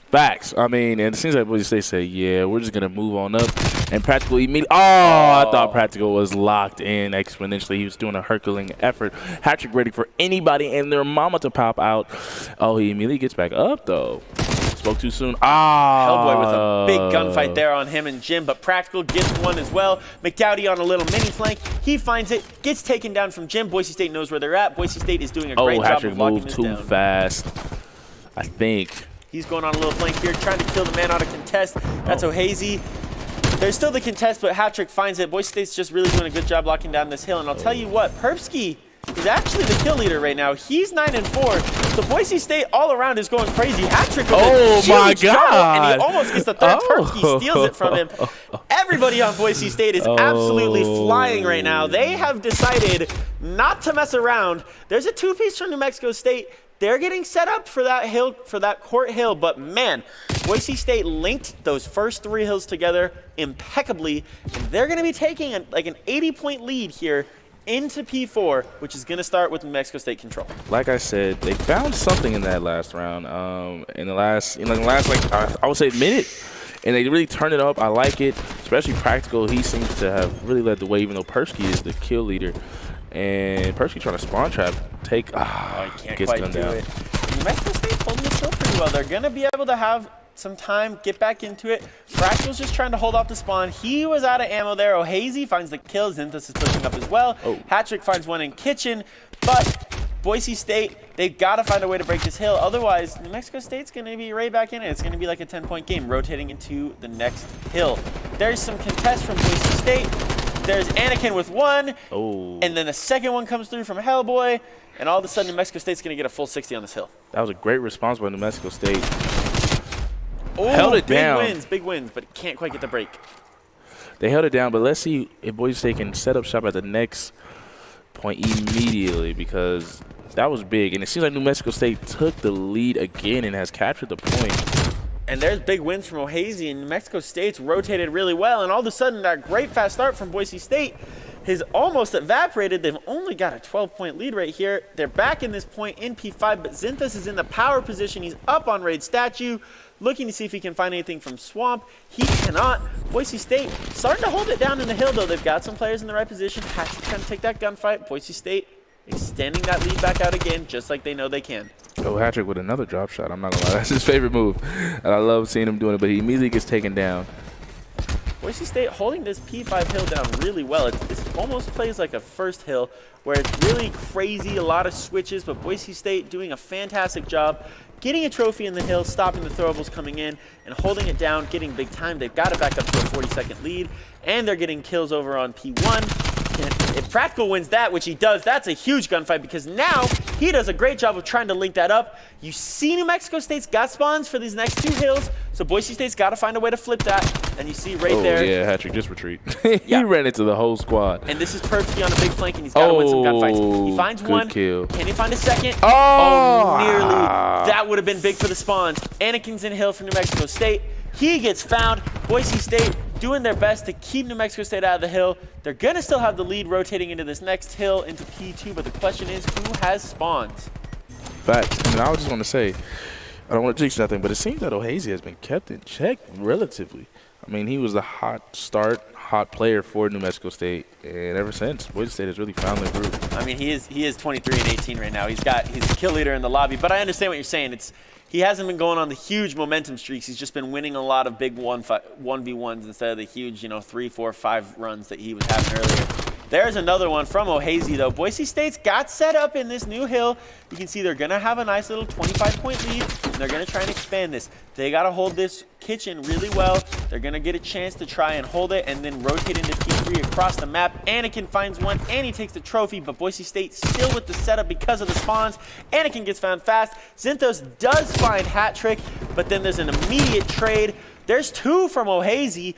Facts. I mean, and it seems like Boise State say, yeah, we're just going to move on up. And Practical immediately, I thought Practical was locked in exponentially. He was doing a Herculean effort. Hattrick ready for anybody and their mama to pop out. Oh, he immediately gets back up, though. Spoke too soon. Hellboy with a big gunfight there on him and Jim, but Practical gets one as well. McDowdy on a little mini flank. He finds it, gets taken down from Jim. Boise State knows where they're at. Boise State is doing a great job of locking this down. Hattrick moved too fast, I think. He's going on a little flank here, trying to kill the man out of contest. That's O'Hazy. There's still the contest, but Hattrick finds it. Boise State's just really doing a good job locking down this hill. And I'll tell you what, Perpsky is actually the kill leader right now. He's 9-4. So Boise State all around is going crazy. Hat-trick with a huge double, and he almost gets the third turkey, steals it from him. Everybody on Boise State is absolutely flying right now. They have decided not to mess around. There's a two-piece from New Mexico State. They're getting set up for that hill, for that court hill, but man, Boise State linked those first 3 hills together impeccably, and they're going to be taking like an 80-point lead here into P4, which is going to start with New Mexico State control. Like I said, they found something in that last round. In the last like I would say minute, and they really turned it up. I like it, especially Practical. He seems to have really led the way, even though Persky is the kill leader. And Persky trying to spawn trap, he can't Gets quite do down. It. New Mexico State holding the still pretty well. They're going to be able to have some time, get back into it. Practical's just trying to hold off the spawn. He was out of ammo there. O'Hazy finds the kill. Zinthus is pushing up as well. Hat-trick finds one in kitchen, but Boise State, they've got to find a way to break this hill. Otherwise, New Mexico State's going to be right back in it. It's going to be like a 10-point game, rotating into the next hill. There's some contest from Boise State. There's Anakin with 1, and then the second one comes through from Hellboy, and all of a sudden New Mexico State's going to get a full 60 on this hill. That was a great response by New Mexico State. Held it down. Big wins, but can't quite get the break. They held it down, but let's see if Boise State can set up shop at the next point immediately, because that was big. And it seems like New Mexico State took the lead again and has captured the point. And there's big wins from O'Hazy, and New Mexico State's rotated really well. And all of a sudden, that great fast start from Boise State has almost evaporated. They've only got a 12-point lead right here. They're back in this point in P5, but Zinthus is in the power position. He's up on Raid Statue, looking to see if he can find anything from Swamp. He cannot. Boise State starting to hold it down in the hill, though. They've got some players in the right position. Hatchet trying to take that gunfight. Boise State extending that lead back out again, just like they know they can. Hat-trick with another drop shot. I'm not going to lie. That's his favorite move. And I love seeing him doing it, but he immediately gets taken down. Boise State holding this P5 hill down really well. It almost plays like a first hill where it's really crazy, a lot of switches, but Boise State doing a fantastic job getting a trophy in the hill, stopping the throwables coming in, and holding it down, getting big time. They've got it back up to a 40-second lead, and they're getting kills over on P1. And if Practical wins that, which he does, that's a huge gunfight, because now he does a great job of trying to link that up. You see New Mexico State's got spawns for these next 2 hills, so Boise State's got to find a way to flip that. And you see right there. Yeah, Hat-trick, just retreat. He ran into the whole squad. And this is Persky on a big flank, and he's got to win some gunfights. He finds one. Kill. Can he find a second? Nearly. That would have been big for the spawns. Anakin's in hill for New Mexico State. He gets found. Boise State doing their best to keep New Mexico State out of the hill. They're going to still have the lead rotating into this next hill, into P2, but the question is, who has spawns? Facts. And I just want to say, I don't want to jinx nothing, but it seems that O'Hazy has been kept in check relatively. I mean, he was the hot player for New Mexico State, and ever since, Boise State has really found their groove. I mean, he is 23-18 right now. He's the kill leader in the lobby, but I understand what you're saying. He hasn't been going on the huge momentum streaks. He's just been winning a lot of big 1v1s instead of the huge, 3, 4, 5 runs that he was having earlier. There's another one from O'Hazy, though. Boise State's got set up in this new hill. You can see they're going to have a nice little 25-point lead, and they're going to try and expand this. They got to hold this kitchen really well. They're going to get a chance to try and hold it and then rotate into P3 across the map. Anakin finds one, and he takes the trophy, but Boise State still with the setup because of the spawns. Anakin gets found fast. Zinthos does find Hat-trick, but then there's an immediate trade. There's 2 from O'Hazy.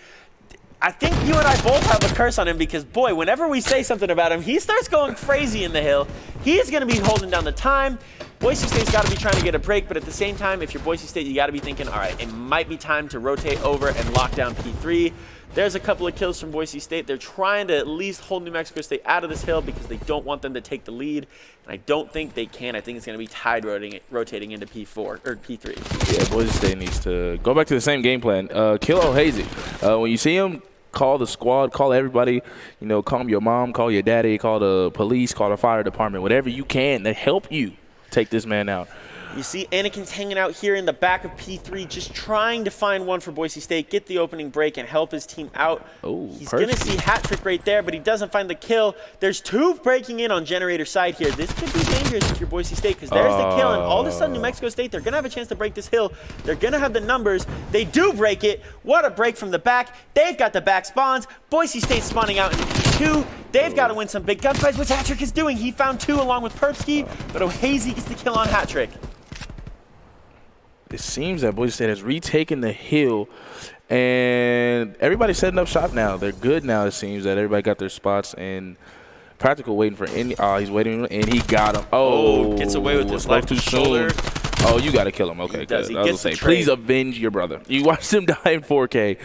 I think you and I both have a curse on him because, boy, whenever we say something about him, he starts going crazy in the hill. He is going to be holding down the time. Boise State's got to be trying to get a break, but at the same time, if you're Boise State, you got to be thinking, all right, it might be time to rotate over and lock down P3. There's a couple of kills from Boise State. They're trying to at least hold New Mexico State out of this hill because they don't want them to take the lead, and I don't think they can. I think it's going to be tied rotating into P4 or P3. Yeah, Boise State needs to go back to the same game plan. Kill O'Hazy. When you see him, call the squad, call everybody, call your mom, call your daddy, call the police, call the fire department, whatever you can to help you take this man out. You see Anakin's hanging out here in the back of P3, just trying to find one for Boise State, get the opening break, and help his team out. He's going to see Hat-trick right there, but he doesn't find the kill. There's 2 breaking in on generator side here. This could be dangerous if you're Boise State, because there's the kill, and all of a sudden New Mexico State, they're going to have a chance to break this hill. They're going to have the numbers. They do break it. What a break from the back. They've got the back spawns. Boise State spawning out into P3. 2. They've got to win some big gunfights, which Hattrick is doing. He found 2 along with Perpsky, but O'Hazy gets the kill on Hattrick. It seems that Boise State has retaken the hill, and everybody's setting up shop now. They're good now. It seems that everybody got their spots, and Practical waiting for any. He's waiting, and he got him. Oh, gets away with his left shoulder. Oh, you got to kill him. Okay, good. He I was gets gonna say, the trade. please avenge your brother. You watched him die in 4K.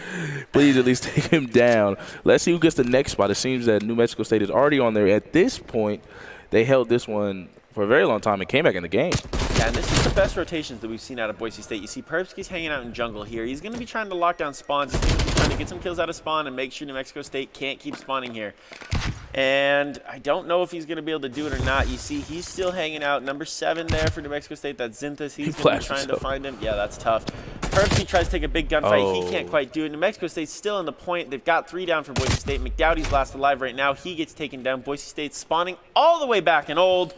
Please at least take him down. Let's see who gets the next spot. It seems that New Mexico State is already on there. At this point, they held this one for a very long time and came back in the game. Yeah, and this is the best rotations that we've seen out of Boise State. You see Perpsky's hanging out in jungle here. He's going to be trying to lock down spawns. He's going to be trying to get some kills out of spawn and make sure New Mexico State can't keep spawning here. And I don't know if he's going to be able to do it or not. You see, he's still hanging out. Number 7 there for New Mexico State. That's Zinthus. He's going to be trying to find him. Yeah, that's tough. Perpsky tries to take a big gunfight. He can't quite do it. New Mexico State's still in the point. They've got 3 down for Boise State. McDowdy's last alive right now. He gets taken down. Boise State's spawning all the way back in old.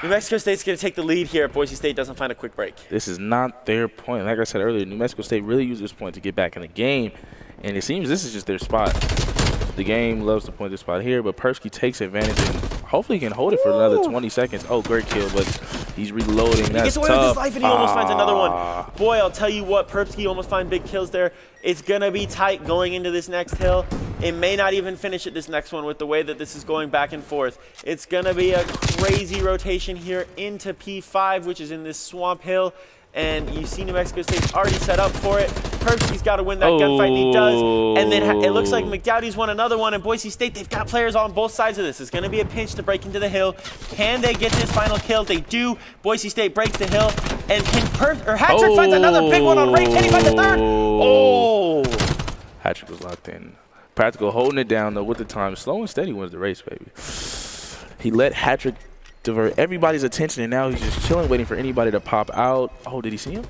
New Mexico State's going to take the lead here if Boise State doesn't find a quick break. This is not their point. Like I said earlier, New Mexico State really used this point to get back in the game, and it seems this is just their spot. The game loves to point this spot here, but Persky takes advantage and hopefully he can hold it for another 20 seconds. Oh, great kill, but he's reloading. He That's gets away tough. with his life and he almost finds another one. Boy, I'll tell you what, Perpsky almost find big kills there. It's going to be tight going into this next hill. It may not even finish at this next one with the way that this is going back and forth. It's going to be a crazy rotation here into P5, which is in this swamp hill. And you see New Mexico State's already set up for it. Perpsky's got to win that gunfight, and he does. And then it looks like McDowdy's won another one, and Boise State, they've got players on both sides of this. It's going to be a pinch to break into the hill. Can they get this final kill? They do. Boise State breaks the hill, and can Hattrick finds another big one on Ray. Can he find the third? Oh! Hattrick was locked in. Practical holding it down, though, with the time. Slow and steady wins the race, baby. He let Hattrick divert everybody's attention, and now he's just chilling, waiting for anybody to pop out. Oh, did he see him?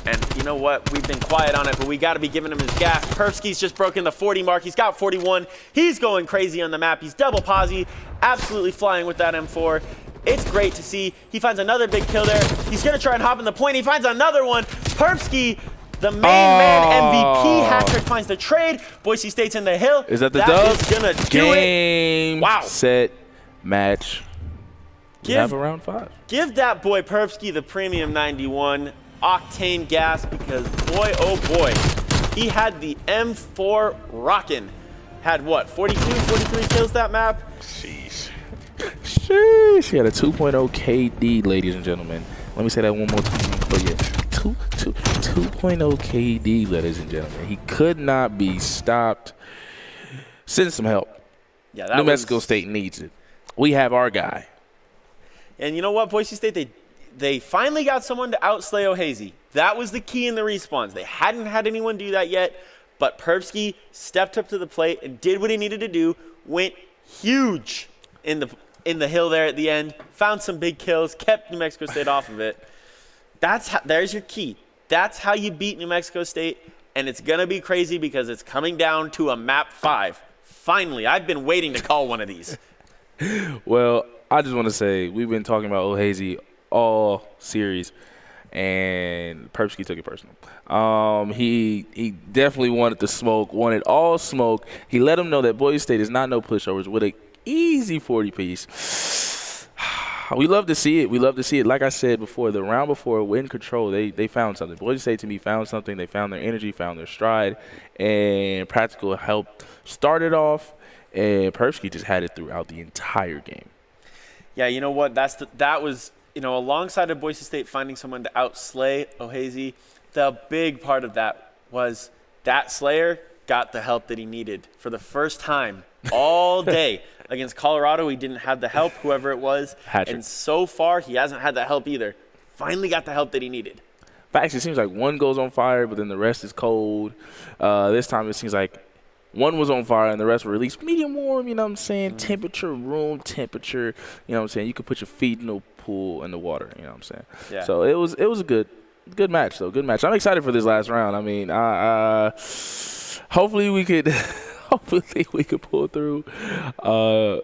And you know what? We've been quiet on it, but we got to be giving him his gas. Persky's just broken the 40 mark. He's got 41. He's going crazy on the map. He's double posse, absolutely flying with that M4. It's great to see. He finds another big kill there. He's going to try and hop in the point. He finds another one. Persky, the main man MVP. Hattrick finds the trade. Boise State's in the hill. Is that the dub? That is going to do it. Game, wow. Set, match. We have a round 5. Give that boy Perpsky the premium 91 octane gas, because boy, oh boy, he had the M4 rockin'. Had what, 42, 43 kills that map? Sheesh. Sheesh. He had a 2.0 KD, ladies and gentlemen. Let me say that one more time for you. 2.0 KD, ladies and gentlemen. He could not be stopped. Send some help. Yeah, that New Mexico State needs it. We have our guy. And you know what, Boise State, they finally got someone to outslay O'Hazy. That was the key in the respawns. They hadn't had anyone do that yet, but Perpsky stepped up to the plate and did what he needed to do, went huge in the hill there at the end, found some big kills, kept New Mexico State off of it. There's your key. That's how you beat New Mexico State, and it's going to be crazy because it's coming down to a map 5. Finally, I've been waiting to call one of these. Well, I just want to say we've been talking about O'Hazy all series, and Perpsky took it personal. He definitely wanted the smoke, wanted all smoke. He let him know that Boise State is not no pushovers with an easy 40 piece. We love to see it. We love to see it. Like I said before, the round before, win control, they found something. Boise State, to me, found something. They found their energy, found their stride, and Practical helped start it off, and Perpsky just had it throughout the entire game. Yeah, you know what? That was, alongside of Boise State finding someone to outslay O'Hazy, the big part of that was that Slayer got the help that he needed for the first time all day. Against Colorado, he didn't have the help, whoever it was. Hattrick. And so far, he hasn't had that help either. Finally got the help that he needed. Actually, it seems like one goes on fire, but then the rest is cold. This time it seems like one was on fire and the rest were at least medium warm, you know what I'm saying? Temperature, room temperature, you know what I'm saying? You could put your feet in the pool in the water, you know what I'm saying? Yeah. So it was a good match, though. Good match. I'm excited for this last round. I mean, hopefully we could pull through.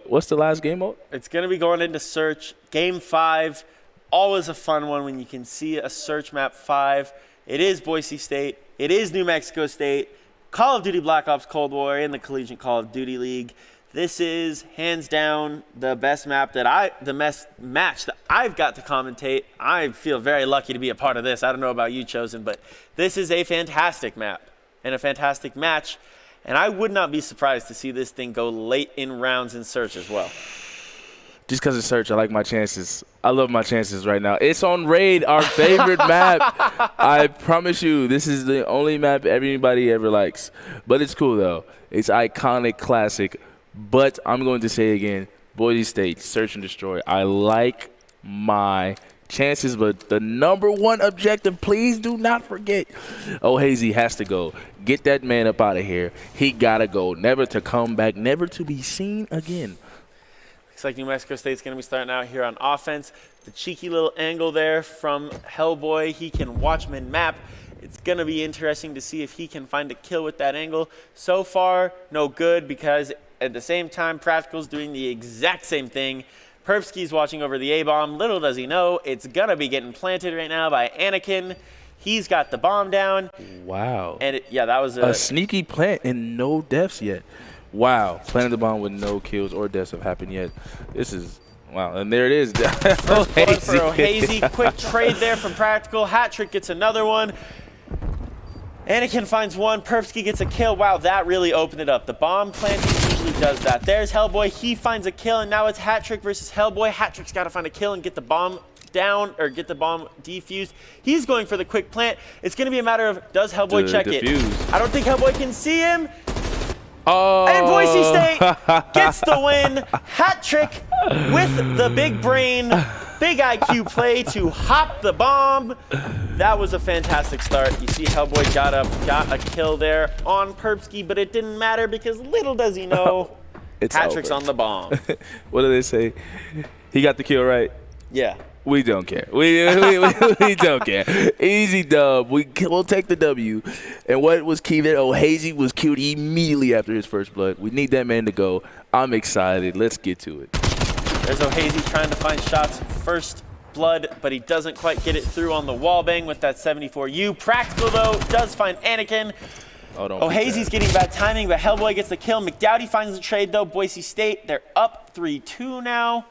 What's the last game mode? It's going to be going into search. Game 5, always a fun one when you can see a search map 5. It is Boise State. It is New Mexico State. Call of Duty Black Ops Cold War in the Collegiate Call of Duty League. This is hands down the best match that I've got to commentate. I feel very lucky to be a part of this. I don't know about you, Chosen, but this is a fantastic map and a fantastic match. And I would not be surprised to see this thing go late in rounds in Search as well. Just because it's Search, I like my chances. I love my chances right now. It's on Raid, our favorite map. I promise you, this is the only map everybody ever likes. But it's cool, though. It's iconic, classic. But I'm going to say again, Boise State, Search and Destroy. I like my chances, but the number one objective, please do not forget, O'Hazy has to go. Get that man up out of here. He got to go. Never to come back, never to be seen again. Looks like New Mexico State's going to be starting out here on offense. The cheeky little angle there from Hellboy. He can watchman map. It's going to be interesting to see if he can find a kill with that angle. So far, no good, because at the same time, Practical's doing the exact same thing. Perpsky's watching over the A-bomb. Little does he know, it's going to be getting planted right now by Anakin. He's got the bomb down. Wow. And that was a sneaky plant and no deaths yet. Wow. Planted the bomb with no kills or deaths have happened yet. This is, wow. And there it is. First blood for O'Hazy. Quick trade there from Practical. Hat Trick gets another one. Anakin finds one. Perpsky gets a kill. Wow, that really opened it up. The bomb planting usually does that. There's Hellboy. He finds a kill, and now it's Hat Trick versus Hellboy. Hat Trick's got to find a kill and get the bomb down, or get the bomb defused. He's going for the quick plant. It's going to be a matter of, does Hellboy check it? I don't think Hellboy can see him. Oh. And Boise State gets the win. Hat Trick with the big brain, big IQ play to hop the bomb. That was a fantastic start. You see Hellboy got a kill there on Perpsky, but it didn't matter because little does he know, Hat Trick's on the bomb. What do they say? He got the kill, right? Yeah. We don't care. We don't care. Easy dub. We'll take the W. And what was key there? O'Hazy was killed immediately after his first blood. We need that man to go. I'm excited. Let's get to it. There's O'Hazy trying to find shots. First blood, but he doesn't quite get it through on the wall bang with that 74U. Practical, though, does find Anakin. O'Hazy's getting bad timing, but Hellboy gets the kill. McDowdy finds the trade, though. Boise State, they're up 3-2 now.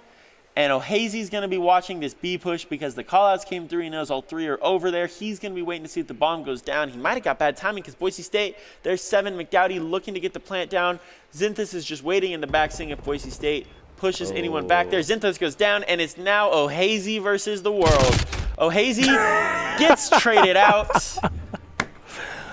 And O'Hazy's going to be watching this B push because the callouts came through. He knows all three are over there. He's going to be waiting to see if the bomb goes down. He might have got bad timing because Boise State, there's 7. McDowdy looking to get the plant down. Zinthus is just waiting in the back, seeing if Boise State pushes anyone back there. Zinthus goes down, and it's now O'Hazy versus the world. O'Hazy gets traded out.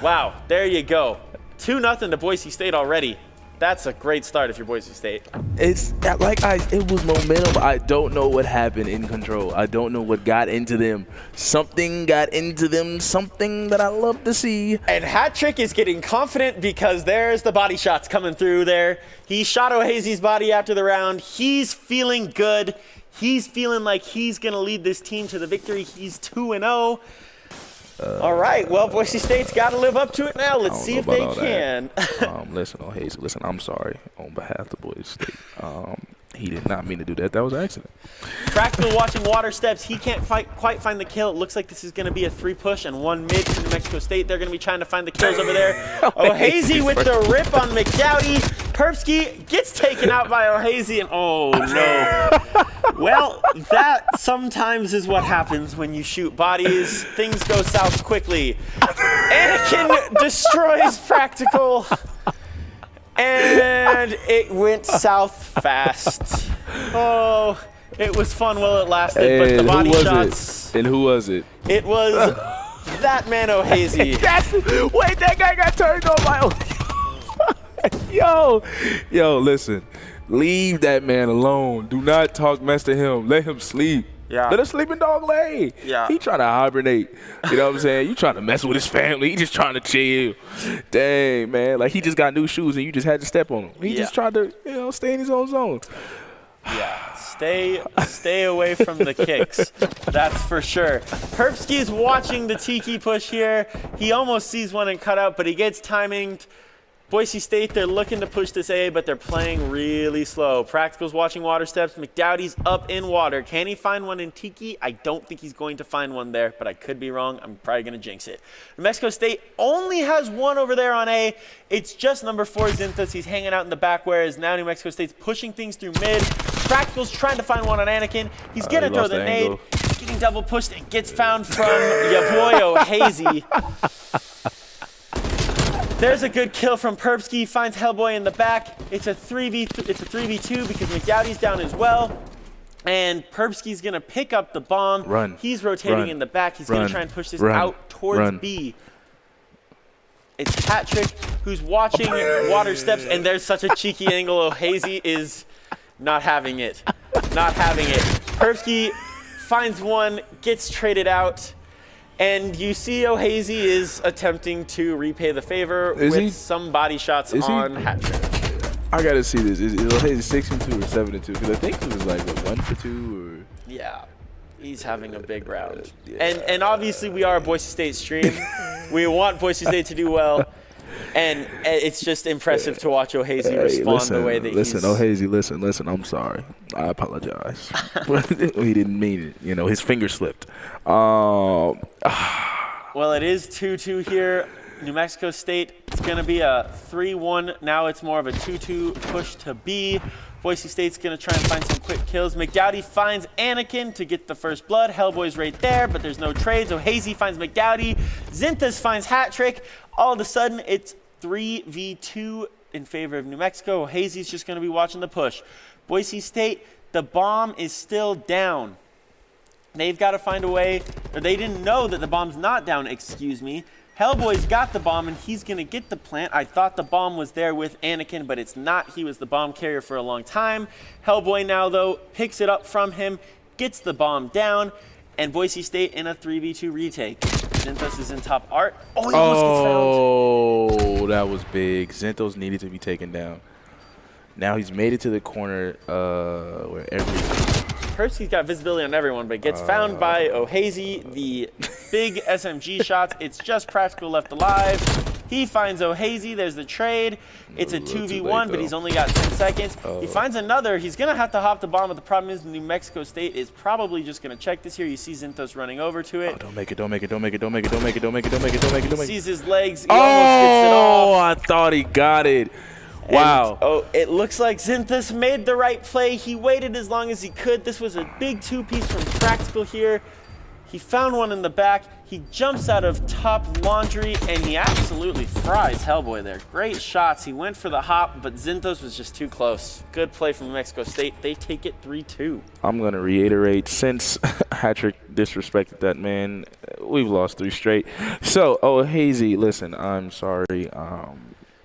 Wow, there you go. 2-0 to Boise State already. That's a great start if you're Boise State. It's like it was momentum. I don't know what happened in Control. I don't know what got into them. Something got into them, something that I love to see. And Hat Trick is getting confident because there's the body shots coming through there. He shot O'Hazy's body after the round. He's feeling good. He's feeling like he's going to lead this team to the victory. He's 2-0. All right, well, Boise State's got to live up to it now. Let's see if they can. Listen, O'Hazy, I'm sorry on behalf of Boise State. He did not mean to do that. That was an accident. Practical watching water steps. He can't quite find the kill. It looks like this is going to be a 3 push and 1 mid to New Mexico State. They're going to be trying to find the kills over there. O'Hazy with the rip on McDowdy. Perpsky gets taken out by O'Hazy, and oh no. Well, that sometimes is what happens when you shoot bodies. Things go south quickly. Anakin destroys Practical. And it went south fast. Oh, it was fun while it lasted, but the body shots. And who was it? It was that man O'Hazy. Wait, that guy got turned on by Yo, listen. Leave that man alone. Do not talk mess to him. Let him sleep. Yeah. Let him sleep in dog lane. Yeah. He trying to hibernate. You know what I'm saying? You trying to mess with his family. He just trying to chill. Dang, man. Like, he just got new shoes and you just had to step on him. He just tried to, stay in his own zone. Yeah. Stay away from the kicks. That's for sure. Perpsky's watching the Tiki push here. He almost sees one and cut out, but he gets timinged. Boise State, they're looking to push this A, but they're playing really slow. Practical's watching water steps. McDowdy's up in water. Can he find one in Tiki? I don't think he's going to find one there, but I could be wrong. I'm probably going to jinx it. New Mexico State only has one over there on A. It's just number 4, Zinthos. He's hanging out in the back, whereas now New Mexico State's pushing things through mid. Practical's trying to find one on Anakin. He's going to throw the nade. Getting double pushed. It gets found from your boy O'Hazy. There's a good kill from Perpsky. Finds Hellboy in the back. It's a 3v2 because McDowdy's down as well. And Perpsky's going to pick up the bomb. Run. He's rotating in the back. He's going to try and push this out towards B. It's Patrick who's watching water steps, and there's such a cheeky angle. O'Hazy is not having it. Not having it. Perpsky finds one, gets traded out. And you see O'Hazy is attempting to repay the favor with some body shots on Hat-trick. I gotta see this. Is O'Hazy 6-2 or 7-2? Because I think it was like 1-2 or. Yeah, he's having a big round. Yeah. And obviously we are a Boise State stream. We want Boise State to do well. And it's just impressive to watch O'Hazy respond the way that he's. Listen, O'Hazy, listen. I'm sorry. I apologize. He didn't mean it. You know, his finger slipped. Well, it is 2-2 here. New Mexico State, it's going to be a 3-1. Now it's more of a 2-2 push to B. Boise State's going to try and find some quick kills. McDowdy finds Anakin to get the first blood. Hellboy's right there, but there's no trades. O'Hazy finds McDowdy. Zinthos finds Hat-trick. All of a sudden, it's 3v2 in favor of New Mexico. O'Hazy's just going to be watching the push. Boise State, the bomb is still down. They've got to find a way, or they didn't know that the bomb's not down, excuse me. Hellboy's got the bomb, and he's going to get the plant. I thought the bomb was there with Anakin, but it's not. He was the bomb carrier for a long time. Hellboy now, though, picks it up from him, gets the bomb down, and Boise State in a 3v2 retake. Zinthos is in top art. Oh, he almost gets found. Oh, that was big. Zinthos needed to be taken down. Now he's made it to the corner where Perpsky's got visibility on everyone, but gets found by O'Hazy. The big SMG shots. It's just Practical left alive. He finds O'Hazy. There's the trade. It's a 2v1, but he's only got 10 seconds. He finds another. He's going to have to hop the bomb, but the problem is New Mexico State is probably just going to check this here. You see Zinthos running over to it. Oh, don't make it. Sees his legs. He almost gets it off. Oh, I thought he got it. Wow. And, it looks like Zinthos made the right play. He waited as long as he could. This was a big 2-piece from Practical here. He found one in the back. He jumps out of top laundry, and he absolutely fries Hellboy there. Great shots. He went for the hop, but Zinthos was just too close. Good play from New Mexico State. They take it 3-2. I'm going to reiterate, since Hat-trick disrespected that man, we've lost 3 straight. So, O'Hazy, listen, I'm sorry.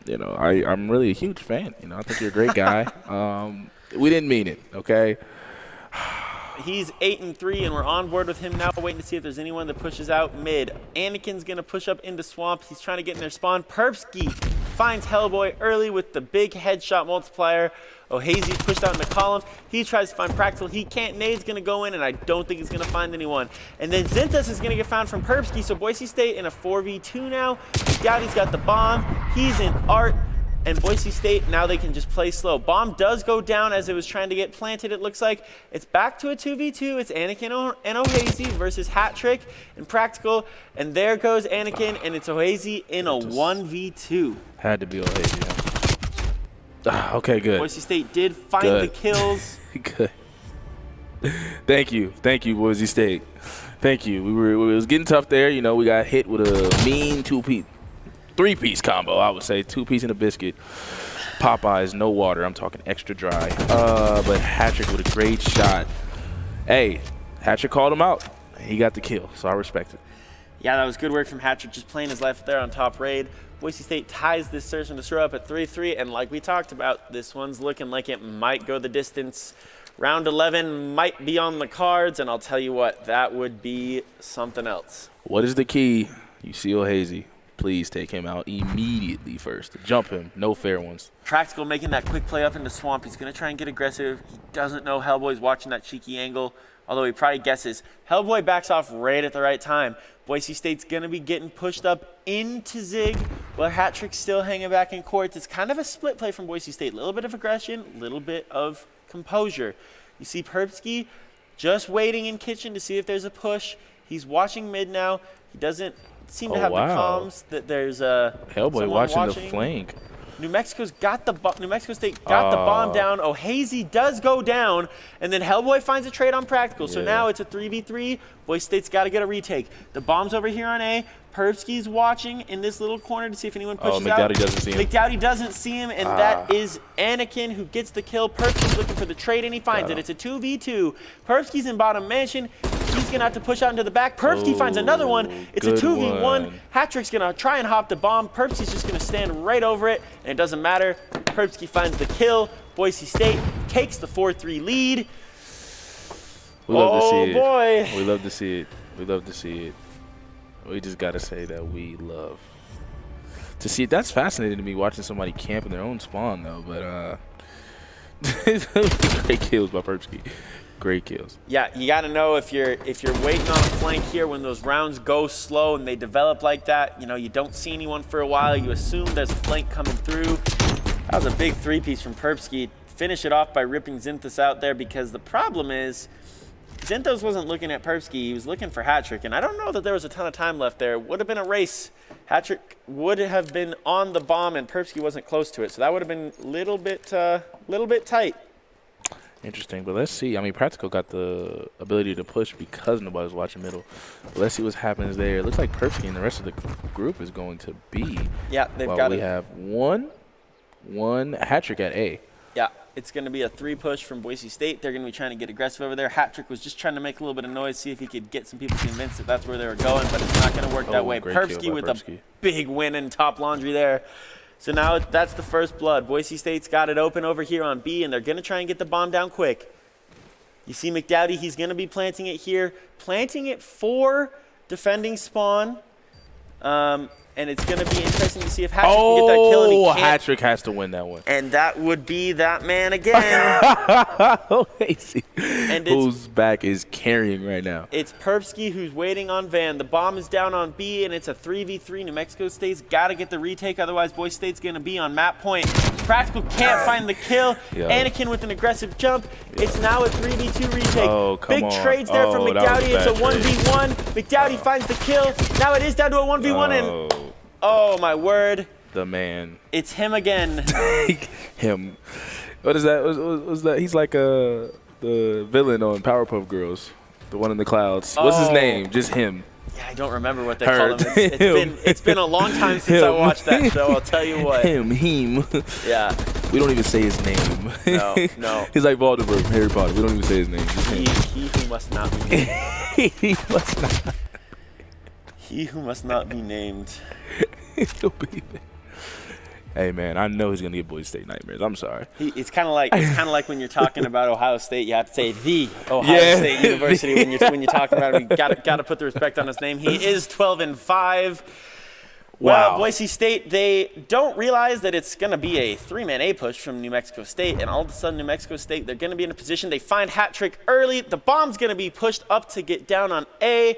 You know, I'm really a huge fan. You know, I think you're a great guy. We didn't mean it, okay? He's 8-3, and we're on board with him now, waiting to see if there's anyone that pushes out mid. Anakin's going to push up into Swamp. He's trying to get in their spawn. Perpsky finds Hellboy early with the big headshot multiplier. O'Hazy's pushed out in the columns. He tries to find Practical. He can't. Nade's going to go in, and I don't think he's going to find anyone. And then Zinthos is going to get found from Perpsky, so Boise State in a 4v2 now. Gowdy's got the bomb. He's in art. And Boise State, now they can just play slow. Bomb does go down as it was trying to get planted, it looks like. It's back to a 2v2. It's Anakin and O'Hazy versus Hat-trick and Practical. And there goes Anakin, and it's O'Hazy in a 1v2. Had to be O'Hazy. Okay, good. Boise State did find the kills. Good. Thank you, Boise State. Thank you. It was getting tough there. You know, we got hit with a mean 3-piece combo, I would say. 2-piece and a biscuit. Popeyes, no water. I'm talking extra dry. But Hat-trick with a great shot. Hey, Hat-trick called him out. He got the kill, so I respect it. Yeah, that was good work from Hat-trick, just playing his life there on top raid. Boise State ties this search and destroy up at 3-3, and like we talked about, this one's looking like it might go the distance. Round 11 might be on the cards, and I'll tell you what, that would be something else. What is the key? You see O'Hazy. Please take him out immediately first. Jump him. No fair ones. Practical making that quick play up in the swamp. He's going to try and get aggressive. He doesn't know Hellboy's watching that cheeky angle, although he probably guesses. Hellboy backs off right at the right time. Boise State's going to be getting pushed up into Zig while Hat-Trick's still hanging back in courts. It's kind of a split play from Boise State. A little bit of aggression, a little bit of composure. You see Perpsky just waiting in kitchen to see if there's a push. He's watching mid now. He doesn't seem to have the comms that there's Hellboy watching the flank. New Mexico State got the bomb down. O'Hazy does go down, and then Hellboy finds a trade on Practical. So now it's a 3v3. Boise State's got to get a retake. The bomb's over here on A. Perpsky's watching in this little corner to see if anyone pushes out. McDowdy doesn't see him. McDowdy doesn't see him, and that is Anakin who gets the kill. Perpsky's looking for the trade, and he finds it. It's a 2v2. Perpsky's in bottom mansion. He's going to have to push out into the back. Perpsky finds another one. It's a 2v1. Hat-Trick's going to try and hop the bomb. Perpsky's just going to stand right over it, and it doesn't matter. Perpsky finds the kill. Boise State takes the 4-3 lead. We love to see it. Boy. We love to see it. We love to see it. We just got to say that we love to see it. That's fascinating to me, watching somebody camp in their own spawn, though. But great kills by Perpsky. Great kills. Yeah, you got to know if you're waiting on a flank here when those rounds go slow and they develop like that, you know, you don't see anyone for a while, you assume there's a flank coming through. That was a big three-piece from Perpsky. Finish it off by ripping Zinthos out there, because the problem is Zinthos wasn't looking at Perpsky, he was looking for Hat-Trick, and I don't know that there was a ton of time left there. Would have been a race. Hat-Trick would have been on the bomb and Perpsky wasn't close to it, so that would have been a little bit tight. Interesting, but let's see. I mean, Practical got the ability to push because nobody was watching middle. But let's see what happens there. It looks like Perpsky and the rest of the group is going to B. Yeah, they've got. We have one Hat-Trick at A. Yeah, it's going to be a 3 push from Boise State. They're going to be trying to get aggressive over there. Hat-Trick was just trying to make a little bit of noise, see if he could get some people convinced that that's where they were going, but it's not going to work that way. Perpsky with a big win in top laundry there. So now that's the first blood. Boise State's got it open over here on B, and they're going to try and get the bomb down quick. You see McDowdy, he's going to be planting it here. Planting it for defending spawn. And it's going to be interesting to see if Hat-Trick can get that kill. And he can't. Hat-Trick has to win that one. And that would be that man again. And whose back is carrying right now. It's Perpsky who's waiting on Van. The bomb is down on B, and it's a 3v3. New Mexico State's got to get the retake, otherwise Boise State's going to be on map point. Practical can't find the kill. Anakin with an aggressive jump. It's now a 3v2 retake. Big trades there from McDowdy. It's a 1v1. McDowdy finds the kill. Now it is down to a 1v1, and oh my word. The man. It's him again. Him. What is that? What's that? He's like the villain on Powerpuff Girls. The one in the clouds. What's his name? Just him. Yeah, I don't remember what they call him. It's been a long time since I watched that show, I'll tell you what. Him. Yeah. We don't even say his name. No. He's like Voldemort from Harry Potter. We don't even say his name. Just him. He who must not be named. He must not. He who must not be named. Hey man, I know he's gonna get Boise State nightmares. I'm sorry. It's kind of like when you're talking about Ohio State, you have to say the Ohio State University when you're talking about him. You got to put the respect on his name. He is 12-5. Wow. Well, Boise State, they don't realize that it's going to be a 3-man A push from New Mexico State, and all of a sudden New Mexico State, they're going to be in a position. They find Hat-Trick early. The bomb's going to be pushed up to get down on A.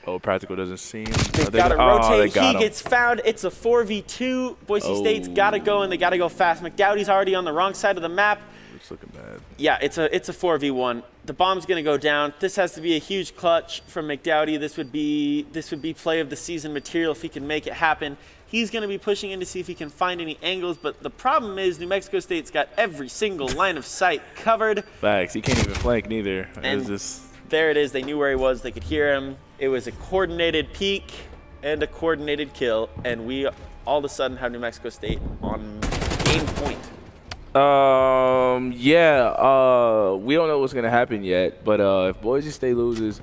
Oh, Practical doesn't see him. They've got to rotate. He gets found. It's a 4v2. Boise State's got to go, and they got to go fast. McDowdy's already on the wrong side of the map. It's looking bad. Yeah, it's a 4v1. The bomb's going to go down. This has to be a huge clutch from McDowdy. This would be play of the season material if he can make it happen. He's going to be pushing in to see if he can find any angles, but the problem is New Mexico State's got every single line of sight covered. Facts. He can't even flank neither. There it is. They knew where he was. They could hear him. It was a coordinated peek and a coordinated kill, and we all of a sudden have New Mexico State on game point. We don't know what's gonna happen yet, but if Boise State loses,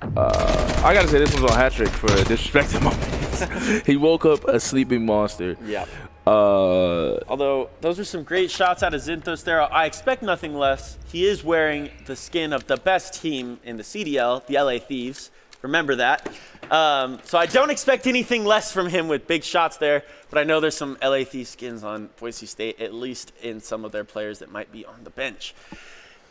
I gotta say this one's on Hat-Trick for disrespecting my man. He woke up a sleeping monster. Yeah. Although those are some great shots out of Zinthos there. I expect nothing less. He is wearing the skin of the best team in the CDL, the LA Thieves. Remember that. So I don't expect anything less from him with big shots there, but I know there's some LA Thieves skins on Boise State, at least in some of their players that might be on the bench.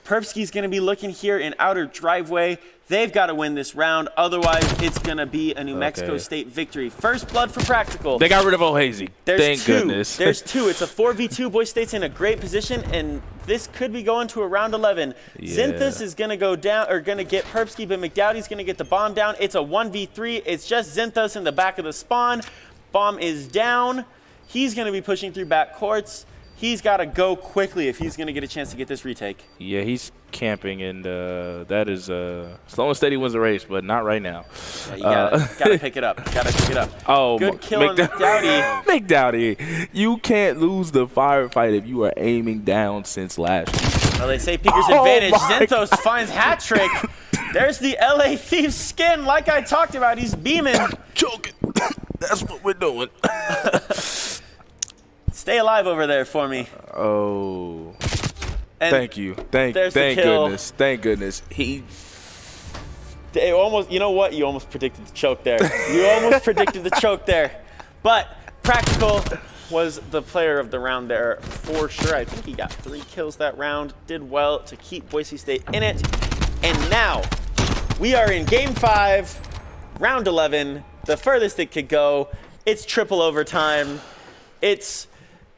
Perpsky's going to be looking here in outer driveway. They've got to win this round. Otherwise, it's going to be a New Mexico State victory. First blood for Practical. They got rid of O'Hazy. Thank goodness. There's two. It's a 4v2. Boise State's in a great position, and this could be going to a round 11. Yeah. Zinthus is going to go down, or going to get Perpsky, but McDowdy's going to get the bomb down. It's a 1v3. It's just Zinthus in the back of the spawn. Bomb is down. He's going to be pushing through back courts. He's got to go quickly if he's going to get a chance to get this retake. Yeah, he's camping, and that is slow and steady wins the race, but not right now. Yeah, you gotta pick it up. Gotta pick it up. Oh, good kill on McDowdy. McDowdy, you can't lose the firefight if you are aiming down since last year. Well, they say Peeker's advantage. Zinthos finds hat trick. There's the LA Thieves skin, like I talked about. He's beaming. Choking. That's what we're doing. Stay alive over there for me. Oh. And thank you. Thank goodness. Thank goodness. They almost, you know what? You almost predicted the choke there. You almost predicted the choke there. But Practical was the player of the round there for sure. I think he got 3 kills that round. Did well to keep Boise State in it. And now we are in game 5, round 11. The furthest it could go. It's triple overtime. It's,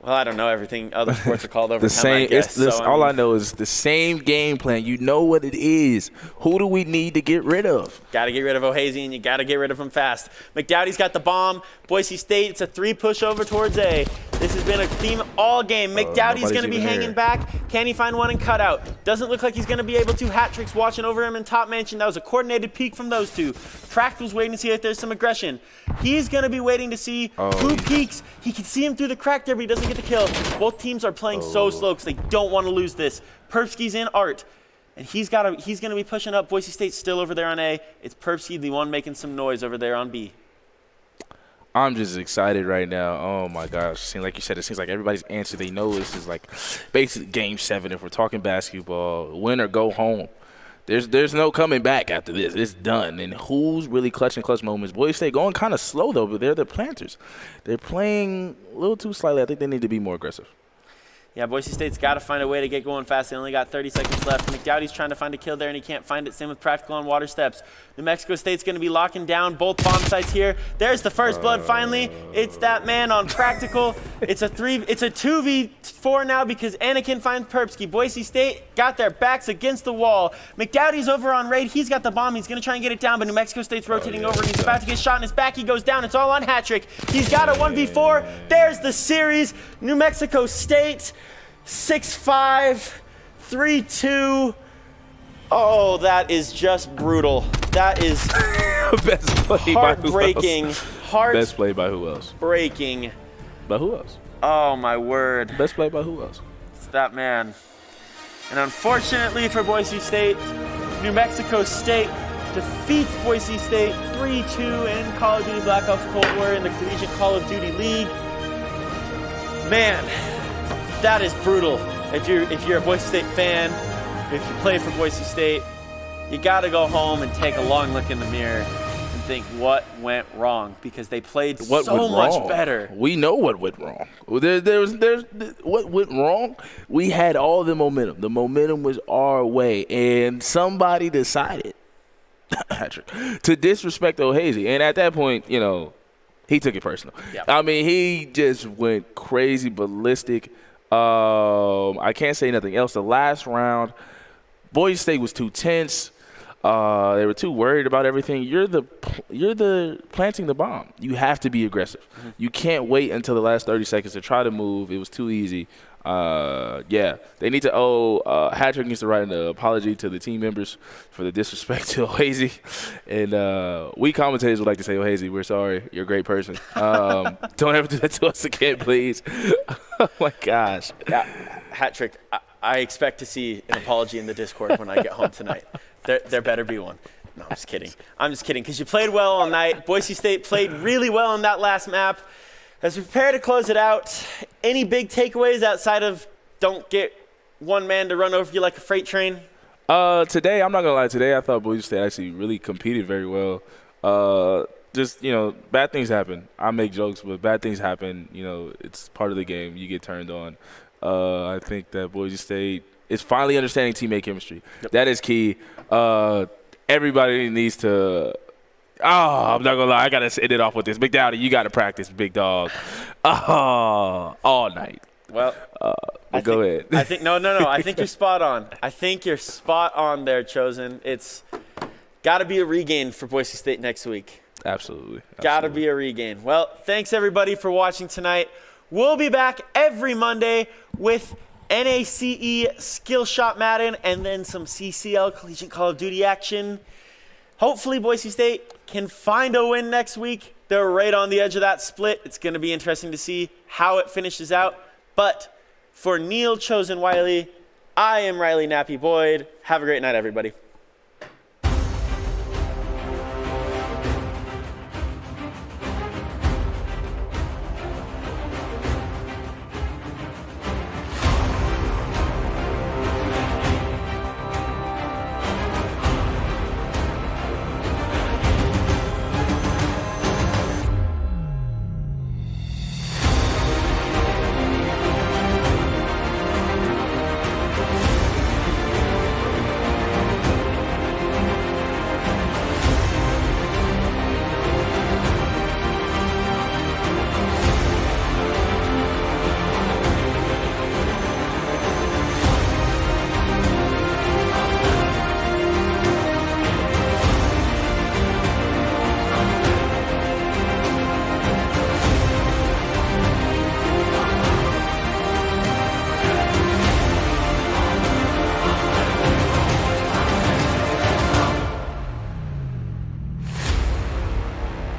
well, I don't know everything other sports are called overtime, I guess. All I know is the same game plan. You know what it is. Who do we need to get rid of? Got to get rid of O'Hazy, and you got to get rid of him fast. McDowdy's got the bomb. Boise State, it's a 3 push over towards A. This has been a theme all game. McDowdy's going to be hanging back. Can he find one and cut out? Doesn't look like he's going to be able to. Hat trick's watching over him in top mansion. That was a coordinated peek from those two. Practical's waiting to see if there's some aggression. He's going to be waiting to see who peeks. He can see him through the crack there, but he doesn't get the kill. Both teams are playing so slow because they don't want to lose this. Perpsky's in art, and he's going to be pushing up. Boise State's still over there on A. It's Perpsky, the one making some noise over there on B. I'm just excited right now. Oh, my gosh. Like you said, it seems like everybody's answer. They know this is like basically game 7 if we're talking basketball. Win or go home. There's no coming back after this. It's done. And who's really clutching clutch moments? Boise State going kind of slow, though, but they're the planters. They're playing a little too slightly. I think they need to be more aggressive. Yeah, Boise State's got to find a way to get going fast. They only got 30 seconds left. McDowdy's trying to find a kill there, and he can't find it. Same with Practical on water steps. New Mexico State's going to be locking down both bomb sites here. There's the first blood finally. It's that man on Practical. It's a 2v4 now because Anakin finds Perpsky. Boise State got their backs against the wall. McDowdy's over on raid. He's got the bomb. He's going to try and get it down, but New Mexico State's rotating over, and he's about to get shot in his back. He goes down. It's all on hat trick. He's got a 1v4. There's the series. New Mexico State 6-5, 3-2. Oh, that is just brutal. That is Best play heartbreaking. by who else? Best play by who else? Breaking. By who else? Oh, my word. Best play by who else? It's that man. And unfortunately for Boise State, New Mexico State defeats Boise State 3-2 in Call of Duty Black Ops Cold War in the Collegiate Call of Duty League. Man, that is brutal. If you're a Boise State fan, if you play for Boise State, you got to go home and take a long look in the mirror and think what went wrong, because they played so much better. We know what went wrong. There's what went wrong. We had all the momentum. The momentum was our way, and somebody decided to disrespect O'Hazy. And at that point, he took it personal. Yep. I mean, he just went crazy, ballistic. I can't say nothing else. The last round, Boise State was too tense. They were too worried about everything. You're the planting the bomb. You have to be aggressive. Mm-hmm. You can't wait until the last 30 seconds to try to move. It was too easy. They need to Hatrick needs to write an apology to the team members for the disrespect to O'Hazy. And we commentators would like to say, O'Hazy, we're sorry. You're a great person. Don't ever do that to us again, please. Oh, my gosh. Yeah, Hatrick, I expect to see an apology in the Discord when I get home tonight. There better be one. No, I'm just kidding. Because you played well all night. Boise State played really well on that last map. As we prepare to close it out, any big takeaways outside of don't get one man to run over you like a freight train? Today, I'm not gonna lie. Today, I thought Boise State actually really competed very well. Just bad things happen. I make jokes, but bad things happen. It's part of the game. You get turned on. I think that Boise State is finally understanding teammate chemistry. Yep. That is key. Everybody needs to. I'm not gonna lie. I gotta end it off with this. Big Dowdy, you gotta practice, big dog. All night. Well, go ahead. I think no. I think you're spot on. I think you're spot on there, Chosen. It's got to be a regain for Boise State next week. Absolutely. Got to be a regain. Well, thanks everybody for watching tonight. We'll be back every Monday with NACE Skill Shot Madden and then some CCL Collegiate Call of Duty action. Hopefully Boise State can find a win next week. They're right on the edge of that split. It's going to be interesting to see how it finishes out. But for Neil Chosen Wiley, I am Riley Nappy Boyd. Have a great night, everybody.